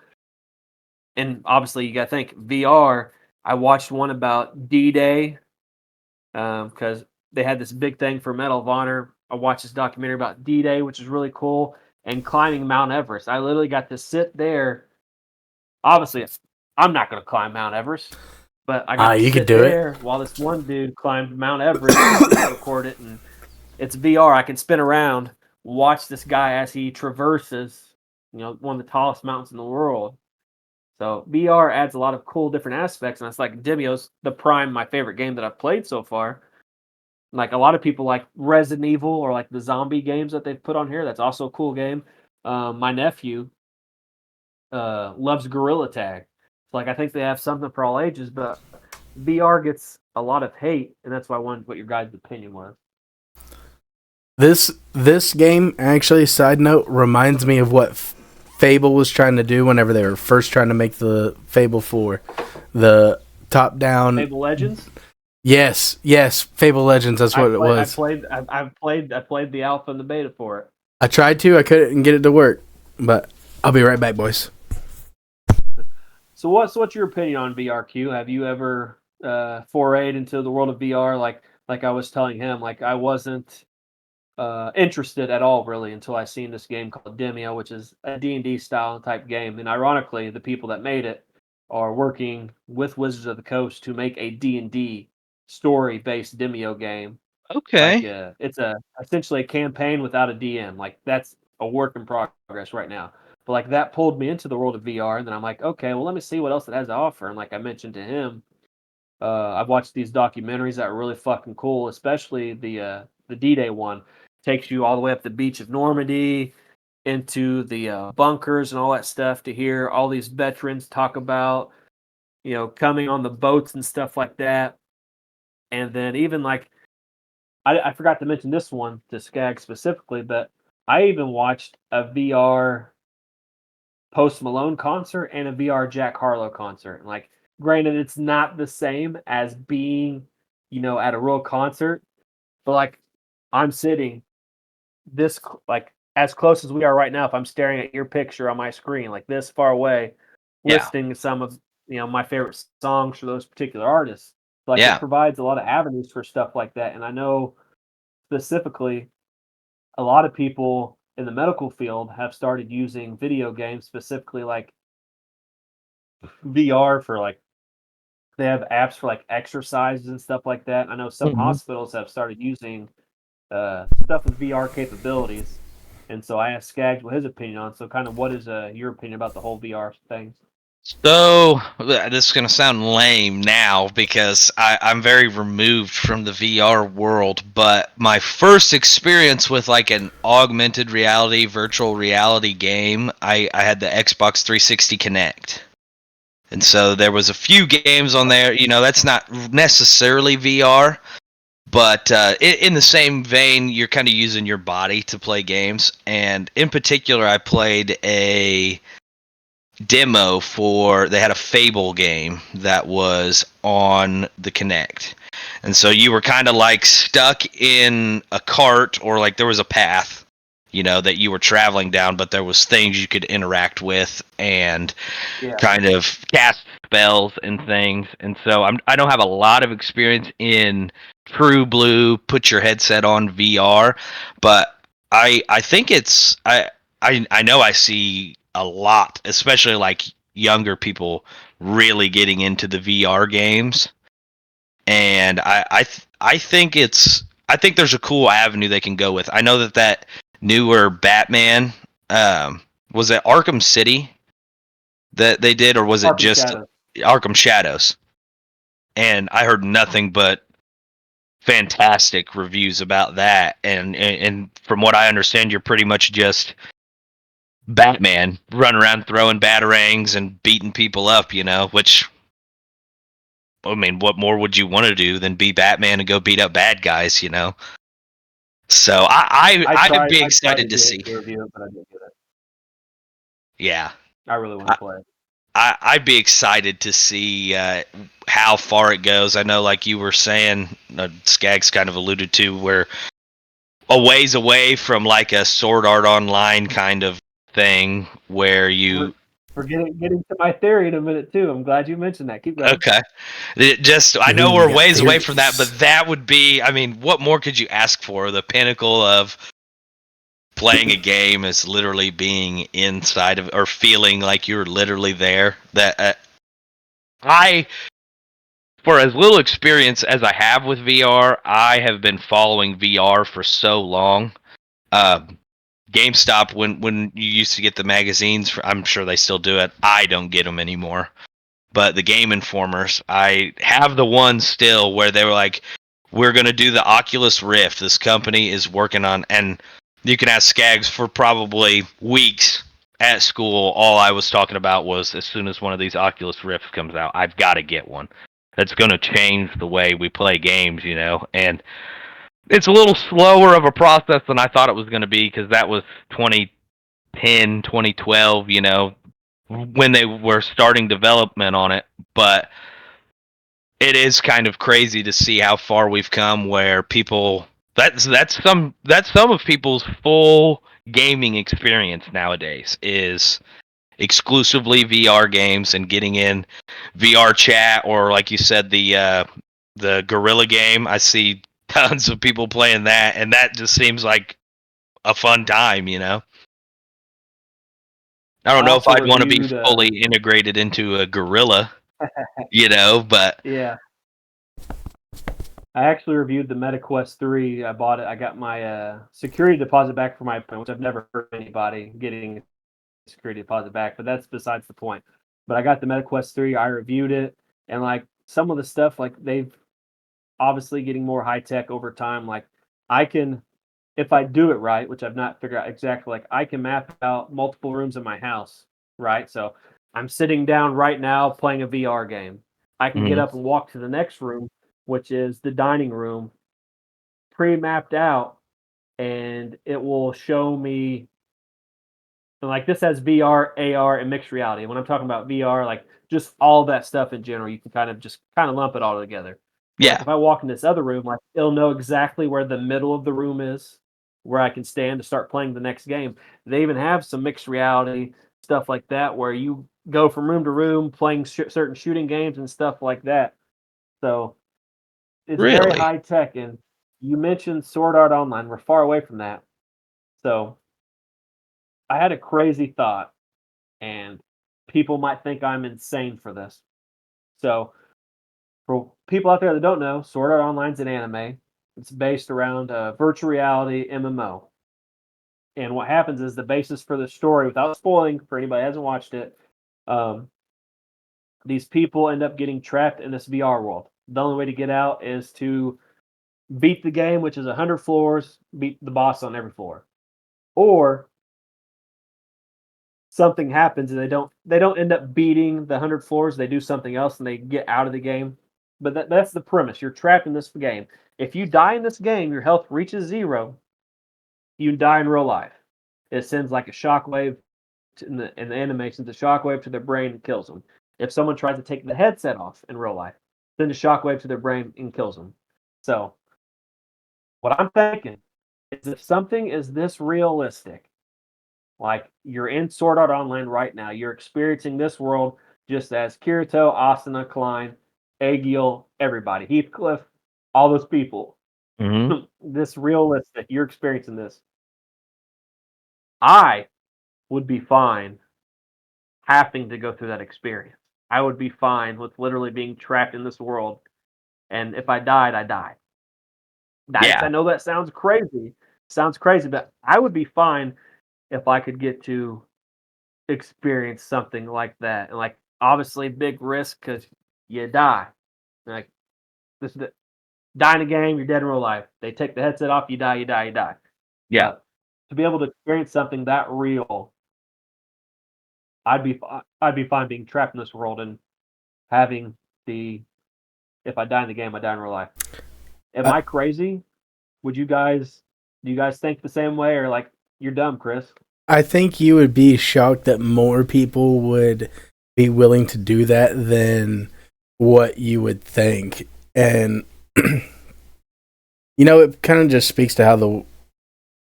And obviously you gotta think VR. I watched one about D-Day, because they had this big thing for Medal of Honor. I watched this documentary about D-Day, which is really cool, and climbing Mount Everest. I literally got to sit there. Obviously, I'm not going to climb Mount Everest, but I got to You could sit do it. there while this one dude climbed Mount Everest and screen record it. And it's VR. I can spin around, watch this guy as he traverses, one of the tallest mountains in the world. So VR adds a lot of cool different aspects, and it's like Demio's my favorite game that I've played so far. Like a lot of people like Resident Evil or like the zombie games that they've put on here. That's also a cool game. My nephew loves Gorilla Tag. So like I think they have something for all ages, but VR gets a lot of hate, and that's why I wondered what your guys' opinion was. This game actually, side note, reminds me of what Fable was trying to do whenever they were first trying to make the Fable 4, the top down. Fable Legends. Yes, Fable Legends. That's what it was. I played the alpha and the beta for it. I tried to. I couldn't get it to work, but I'll be right back, boys. So what's your opinion on VRQ? Have you ever forayed into the world of VR? Like I was telling him, like I wasn't interested at all really until I seen this game called Demio, which is a D&D style type game. And ironically, the people that made it are working with Wizards of the Coast to make a D&D story-based Demio game. Like Okay. it's essentially a campaign without a DM. Like that's a work in progress right now. But like that pulled me into the world of VR, and then I'm like, okay, well let me see what else it has to offer. And like I mentioned to him, I've watched these documentaries that are really fucking cool, especially the D-Day one. Takes you all the way up the beach of Normandy into the bunkers and all that stuff to hear all these veterans talk about, coming on the boats and stuff like that. And then even like I forgot to mention this one to Skag specifically, but I even watched a VR Post Malone concert and a VR Jack Harlow concert. And like, granted, it's not the same as being, at a real concert, but like, I'm sitting like as close as we are right now. If I'm staring at your picture on my screen, like this far away, Yeah. listening to some of my favorite songs for those particular artists, like it Yeah. provides a lot of avenues for stuff like that. And I know specifically a lot of people in the medical field have started using video games, specifically like VR for like they have apps for like exercises and stuff like that. I know some hospitals have started using stuff with VR capabilities. And so I asked Skaggs what his opinion on. So, kind of, what is your opinion about the whole VR thing? So this is gonna sound lame now because I'm very removed from the VR world, but my first experience with like an augmented reality, virtual reality game, I had the Xbox 360 Kinect. And so there was a few games on there, that's not necessarily VR, but in the same vein, you're kind of using your body to play games. And in particular, I played a demo they had a Fable game that was on the Kinect. And so you were kind of like stuck in a cart, or like there was a path, that you were traveling down, but there was things you could interact with and kind of cast spells and things. And so I don't have a lot of experience in true blue put your headset on VR, but I think I know I see a lot, especially like younger people really getting into the VR games, and I think I think there's a cool avenue they can go with. I know that newer Batman, was it Arkham City that they did, or was it Arkham just Shadows. Arkham Shadows? And I heard nothing but fantastic reviews about that. And from what I understand, you're pretty much just Batman running around throwing batarangs and beating people up, which, I mean, what more would you want to do than be Batman and go beat up bad guys, So I'd be I tried to excited to get see. it to review it, but I didn't get it. Yeah. I really want to play it. I'd be excited to see how far it goes. I know, like you were saying, Skaggs kind of alluded to, where a ways away from like a Sword Art Online kind of thing where you. We're getting to my theory in a minute too. I'm glad you mentioned that. Keep going. Okay. I know Ooh, we're we got ways away from that, theories. but that would be, I mean, what more could you ask for? The pinnacle of playing a game is literally being inside of, or feeling like you're literally there. That I, for as little experience as I have with VR, I have been following VR for so long. GameStop, when you used to get the magazines, I'm sure they still do it. I don't get them anymore. But the Game Informers, I have the one still where they were like, we're going to do the Oculus Rift. This company is working on, and you can ask Skaggs for probably weeks at school. All I was talking about was, as soon as one of these Oculus Rifts comes out, I've got to get one. That's going to change the way we play games, and it's a little slower of a process than I thought it was going to be, because that was 2010, 2012, when they were starting development on it. But it is kind of crazy to see how far we've come, where people that's some of people's full gaming experience nowadays is exclusively VR games, and getting in VR chat, or like you said, the Gorilla game. I see tons of people playing that, and that just seems like a fun time, I don't I know if also I'd want to be reviewed. fully integrated into a gorilla, but Yeah, I actually reviewed the MetaQuest 3. I bought it. I got my security deposit back for my phone, which I've never heard of anybody getting a security deposit back, but that's besides the point. But I got the MetaQuest 3. I reviewed it, and like some of the stuff, like they've obviously getting more high tech over time. Like I can, if I do it right, which I've not figured out exactly, like I can map out multiple rooms in my house, right? So I'm sitting down right now playing a VR game. I can get Mhm. up and walk to the next room, which is the dining room, pre-mapped out, and it will show me. And like this has VR, AR, and mixed reality. When I'm talking about VR, like just all that stuff in general, you can kind of lump it all together. So like Yeah, if I walk in this other room, like it'll know exactly where the middle of the room is, where I can stand to start playing the next game. They even have some mixed reality stuff like that, where you go from room to room playing certain shooting games and stuff like that. So it's very really. high tech. And you mentioned Sword Art Online. We're far away from that. So I had a crazy thought, and people might think I'm insane for this. So for people out there that don't know, Sword Art Online's an anime. It's based around a virtual reality MMO. And what happens is the basis for the story, without spoiling for anybody who hasn't watched it, um, these people end up getting trapped in this VR world. The only way to get out is to beat the game, which is 100 floors, beat the boss on every floor, or something happens and they don't end up beating the 100 floors. They do something else and they get out of the game. But that's the premise. You're trapped in this game. If you die in this game, your health reaches zero. You die in real life. It sends like a shockwave in the animations, a shockwave to their brain and kills them. If someone tries to take the headset off in real life, send a shockwave to their brain and kills them. So what I'm thinking is if something is this realistic, like you're in Sword Art Online right now, you're experiencing this world just as Kirito, Asuna, Klein, Aegil, everybody, Heathcliff, all those people. Mm-hmm. This realistic, you're experiencing this. I would be fine having to go through that experience. I would be fine with literally being trapped in this world. And if I died, I died. I know that sounds crazy, but I would be fine if I could get to experience something like that. And like obviously big risk because you die. Like this is the die in a game, you're dead in real life. They take the headset off, you die, you die, you die. Yeah. To be able to experience something that real, I'd be fine being trapped in this world and having the if I die in the game, I die in real life. Am I, I crazy? Would you guys do you guys think the same way or like you're dumb, Chris? I think you would be shocked that more people would be willing to do that than what you would think. And it kind of just speaks to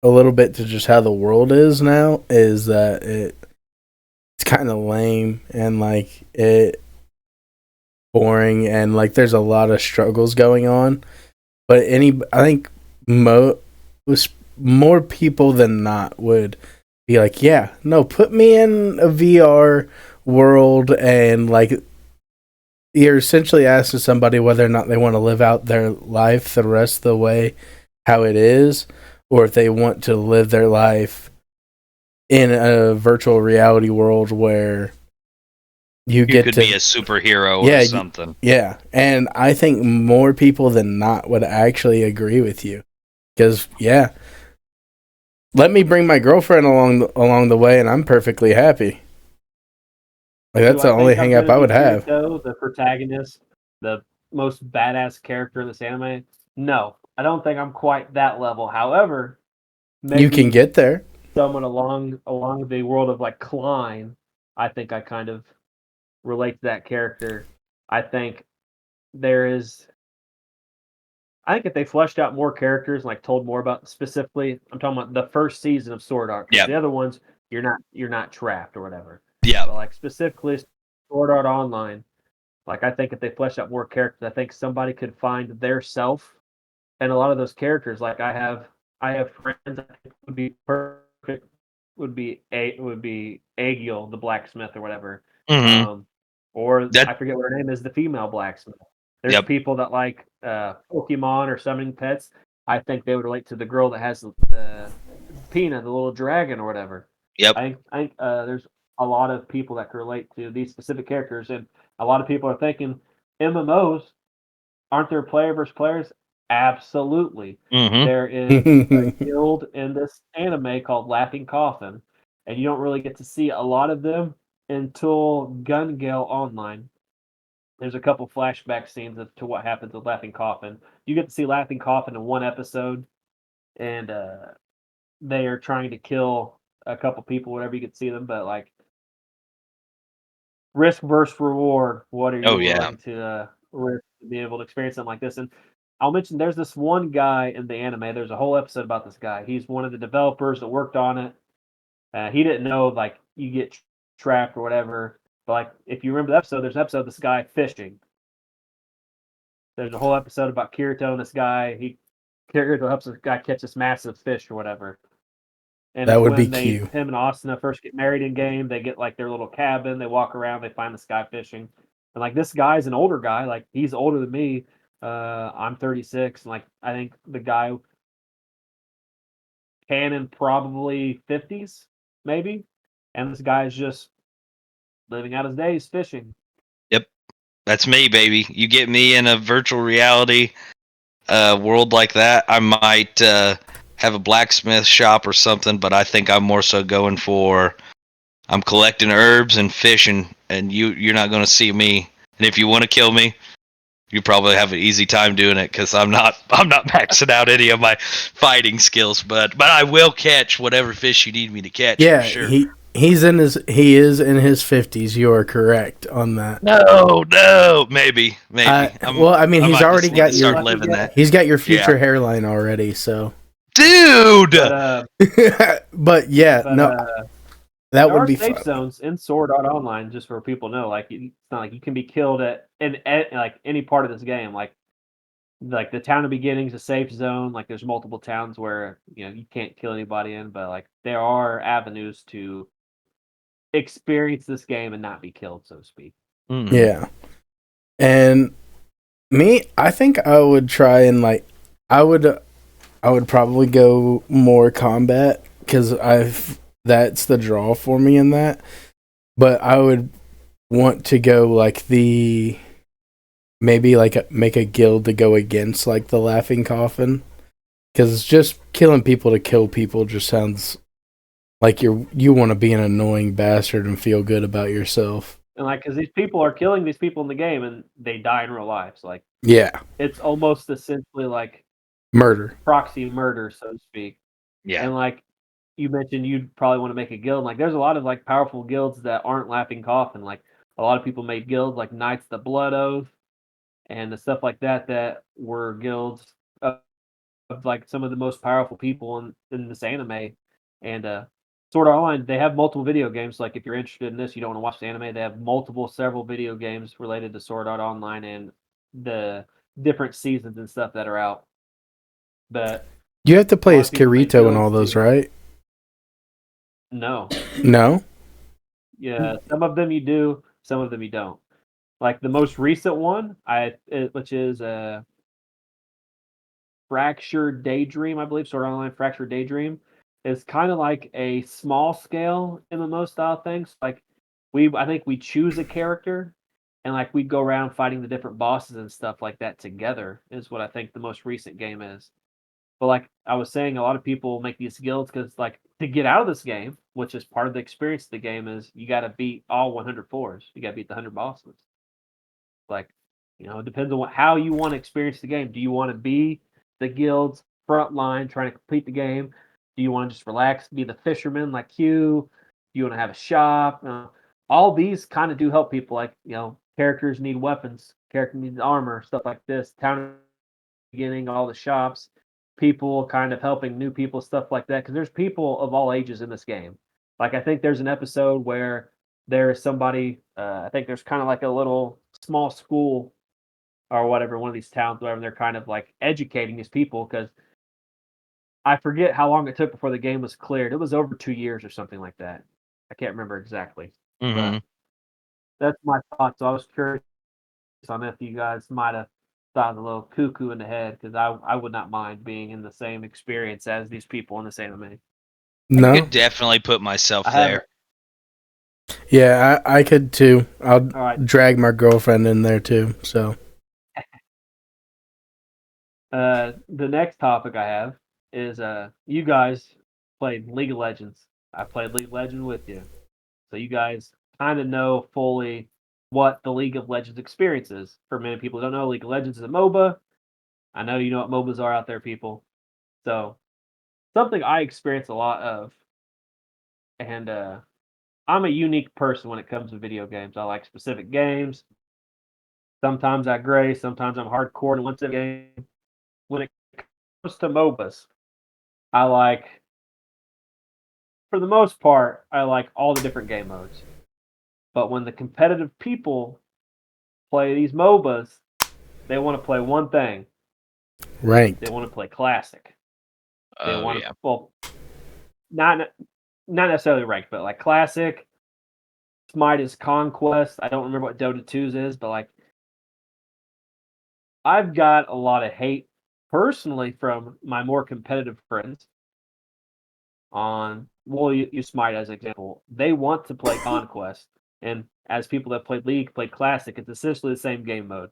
a little bit to just how the world is now, is that it's kind of lame and like it boring, and like there's a lot of struggles going on. But I think more people than not would be like, yeah, no, put me in a VR world, and like you're essentially asking somebody whether or not they want to live out their life the rest of the way how it is, or if they want to live their life in a virtual reality world where you You get could to be a superhero yeah or something. yeah. And I think more people than not would actually agree with you, because yeah, let me bring my girlfriend along the way and I'm perfectly happy. Like Do that's I the only think I'm hang up gonna I be would have. Kirito, the protagonist, the most badass character in this anime? No, I don't think I'm quite that level. However, You can maybe get there. someone along the world of like Klein, I think I kind of relate to that character. I think there is I think if they fleshed out more characters, like told more about specifically, I'm talking about the first season of Sword Art, because Yep. the other ones you're not trapped or whatever. Yep. But like specifically Sword Art Online, like I think if they fleshed out more characters, I think somebody could find their self, and a lot of those characters, like I have friends I think would be perfect, would be Aegil, the blacksmith or whatever, Mm-hmm. um, or That. I forget what her name is, the female blacksmith. There's Yep. people that like Pokemon or summoning pets. I think they would relate to the girl that has the Peanut, the little dragon or whatever. Yep. I think there's a lot of people that can relate to these specific characters, and a lot of people are thinking MMOs aren't there player versus players? Absolutely. Mm-hmm. There is a guild in this anime called Laughing Coffin, and you don't really get to see a lot of them until Gun Gale Online. There's a couple flashback scenes to what happens with Laughing Coffin. You get to see Laughing Coffin in one episode, and they are trying to kill a couple people, whatever you get to see them, but like risk versus reward. What are you Oh yeah. willing to risk to be able to experience something like this? And I'll mention there's this one guy in the anime. There's a whole episode about this guy. He's one of the developers that worked on it. He didn't know like you get trapped or whatever. But like if you remember the episode, there's an episode of this guy fishing. There's a whole episode about Kirito and this guy. Kirito helps this guy catch this massive fish or whatever. And That it's would be when cute. him and Asuna first get married in game. They get like their little cabin. They walk around. They find the sky fishing. And like this guy's an older guy. Like he's older than me. I'm 36. And like I think the guy Canon probably 50s, maybe. And this guy's just living out his days fishing. Yep, that's me, baby. You get me in a virtual reality world like that, I might have a blacksmith shop or something. But I think I'm more so going for I'm collecting herbs and fishing, and you're not going to see me. And if you want to kill me, you probably have an easy time doing it because I'm not maxing out any of my fighting skills. But I will catch whatever fish you need me to catch for Yeah, sure. he is in his 50s. You are correct on that. No, maybe. Well, I mean, I he's might already just need to got your start living that. he's got your future Yeah, hairline already. So, dude. but yeah, But no, that there would are be safe fun. zones in Sword Art Online, just for people to know. Like it's not like you can be killed at like any part of this game. Like the town of beginning's a safe zone. Like there's multiple towns where you can't kill anybody in, but like there are avenues to experience this game and not be killed, so to speak. Mm. Yeah, and me, I think I would try and I would I would probably go more combat because that's the draw for me in that. But I would want to go like maybe make a guild to go against like the Laughing Coffin because just killing people to kill people just sounds like you want to be an annoying bastard and feel good about yourself. And like, because these people are killing these people in the game and they die in real life. So like, Yeah, it's almost essentially like murder. proxy murder, so to speak. Yeah. And like you mentioned, you'd probably want to make a guild. Like, there's a lot of like powerful guilds that aren't Laughing Coffin. Like, a lot of people made guilds like Knights of the Blood Oath and the stuff like that that were guilds of like some of the most powerful people in this anime. And Sword Art Online, they have multiple video games. Like if you're interested in this, you don't want to watch the anime, they have several video games related to Sword Art Online and the different seasons and stuff that are out. But You have to a play lot as of people make Kirito and all guilds those, too. right? No. No. Yeah, some of them you do, some of them you don't. Like the most recent one, which is Fractured Daydream, I believe, Sword Art Online Fractured Daydream, is kind of like a small scale MMO style things. Like I think we choose a character and like we go around fighting the different bosses and stuff like that together is what I think the most recent game is. But like I was saying, a lot of people make these guilds because like to get out of this game, which is part of the experience of the game, is you got to beat all 100 floors. You got to beat the 100 bosses. Like, it depends on how you want to experience the game. Do you want to be the guild's front line trying to complete the game? Do you want to just relax, be the fisherman like you? Do you want to have a shop? All these kind of do help people. Like, characters need weapons, character needs armor, stuff like this. Town beginning, all the shops, people kind of helping new people, stuff like that. Because there's people of all ages in this game. Like, I think there's an episode where there's somebody, I think there's kind of like a little small school or whatever, one of these towns, whatever, and they're kind of like educating these people because I forget how long it took before the game was cleared. It was over 2 years or something like that. I can't remember exactly, Mm-hmm. but that's my thoughts. So I was curious on if you guys might have thought a little cuckoo in the head because I would not mind being in the same experience as these people in this anime. I No. could definitely put myself I have there. Yeah, I could too. I'll all right. drag my girlfriend in there too. So The next topic I have is you guys played League of Legends. I played League of Legends with you. So you guys kind of know fully what the League of Legends experience is. For many people who don't know, League of Legends is a MOBA. I know you know what MOBAs are out there, people. So something I experience a lot of, and I'm a unique person when it comes to video games. I like specific games. Sometimes I gray, sometimes I'm hardcore in one specific game. When it comes to MOBAs, I like, for the most part, I like all the different game modes. But when the competitive people play these MOBAs, they want to play one thing. They ranked. want to play classic. They Oh want yeah. to, well, not not necessarily ranked, but like classic. Smite is Conquest. I don't remember what Dota 2's is, but like I've got a lot of hate personally from my more competitive friends on well you Smite as an example. They want to play Conquest. And as people that played League, played Classic, it's essentially the same game mode.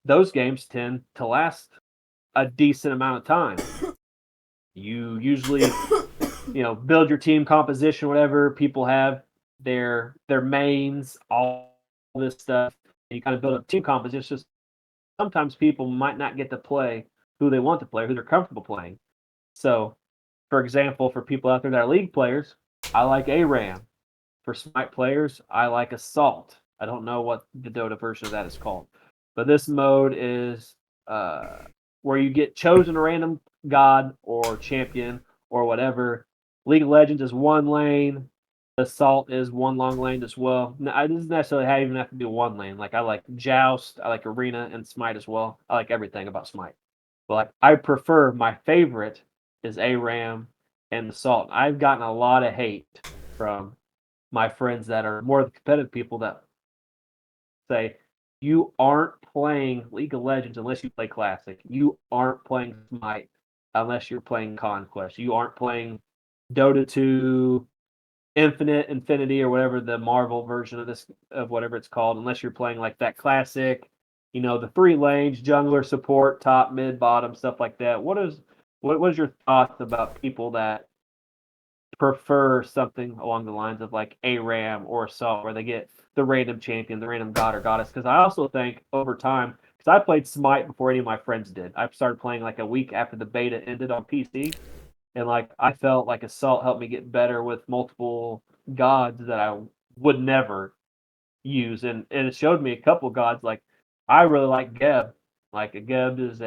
Those games tend to last a decent amount of time. You usually, build your team composition, whatever. People have their mains, all this stuff. And you kind of build up team compositions. Sometimes people might not get to play who they want to play, who they're comfortable playing. So, for example, for people out there that are League players, I like ARAM. For Smite players, I like Assault. I don't know what the Dota version of that is called, but this mode is where you get chosen a random god or champion or whatever. League of Legends is one lane. Assault is one long lane as well. No, it doesn't necessarily even have to be one lane. Like I like Joust, I like Arena and Smite as well. I like everything about Smite. But like I prefer my favorite is ARAM and Assault. I've gotten a lot of hate from my friends that are more the competitive people that say you aren't playing League of Legends unless you play Classic. You aren't playing Smite unless you're playing Conquest. You aren't playing Dota 2 Infinity or whatever the Marvel version of this of whatever it's called unless you're playing like that classic, the 3 lanes, jungler, support, top, mid, bottom, stuff like that. What is your thoughts about people that prefer something along the lines of like ARAM or Assault, where they get the random champion, the random god or goddess? Because I also think over time, because I played Smite before any of my friends did. I started playing like a week after the beta ended on PC, and like I felt like Assault helped me get better with multiple gods that I would never use, and it showed me a couple gods. Like I really like Geb. Like Geb is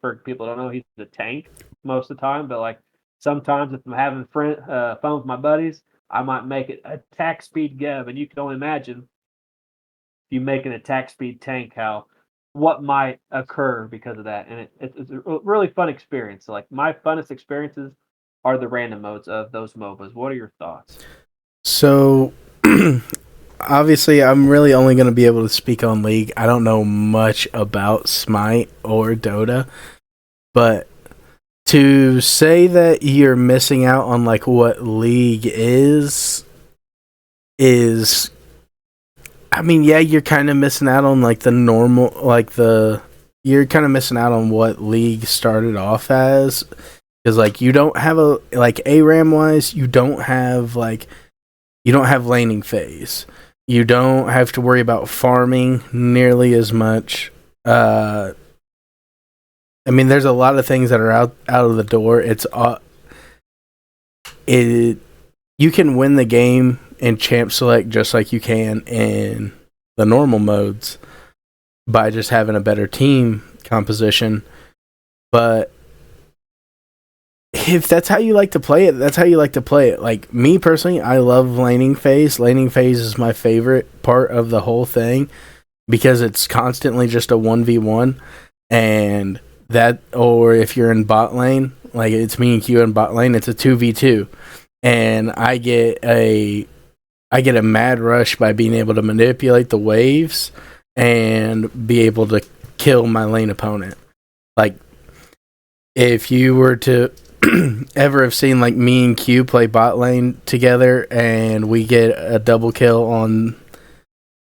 for people who don't know, he's a tank most of the time, but like sometimes if I'm having fun with my buddies, I might make it attack speed Geb, and you can only imagine if you make an attack speed tank how what might occur because of that, and it's a really fun experience. So like my funnest experiences are the random modes of those MOBAs. What are your thoughts? So, obviously, I'm really only going to be able to speak on League. I don't know much about Smite or Dota, but to say that you're missing out on like what League is, I mean, yeah, you're kind of missing out on like the normal, you're kind of missing out on what League started off as, because like you don't have ARAM wise, you don't have laning phase. You don't have to worry about farming nearly as much. I mean, there's a lot of things that are out of the door. You can win the game in champ select just like you can in the normal modes by just having a better team composition. But if that's how you like to play it, that's how you like to play it. Like me personally, I love laning phase. Laning phase is my favorite part of the whole thing because it's constantly just a 1v1, and that, or if you're in bot lane, like it's me and Q in bot lane, it's a 2v2, and I get a mad rush by being able to manipulate the waves and be able to kill my lane opponent. Like if you were to ever have seen like me and Q play bot lane together and we get a double kill on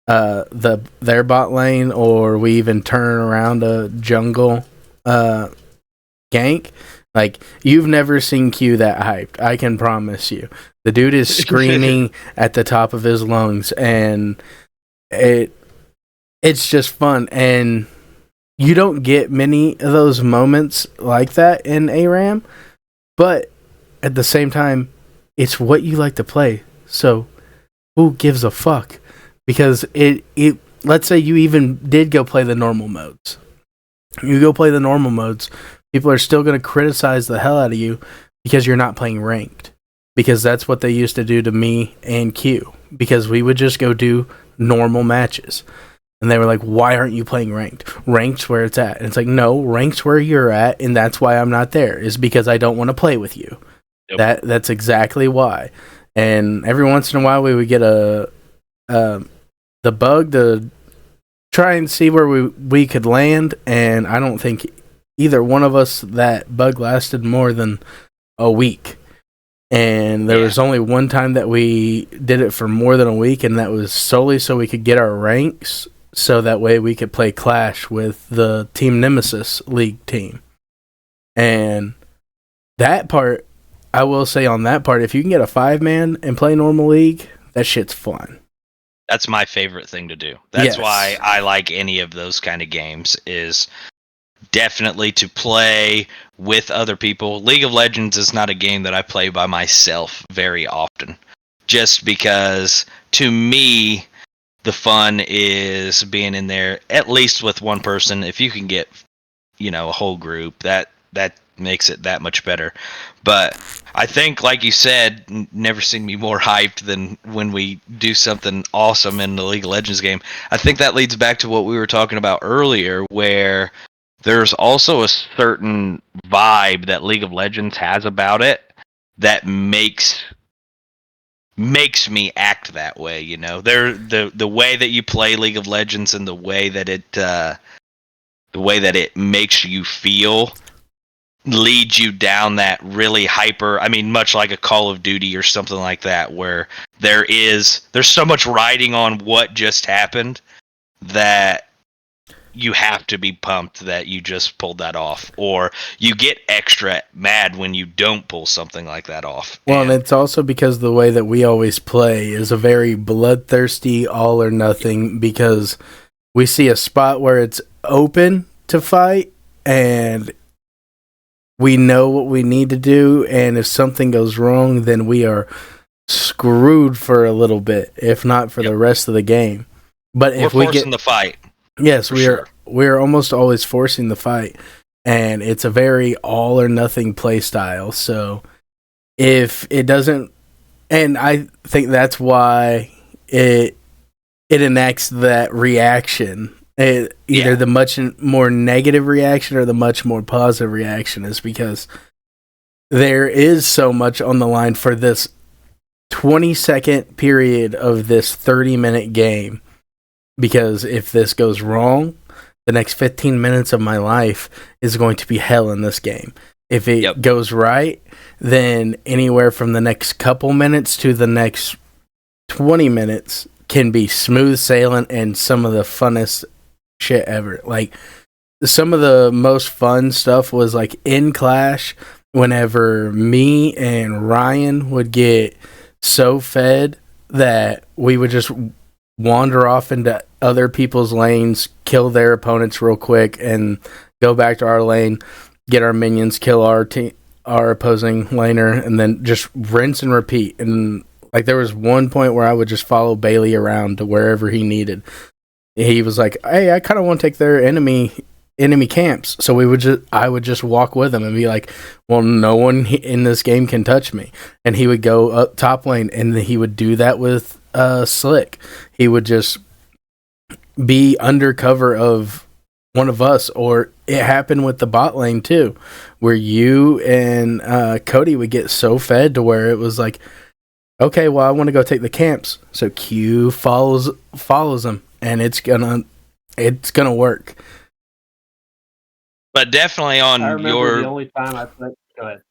their bot lane, or we even turn around a jungle gank, like you've never seen Q that hyped. I can promise you. The dude is screaming at the top of his lungs, and it's just fun, and you don't get many of those moments like that in ARAM. But at the same time, it's what you like to play. So who gives a fuck? Because it let's say you even did go play the normal modes. You go play the normal modes, people are still going to criticize the hell out of you because you're not playing ranked. Because that's what they used to do to me and Q. Because we would just go do normal matches. And they were like, why aren't you playing ranked? Ranked's where it's at. And it's like, no, ranked's where you're at, and that's why I'm not there, is because I don't want to play with you. Yep. That's exactly why. And every once in a while, we would get the bug to try and see where we could land, and I don't think either one of us that bug lasted more than a week. And there was only one time that we did it for more than a week, and that was solely so we could get our ranks, so that way we could play Clash with the Team Nemesis League team. And that part, I will say on that part, if you can get a 5-man and play normal League, that shit's fun. That's my favorite thing to do. That's Yes. why I like any of those kind of games, is definitely to play with other people. League of Legends is not a game that I play by myself very often, just because to me the fun is being in there at least with one person. If you can get, a whole group, that makes it that much better. But I think, like you said, never seen me more hyped than when we do something awesome in the League of Legends game. I think that leads back to what we were talking about earlier, where there's also a certain vibe that League of Legends has about it that makes me act that way. The way that you play League of Legends and the way that it makes you feel leads you down that really hyper, much like a Call of Duty or something like that, where there's so much riding on what just happened that you have to be pumped that you just pulled that off, or you get extra mad when you don't pull something like that off. Well, and it's also because the way that we always play is a very bloodthirsty all or nothing, because we see a spot where it's open to fight and we know what we need to do, and if something goes wrong, then we are screwed for a little bit, if not for the rest of the game. But we're if we forcing get the fight, yes, we're almost always forcing the fight, and it's a very all or nothing play style. So if it doesn't, and I think that's why it enacts that reaction. Either the much more negative reaction or the much more positive reaction, is because there is so much on the line for this 20-second period of this 30-minute game. Because if this goes wrong, the next 15 minutes of my life is going to be hell in this game. If it goes right, then anywhere from the next couple minutes to the next 20 minutes can be smooth sailing and some of the funnest shit ever. Like, some of the most fun stuff was like in Clash, whenever me and Ryan would get so fed that we would just wander off into other people's lanes, kill their opponents real quick, and go back to our lane, get our minions, kill our opposing laner, and then just rinse and repeat. And like, there was one point where I would just follow Bailey around to wherever he needed. He was like, "Hey, I kind of want to take their enemy camps." So I would just walk with him and be like, "Well, no one in this game can touch me." And he would go up top lane, and he would do that with Slick. He would just be under cover of one of us, or it happened with the bot lane too, where you and Cody would get so fed to where it was like, okay, well, I want to go take the camps. So Q follows him, and it's gonna work. But definitely on I remember the only time I played. Go ahead.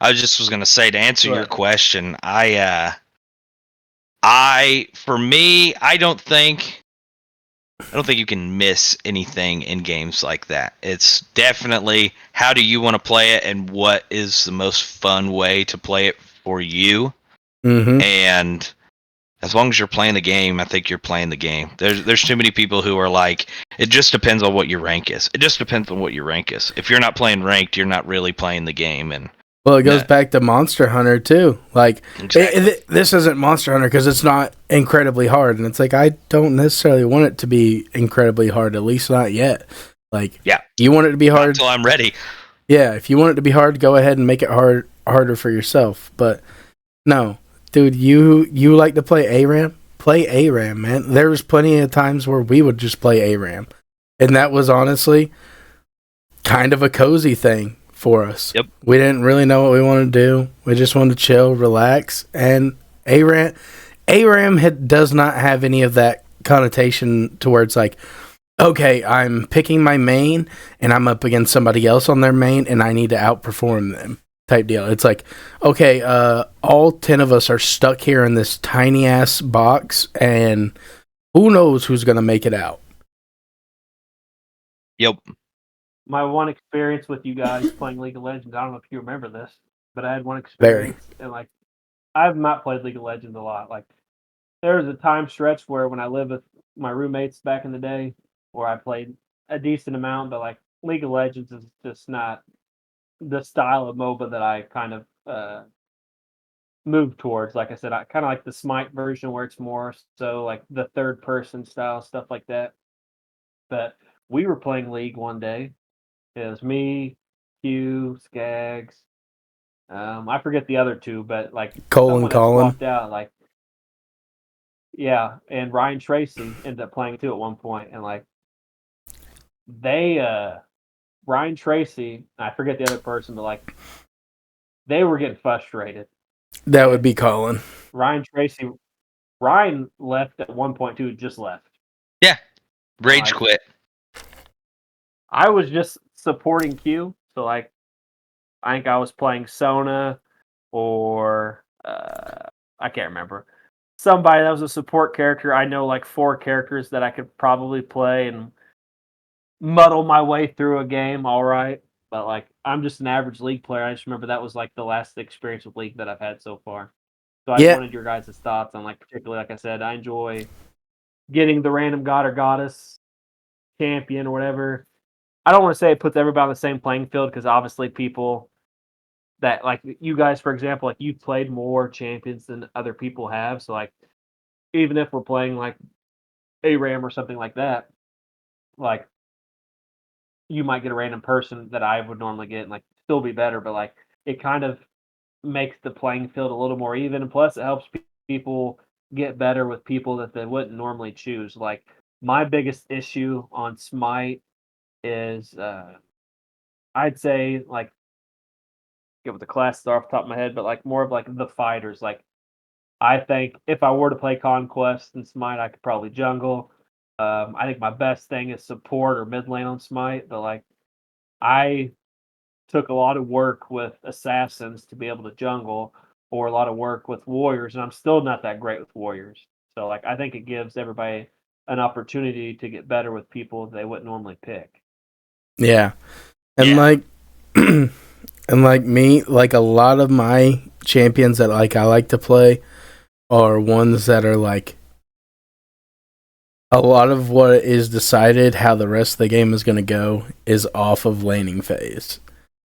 I was going to say, to answer your question, I for me, I don't think you can miss anything in games like that. It's definitely, how do you want to play it, and what is the most fun way to play it for you. Mm-hmm. And as long as you're playing the game, I think you're playing the game. There's too many people who are like, it just depends on what your rank is. It just depends on what your rank is. If you're not playing ranked, you're not really playing the game. And well, it goes back to Monster Hunter too. Like, exactly. This isn't Monster Hunter because it's not incredibly hard, and it's like, I don't necessarily want it to be incredibly hard. At least not yet. Like, you want it to be hard until I'm ready. Yeah, if you want it to be hard, go ahead and make it harder for yourself. But no, dude, you like to play ARAM? Play ARAM, man. There was plenty of times where we would just play ARAM, and that was honestly kind of a cozy thing for us. Yep. We didn't really know what we wanted to do. We just wanted to chill, relax, and ARAM does not have any of that connotation to where it's like, okay, I'm picking my main and I'm up against somebody else on their main and I need to outperform them type deal. It's like, okay, all 10 of us are stuck here in this tiny ass box and who knows who's going to make it out. Yep. My one experience with you guys playing League of Legends, I don't know if you remember this, but I had one experience, and like I've not played League of Legends a lot. Like there was a time stretch where when I lived with my roommates back in the day, where I played a decent amount, but like League of Legends is just not the style of MOBA that I kind of moved towards. Like I said, I kind of like the Smite version where it's more so like the third person style stuff like that. But we were playing League one day. It was me, Q, Skags. I forget the other two, but like someone else Colin. swapped out. Like, yeah, and Ryan Tracy ended up playing too at one point, and like they, Ryan Tracy, I forget the other person, but like they were getting frustrated. That would be Colin. Ryan left at one point too, just left. Yeah. Rage like, quit. I was just supporting Q, so like I think I was playing Sona or I can't remember. Somebody that was a support character. I know like 4 characters that I could probably play and muddle my way through a game all right. But like I'm just an average League player. I just remember that was like the last experience with League that I've had so far. So I wanted your guys' thoughts on like particularly like I said, I enjoy getting the random god or goddess champion or whatever. I don't want to say it puts everybody on the same playing field because obviously people that like you guys, for example, like you've played more champions than other people have. So like even if we're playing like ARAM or something like that, like you might get a random person that I would normally get and like still be better, but like it kind of makes the playing field a little more even. And plus it helps people get better with people that they wouldn't normally choose. Like my biggest issue on Smite is I'd say like get with the classes off the top of my head, but like more of like the fighters. Like I think if I were to play Conquest and Smite, I could probably jungle. I think my best thing is support or mid lane on Smite, but like I took a lot of work with assassins to be able to jungle, or a lot of work with warriors, and I'm still not that great with warriors. So like I think it gives everybody an opportunity to get better with people they wouldn't normally pick. Yeah. And Yeah. like and like me, like a lot of my champions that like I like to play are ones that are like a lot of what is decided how the rest of the game is going to go is off of laning phase.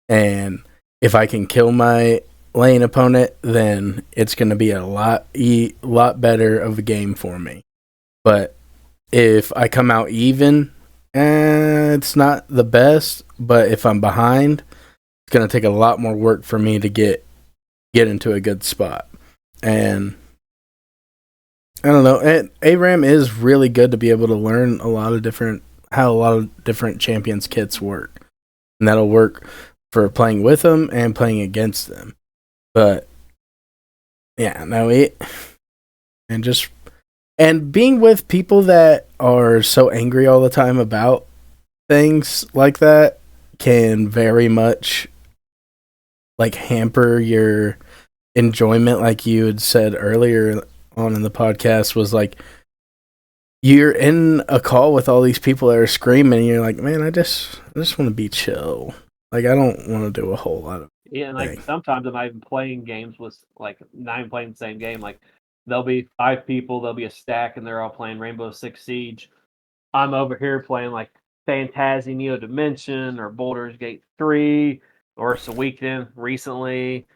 And if I can kill my lane opponent, then it's going to be a lot better of a game for me. But if I come out even, it's not the best. But if I'm behind, it's going to take a lot more work for me to get into a good spot. And I don't know. And ARAM is really good to be able to learn how a lot of different champions kits work, and that'll work for playing with them and playing against them. But yeah, no, and being with people that are so angry all the time about things like that can very much like hamper your enjoyment. Like you had said earlier on in the podcast, was like you're in a call with all these people that are screaming and you're like, man, I just want to be chill. Like I don't want to do a whole lot of Yeah, and like things. sometimes I'm not even playing games with like not even playing the same game. Like there'll be 5 people, there'll be a stack, and they're all playing Rainbow Six Siege. I'm over here playing like Phantasy Neo Dimension or Baldur's Gate 3 or Suikoden recently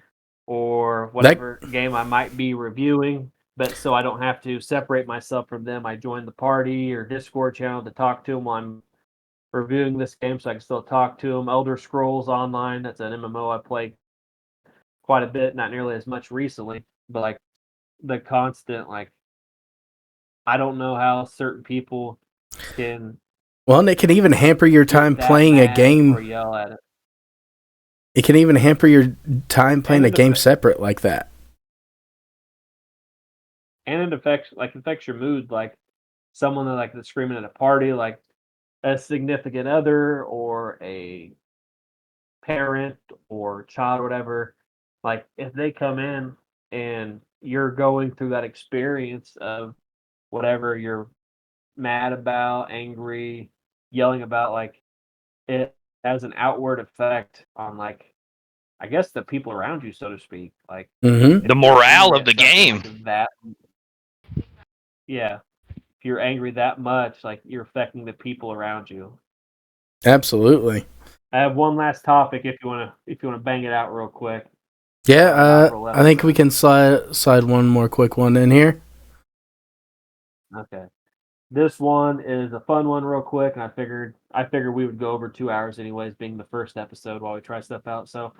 or That whatever game I might be reviewing. But so I don't have to separate myself from them. I join the party or Discord channel to talk to them while I'm reviewing this game so I can still talk to them. Elder Scrolls Online, that's an MMO I play quite a bit, not nearly as much recently, but like the constant, like, I don't know how certain people can well, and it can even hamper your time get that playing a mad or game. yell at it. It can even hamper your time playing a game affects, separate like that. and it affects your mood. Like someone that's screaming at a party, like a significant other or a parent or child or whatever. Like if they come in and you're going through that experience of whatever you're mad about, angry, yelling about, like it has an outward effect on like I guess the people around you, so to speak. Like Mm-hmm. if The you're morale angry of at the something game. like that, yeah, if you're angry that much, like you're affecting the people around you. Absolutely. I have one last topic if you wanna bang it out real quick. Yeah, An hour I left on think we that. can slide one more quick one in here. Okay. This one is a fun one real quick, and I figured we would go over 2 hours anyways, being the first episode while we try stuff out. So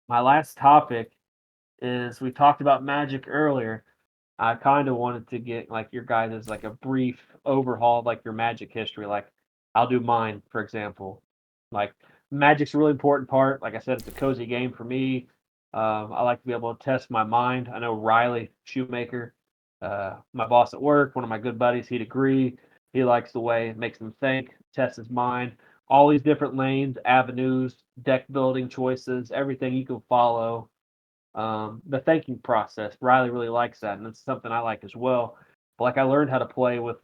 my last topic is we talked about magic earlier. I kind of wanted to get like your guys' like a brief overhaul of like your magic history. Like I'll do mine, for example. Like magic's a really important part. Like I said, it's a cozy game for me. I like to be able to test my mind. I know Riley Shoemaker, my boss at work, one of my good buddies, he'd agree. He likes the way it makes him think, test his mind. All these different lanes, avenues, deck building choices, everything you can follow the thinking process. Riley really likes that, and it's something I like as well. But like I learned how to play with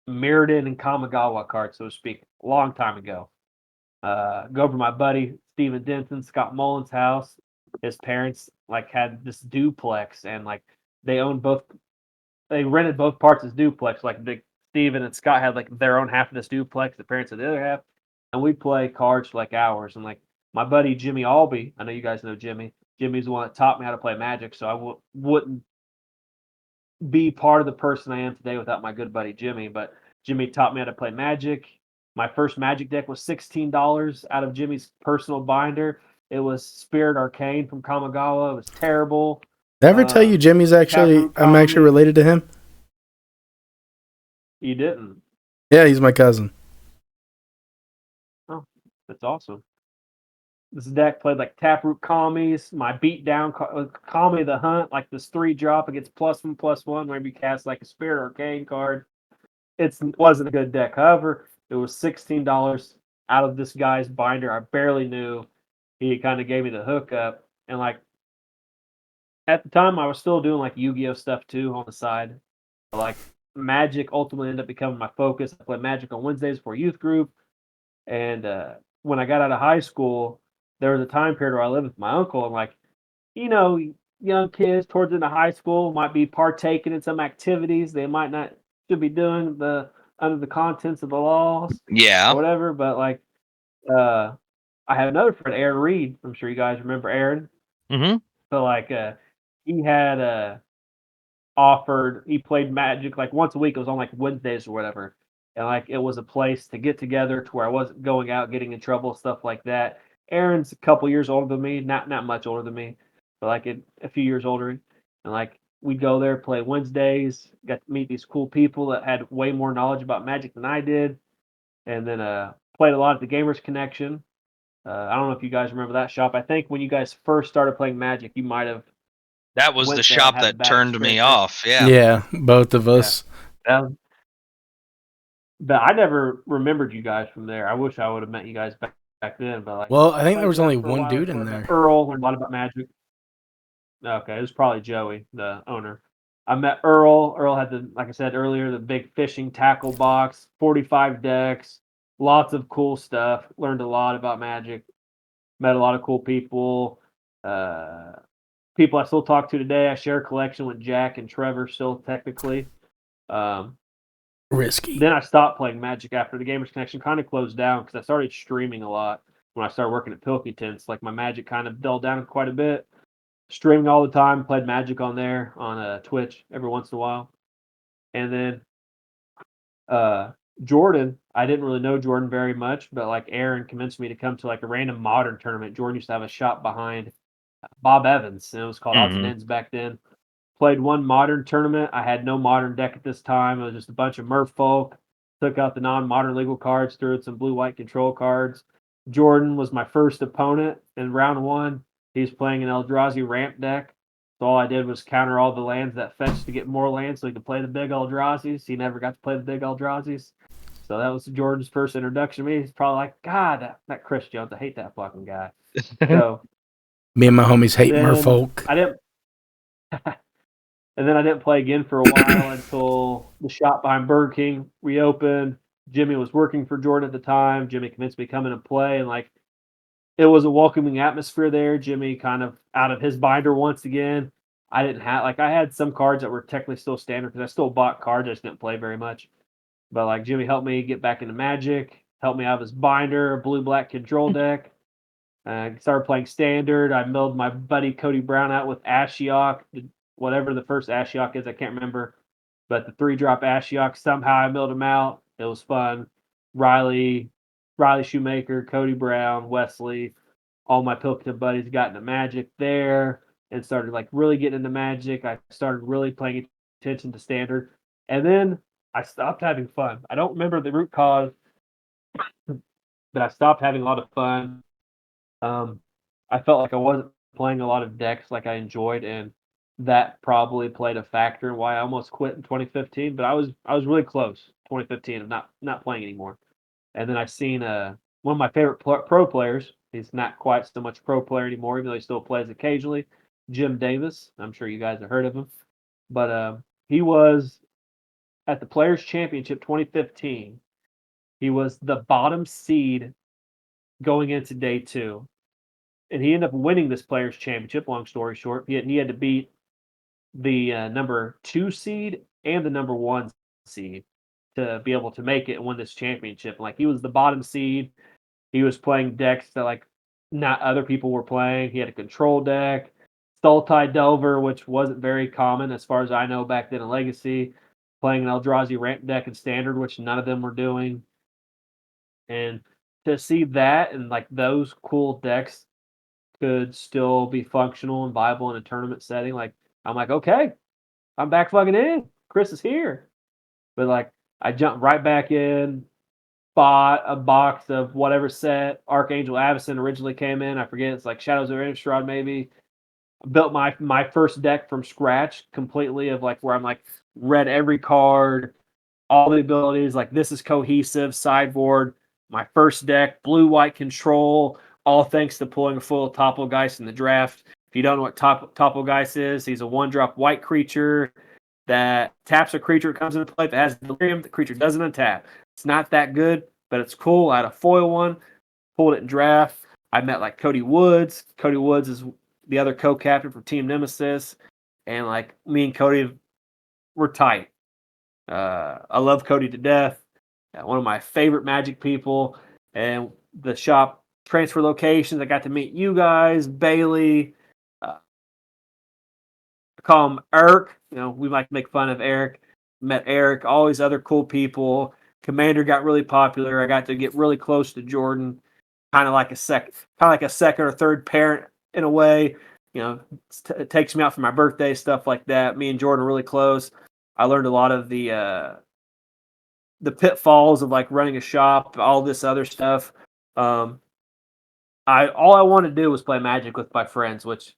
Mirrodin and Kamigawa cards, so to speak, a long time ago. Go over to my buddy Steven Denton, Scott Mullins' house. His parents like had this duplex, and like they owned both. They rented both parts as duplex. Like Steven and Scott had like their own half of this duplex. The parents had the other half, and we play cards for like hours. And like my buddy Jimmy Albee, I know you guys know Jimmy. Jimmy's the one that taught me how to play Magic, so I wouldn't be part of the person I am today without my good buddy Jimmy. But Jimmy taught me how to play Magic. My first Magic deck was $16 out of Jimmy's personal binder. It was Spirit Arcane from Kamigawa. It was terrible. Did I ever tell you Taproot I'm actually Colony. related to him? You didn't. Yeah, he's my cousin. Oh, that's awesome. This deck played like Taproot Commies, my beatdown Commie the Hunt, like this 3-drop. It gets +1/+1 whenever you cast like a Spirit Arcane card. It wasn't a good deck. However, it was $16 out of this guy's binder. I barely knew. He kind of gave me the hookup. And like at the time, I was still doing like Yu-Gi-Oh stuff too on the side. But, like Magic ultimately ended up becoming my focus. I played Magic on Wednesdays for youth group. And when I got out of high school, there was a time period where I lived with my uncle, and like, young kids towards the end of high school might be partaking in some activities they might not should be doing under the contents of the laws Yeah. or whatever. But like, uh, I have another friend, Aaron Reed. I'm sure you guys remember Aaron. Mm-hmm. So like, he had offered he played Magic like once a week. It was on like Wednesdays or whatever. And like it was a place to get together to where I wasn't going out getting in trouble, stuff like that. Aaron's a couple years older than me, not much older than me, but like a few years older. And like we'd go there, play Wednesdays, got to meet these cool people that had way more knowledge about Magic than I did. And then played a lot at the Gamers Connection. I don't know if you guys remember that shop. I think when you guys first started playing Magic, you might have That was the went there and shop had a that bad turned me experience there. off. Yeah. Yeah, both of Yeah. us. But I never remembered you guys from there. I wish I would have met you guys back then. But like, Well, I think there played was there only for a one while. dude That's where in I met there. Earl. Learned a lot about Magic. Okay, it was probably Joey, the owner. I met Earl. Earl had like I said earlier, the big fishing tackle box, 45 decks, lots of cool stuff. Learned a lot about Magic. Met a lot of cool people. Uh, People I still talk to today. I share a collection with Jack and Trevor still technically. Um, Risky. Then I stopped playing Magic after the Gamers Connection kind of closed down because I started streaming a lot when I started working at Pilkington's. Like my Magic kind of dulled down quite a bit. Streaming all the time, played Magic on there on Twitch every once in a while, and then uh, Jordan. I didn't really know Jordan very much, but like Aaron convinced me to come to like a random modern tournament. Jordan used to have a shop behind Bob Evans, and it was called Odds and Mm-hmm. Ends back then. Played one modern tournament. I had no modern deck at this time. It was just a bunch of merfolk. Took out the non-modern legal cards, threw in some blue-white control cards. Jordan was my first opponent in round 1. He's playing an Eldrazi ramp deck. So all I did was counter all the lands that fetched to get more lands so he could play the big Eldrazi's. He never got to play the big Eldrazi's. So that was Jordan's first introduction to me. He's probably like, God, that Chris Jones, I hate that fucking guy. So Me and my homies hate then merfolk. I didn't and then I didn't play again for a while until the shop behind Burger King reopened. Jimmy was working for Jordan at the time. Jimmy convinced me to come in and play, and like it was a welcoming atmosphere there. Jimmy kind of out of his binder once again. I didn't have I had some cards that were technically still standard because I still bought cards. I just didn't play very much. But like Jimmy helped me get back into Magic, helped me out of his binder, blue black control deck. Started playing standard. I milled my buddy Cody Brown out with Ashiok, whatever the first Ashiok is, I can't remember. But the 3-drop Ashiok, somehow I milled him out. It was fun. Riley, Riley Shoemaker, Cody Brown, Wesley, all my Pilkington buddies got into Magic there and started like really getting into Magic. I started really paying attention to standard. And then I stopped having fun. I don't remember the root cause, but I stopped having a lot of fun. I felt like I wasn't playing a lot of decks like I enjoyed, and that probably played a factor in why I almost quit in 2015. But I was really close 2015 of not playing anymore. And then I seen one of my favorite pro players. He's not quite so much pro player anymore, even though he still plays occasionally. Jim Davis. I'm sure you guys have heard of him, but he was at the Players Championship 2015. He was the bottom seed going into day 2 and he ended up winning this players championship. Long story short, he had to beat the number 2 seed and the number 1 seed to be able to make it and win this championship. Like he was the bottom seed. He was playing decks that like not other people were playing. He had a control deck, Sultai Delver, which wasn't very common as far as I know back then in Legacy. Playing an Eldrazi ramp deck in Standard, which none of them were doing. And to see that and like those cool decks could still be functional and viable in a tournament setting. Like I'm like, okay, I'm back fucking in. Chris is here. But like I jumped right back in, bought a box of whatever set Archangel Avacyn originally came in. I forget, it's like Shadows of Innistrad maybe. Built my first deck from scratch completely of like where I'm like read every card, all the abilities, like this is cohesive, sideboard. My first deck, blue white control, all thanks to pulling a full Topolgeist in the draft. If you don't know what Topolgeist is, he's a 1-drop white creature that taps a creature that comes into play that has delirium. The creature doesn't untap. It's not that good, but it's cool. I had a foil one, pulled it in draft. I met like Cody Woods. Cody Woods is the other co-captain for Team Nemesis, and like me and Cody were tight. I love Cody to death. One of my favorite Magic people, and the shop transfer locations. I got to meet you guys, Bailey. I call him Eric. You know, we like to make fun of Eric. Met Eric, all these other cool people. Commander got really popular. I got to get really close to Jordan, kind of like a second or third parent in a way. You know, it takes me out for my birthday, stuff like that. Me and Jordan are really close. I learned a lot of the pitfalls of like running a shop, all this other stuff. All I wanted to do was play Magic with my friends, which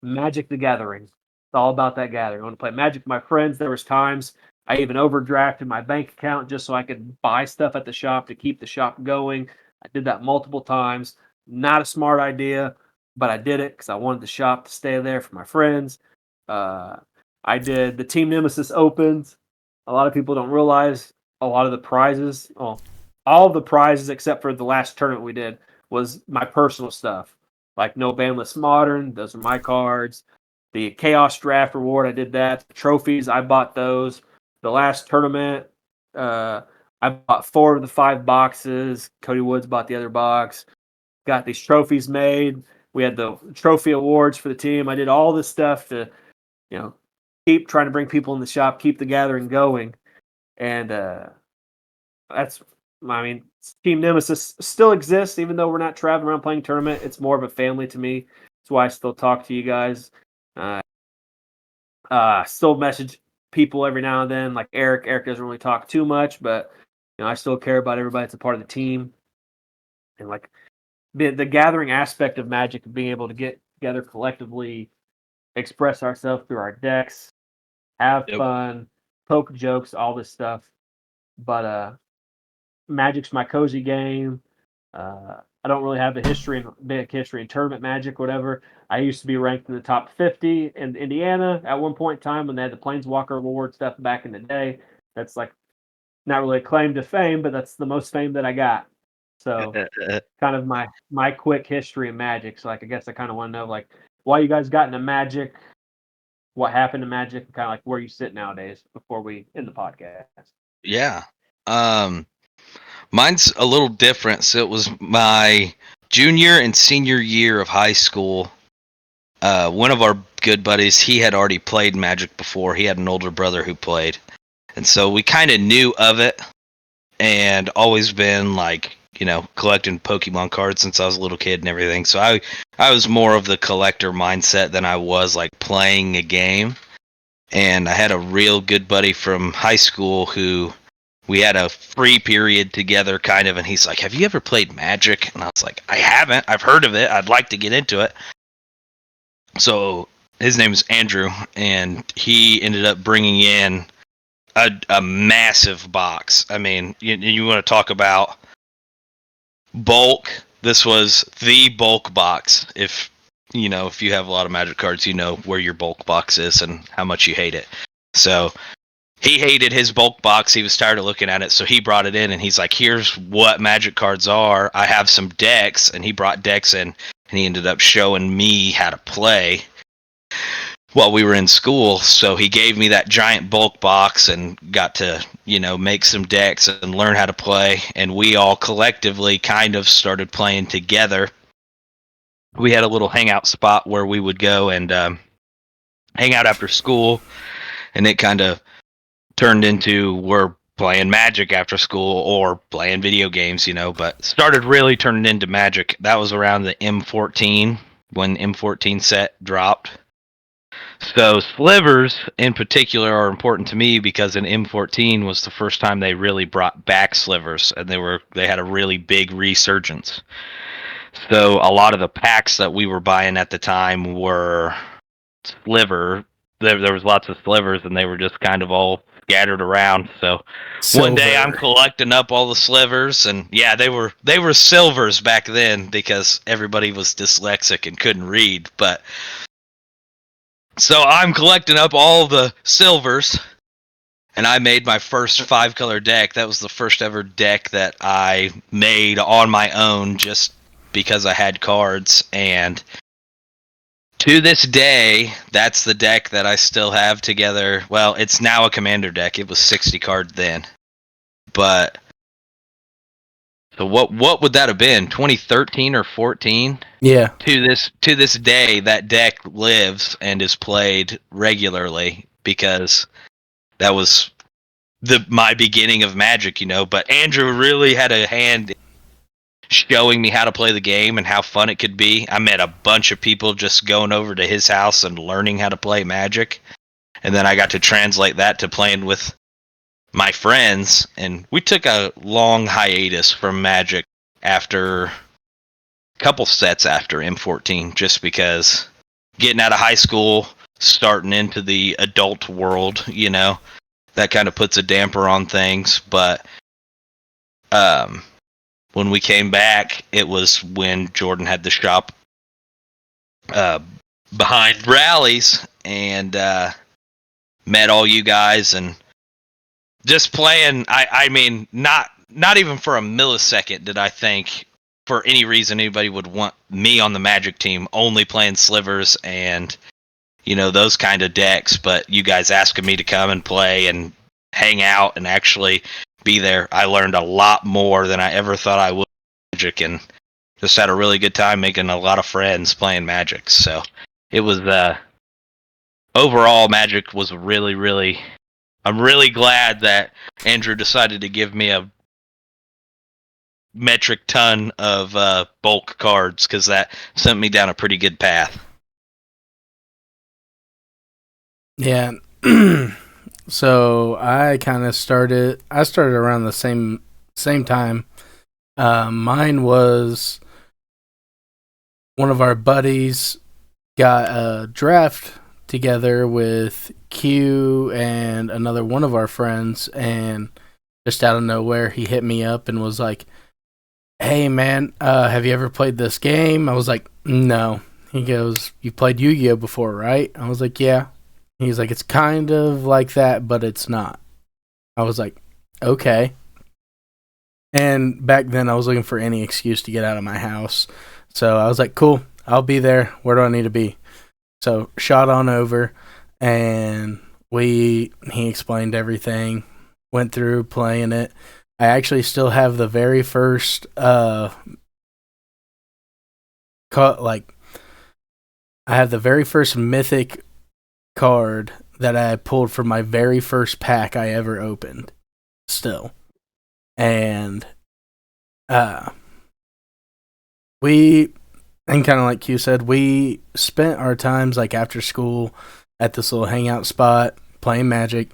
Magic the Gathering. It's all about that gathering. I want to play Magic with my friends. There was times I even overdrafted my bank account just so I could buy stuff at the shop to keep the shop going. I did that multiple times. Not a smart idea, but I did it because I wanted the shop to stay there for my friends. Uh, I did the Team Nemesis Opens. A lot of people don't realize a lot of the prizes, well, all of the prizes except for the last tournament we did was my personal stuff. Like No Bandless Modern, those are my cards. The Chaos Draft Reward, I did that. The trophies, I bought those. The last tournament, I bought 4 of the 5 boxes. Cody Woods bought the other box. Got these trophies made. We had the trophy awards for the team. I did all this stuff to, you know, keep trying to bring people in the shop, keep the gathering going. And that's, I mean, Team Nemesis still exists, even though we're not traveling around playing tournament. It's more of a family to me. That's why I still talk to you guys. Still message people every now and then, like Eric. Eric doesn't really talk too much, but you know, I still care about everybody that's a part of the team. And like the gathering aspect of Magic, of being able to get together collectively, express ourselves through our decks, have Yep. fun, poke jokes, all this stuff. But Magic's my cozy game. I don't really have a big history in tournament Magic, whatever. I used to be ranked in the top 50 in Indiana at one point in time when they had the Planeswalker Award stuff back in the day. That's like not really a claim to fame, but that's the most fame that I got. So kind of my quick history in Magic. So like I guess I kind of want to know like why you guys got into Magic, what happened to Magic, and kind of like where you sit nowadays before we end the podcast. Yeah. Mine's a little different. So it was my junior and senior year of high school. One of our good buddies, he had already played Magic before. He had an older brother who played. And so we kind of knew of it and always been like, collecting Pokemon cards since I was a little kid and everything. So I was more of the collector mindset than I was like playing a game. And I had a real good buddy from high school who we had a free period together kind of, and he's like, have you ever played Magic? And I was like, I haven't. I've heard of it. I'd like to get into it. So his name is Andrew, and he ended up bringing in a massive box. I mean, you want to talk about bulk. This was the bulk box. If you have a lot of Magic cards, you know where your bulk box is and how much you hate it. So he hated his bulk box. He was tired of looking at it, so he brought it in, and he's like, here's what Magic cards are. I have some decks, and he brought decks in, and he ended up showing me how to play while we were in school. So he gave me that giant bulk box and got to, make some decks and learn how to play, and we all collectively kind of started playing together. We had a little hangout spot where we would go and hang out after school, and it kind of turned into we're playing Magic after school or playing video games, but started really turning into Magic. That was around the M14, when M14 set dropped. So slivers in particular are important to me because in M14 was the first time they really brought back slivers, and they had a really big resurgence. So a lot of the packs that we were buying at the time were sliver. There was lots of slivers, and they were just kind of all scattered around. So one day I'm collecting up all the slivers, and yeah, they were silvers back then because everybody was dyslexic and couldn't read. But so I'm collecting up all the silvers, and I made my first 5-color deck. That was the first ever deck that I made on my own, just because I had cards. And to this day, that's the deck that I still have together. Well, it's now a commander deck. It was 60 card then. But so what would that have been? 2013 or 14? Yeah. To this day, that deck lives and is played regularly because that was my beginning of Magic, But Andrew really had a hand showing me how to play the game and how fun it could be. I met a bunch of people just going over to his house and learning how to play Magic. And then I got to translate that to playing with my friends. And we took a long hiatus from Magic after a couple sets after M14, just because getting out of high school, starting into the adult world, that kind of puts a damper on things. But when we came back, it was when Jordan had the shop behind rallies, and met all you guys and just playing. I mean, not even for a millisecond did I think for any reason anybody would want me on the Magic team only playing slivers and those kind of decks. But you guys asking me to come and play and hang out and actually be there, I learned a lot more than I ever thought I would. Magic, and just had a really good time making a lot of friends playing Magic. So it was overall, Magic was really, really. I'm really glad that Andrew decided to give me a metric ton of bulk cards, because that sent me down a pretty good path. Yeah. So I kind of started. I started around the same time. Mine was one of our buddies got a draft together with Q and another one of our friends, and just out of nowhere, he hit me up and was like, "Hey man, have you ever played this game?" I was like, "No." He goes, "You played Yu-Gi-Oh before, right?" I was like, "Yeah." He's like, "It's kind of like that, but it's not." I was like, "Okay." And back then, I was looking for any excuse to get out of my house. So I was like, "Cool, I'll be there. Where do I need to be?" So shot on over, and he explained everything. Went through playing it. I actually still have the very first I have the very first mythic card that I pulled from my very first pack I ever opened. Still, and we, and kind of like Q said, we spent our times like after school at this little hangout spot playing Magic,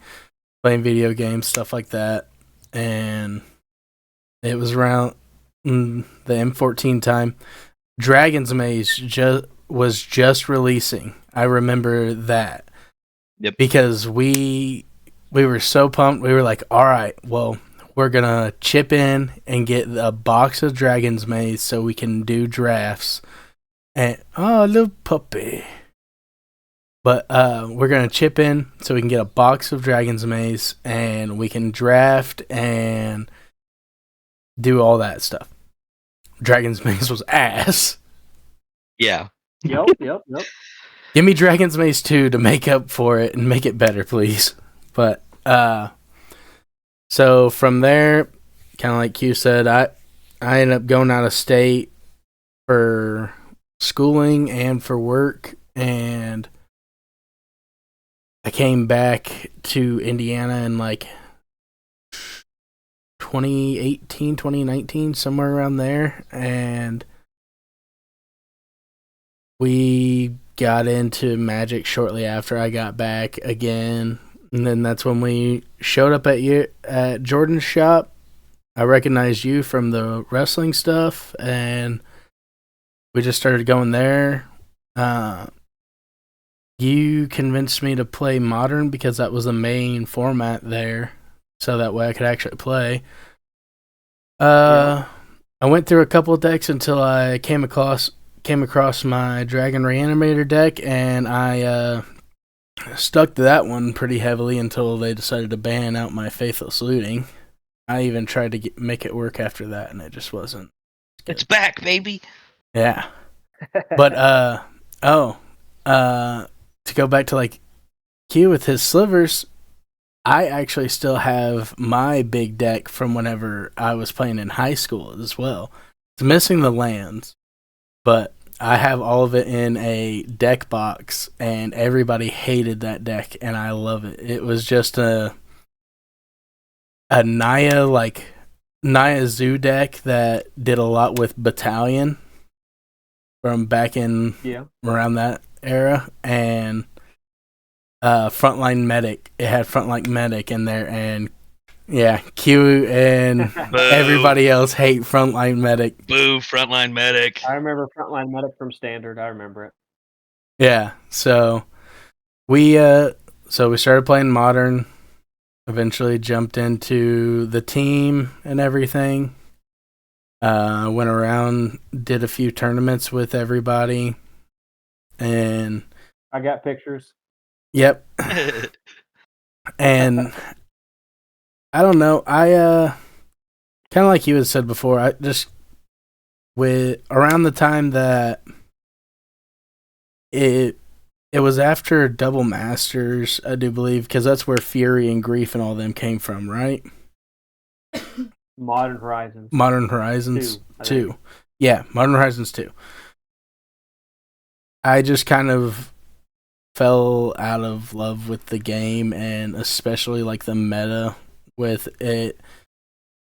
playing video games, stuff like that. And it was around the M14 time. Dragon's Maze was just releasing. I remember that. Yep. Because we were so pumped. We were like, all right, well, we're going to chip in and get a box of Dragon's Maze so we can do drafts. And, oh, little puppy. But we're going to chip in so we can get a box of Dragon's Maze and we can draft and do all that stuff. Dragon's Maze was ass. Yeah. Yep. Give me Dragon's Maze 2 to make up for it and make it better, please. But, so from there, kind of like Q said, I ended up going out of state for schooling and for work, and I came back to Indiana in like 2018, 2019, somewhere around there, and we got into Magic shortly after I got back again, and then that's when we showed up at Jordan's shop. I recognized you from the wrestling stuff, and we just started going there. You convinced me to play Modern because that was the main format there, so that way I could actually play. I went through a couple of decks until I came across my Dragon Reanimator deck, and I stuck to that one pretty heavily until they decided to ban out my Faithless Looting. I even tried to make it work after that, and it just wasn't good. It's back, baby. Yeah. But, to go back to, like, Q with his slivers, I actually still have my big deck from whenever I was playing in high school as well. It's missing the lands, but I have all of it in a deck box, and everybody hated that deck, and I love it. It was just a Naya Zoo deck that did a lot with Battalion from back in around that era, and Frontline Medic. It had Frontline Medic in there, and yeah, Q and everybody else hate Frontline Medic. Boo, Frontline Medic. I remember Frontline Medic from Standard. I remember it. Yeah, so we started playing Modern. Eventually jumped into the team and everything. Went around, did a few tournaments with everybody, and I got pictures. Yep. And I don't know. I kind of like you had said before. I just with around the time that it was after Double Masters, I do believe, because that's where Fury and Grief and all them came from, right? Modern Horizons. Modern Horizons 2. Yeah, Modern Horizons 2. I just kind of fell out of love with the game, and especially like the meta with it.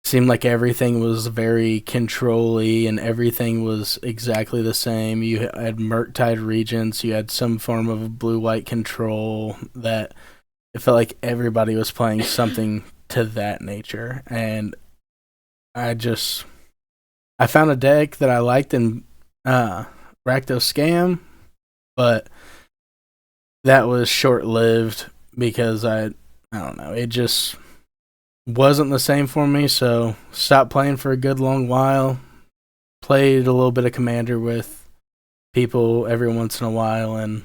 Seemed like everything was very control-y and everything was exactly the same. You had Murktide Regents, you had some form of blue-white control that it felt like everybody was playing something to that nature. And I found a deck that I liked in Rakdos scam, but that was short-lived because I don't know, it just wasn't the same for me, so stopped playing for a good long while. Played a little bit of Commander with people every once in a while, and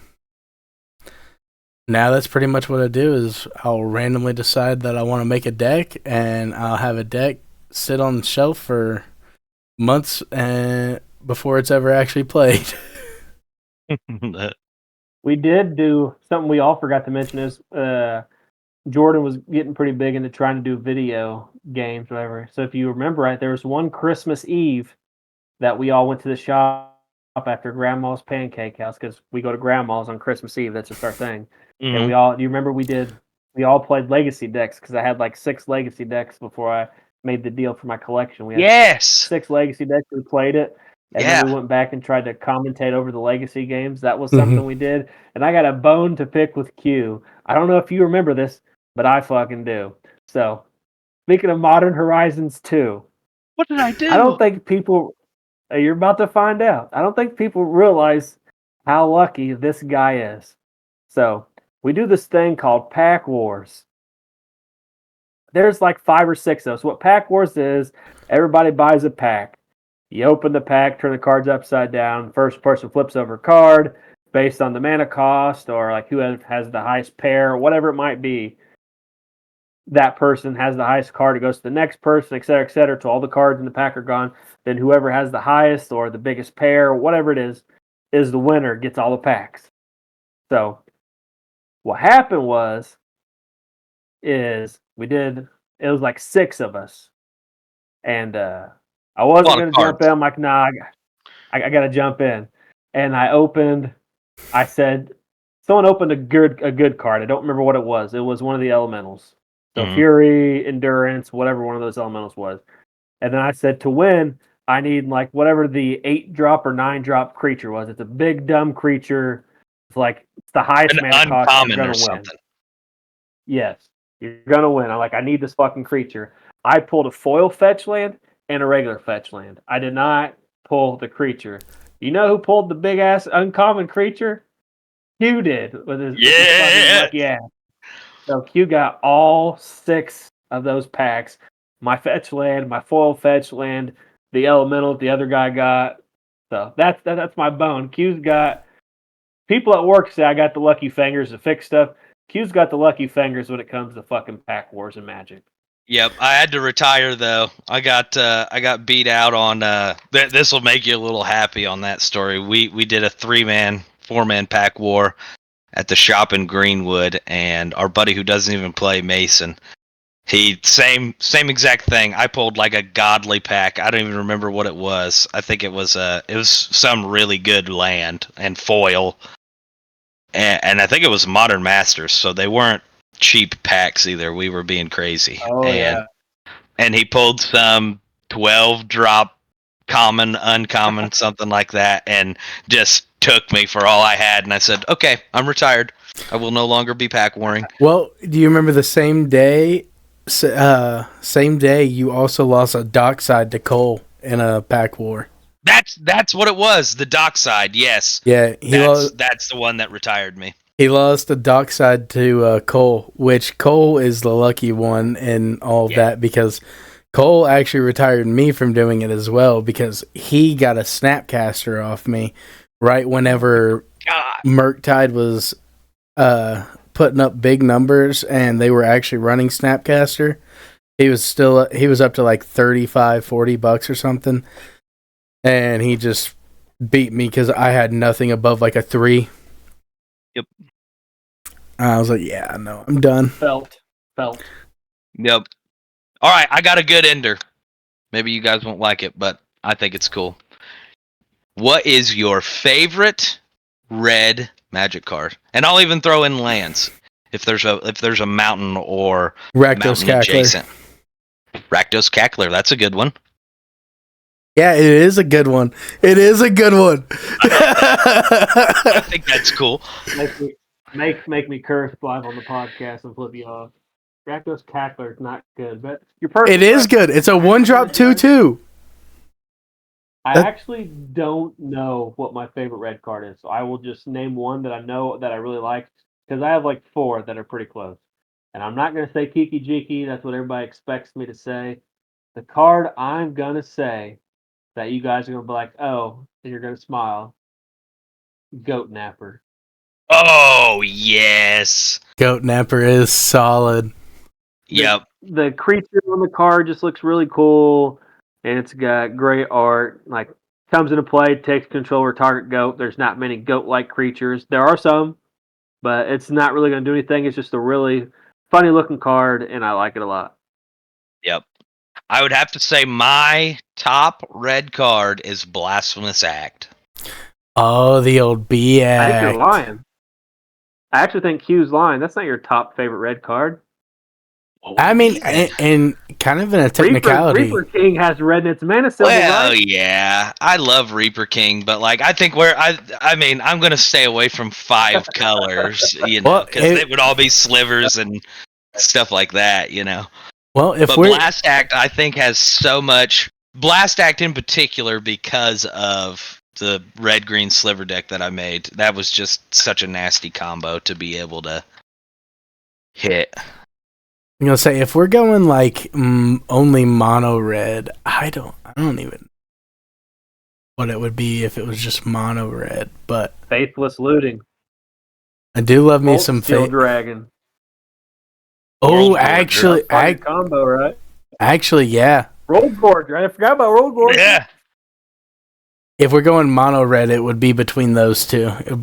now that's pretty much what I do is I'll randomly decide that I want to make a deck, and I'll have a deck sit on the shelf for months before it's ever actually played. We did do something we all forgot to mention is Jordan was getting pretty big into trying to do video games, whatever. So if you remember right, there was one Christmas Eve that we all went to the shop after Grandma's Pancake House because we go to Grandma's on Christmas Eve. That's just our thing. Mhm. And we all, do you remember we all played Legacy decks because I had like 6 Legacy decks before I made the deal for my collection. We had Yes. 6 Legacy decks. We played it. And Yeah. then we went back and tried to commentate over the Legacy games. That was something we did. And I got a bone to pick with Q. I don't know if you remember this, but I fucking do. So, speaking of Modern Horizons 2, What did I do? I don't think people, you're about to find out. I don't think people realize how lucky this guy is. So, we do this thing called Pack Wars. There's like 5 or 6 of us. What Pack Wars is, everybody buys a pack. You open the pack, turn the cards upside down. First person flips over a card based on the mana cost or like who has the highest pair, whatever it might be. That person has the highest card. It goes to the next person, et cetera, till all the cards in the pack are gone. Then whoever has the highest or the biggest pair, whatever it is the winner, gets all the packs. So what happened is it was like 6 of us. And I wasn't going to jump in. I'm like, nah, I got to jump in. And I said, someone opened a good card. I don't remember what it was. It was one of the elementals. So Fury, Endurance, whatever one of those elementals was. And then I said, to win, I need like whatever the 8-drop or 9-drop creature was. It's a big, dumb creature. It's the highest mana cost. You're going to win. Yes, you're going to win. I'm like, I need this fucking creature. I pulled a foil fetch land and a regular fetch land. I did not pull the creature. You know who pulled the big ass uncommon creature? Q did with his fucking lucky ass. So Q got all 6 of those packs. My fetch land, my foil fetch land, the elemental the other guy got. So that's my bone. Q's got people at work say I got the lucky fingers to fix stuff. Q's got the lucky fingers when it comes to fucking Pack Wars and Magic. Yep, I had to retire though. I got beat out on. This will make you a little happy on that story. We did a 3-man, 4-man pack war at the shop in Greenwood, and our buddy who doesn't even play, Mason, he same exact thing. I pulled like a godly pack. I don't even remember what it was. I think it was some really good land and foil, and I think it was Modern Masters. So they weren't cheap packs either. We were being crazy. And he pulled some 12-drop common, uncommon, something like that, and just took me for all I had. And I said, okay, I'm retired. I will no longer be pack warring. Well, do you remember the same day you also lost a dockside to Cole in a pack war? That's what it was. The dockside, yes. Yeah, that's the one that retired me. He lost the dockside to Cole, which Cole is the lucky one in all of that because Cole actually retired me from doing it as well because he got a Snapcaster off me right whenever Murktide was putting up big numbers and they were actually running Snapcaster. He was up to like $35-$40 or something, and he just beat me because I had nothing above like a 3. Yep. I was like, yeah, no, I'm done. Felt. Yep. All right, I got a good ender. Maybe you guys won't like it, but I think it's cool. What is your favorite red Magic card? And I'll even throw in lands if there's a mountain or Rakdos mountain adjacent. Rakdos Cackler, that's a good one. Yeah, it is a good one. I think that's cool. Make me curse live on the podcast and flip you off. Rakdos Cackler is not good, but you're perfect. It is good. It's a 1-drop 2/2. I actually don't know what my favorite red card is, so I will just name one that I know that I really like because I have like 4 that are pretty close. And I'm not gonna say Kiki Jiki. That's what everybody expects me to say. The card I'm gonna say that you guys are gonna be like, oh, and you're gonna smile. Goat Napper. Oh yes. Goat Napper is solid. Yep. The creature on the card just looks really cool, and it's got great art. Like comes into play, takes control of target goat. There's not many goat-like creatures. There are some, but it's not really going to do anything. It's just a really funny looking card, and I like it a lot. Yep. I would have to say my top red card is Blasphemous Act. Oh, the old B I think you're act. lying. I actually think Q's lying. That's not your top favorite red card. I mean, and kind of in a technicality. Reaper King has red in its mana symbol, Well, right? yeah, I love Reaper King, but like I think I mean, I'm gonna stay away from 5 colors, Well, because they would all be slivers and stuff like that, Well, if But we're Blast Act, I think, has so much Blast Act in particular because of the red green sliver deck that I made. That was just such a nasty combo to be able to hit. I'm gonna say if we're going like only mono red, I don't even what it would be if it was just mono red. But Faithless Looting. I do love me some Steel Dragon. Oh, World actually, combo, right? Actually, yeah. Roll Gorger. I forgot about Roll Gorger. Yeah. If we're going mono red, it would be between those two. It would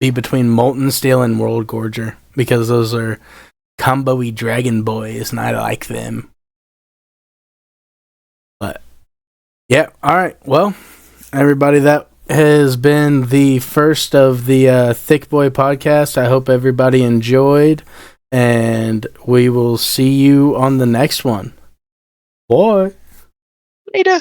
be between Molten Steel and World Gorger because those are combo-y dragon boys, and I like them. But yeah, all right. Well, everybody, that has been the first of the Thicc Boy podcast. I hope everybody enjoyed, and we will see you on the next one. Bye. Later.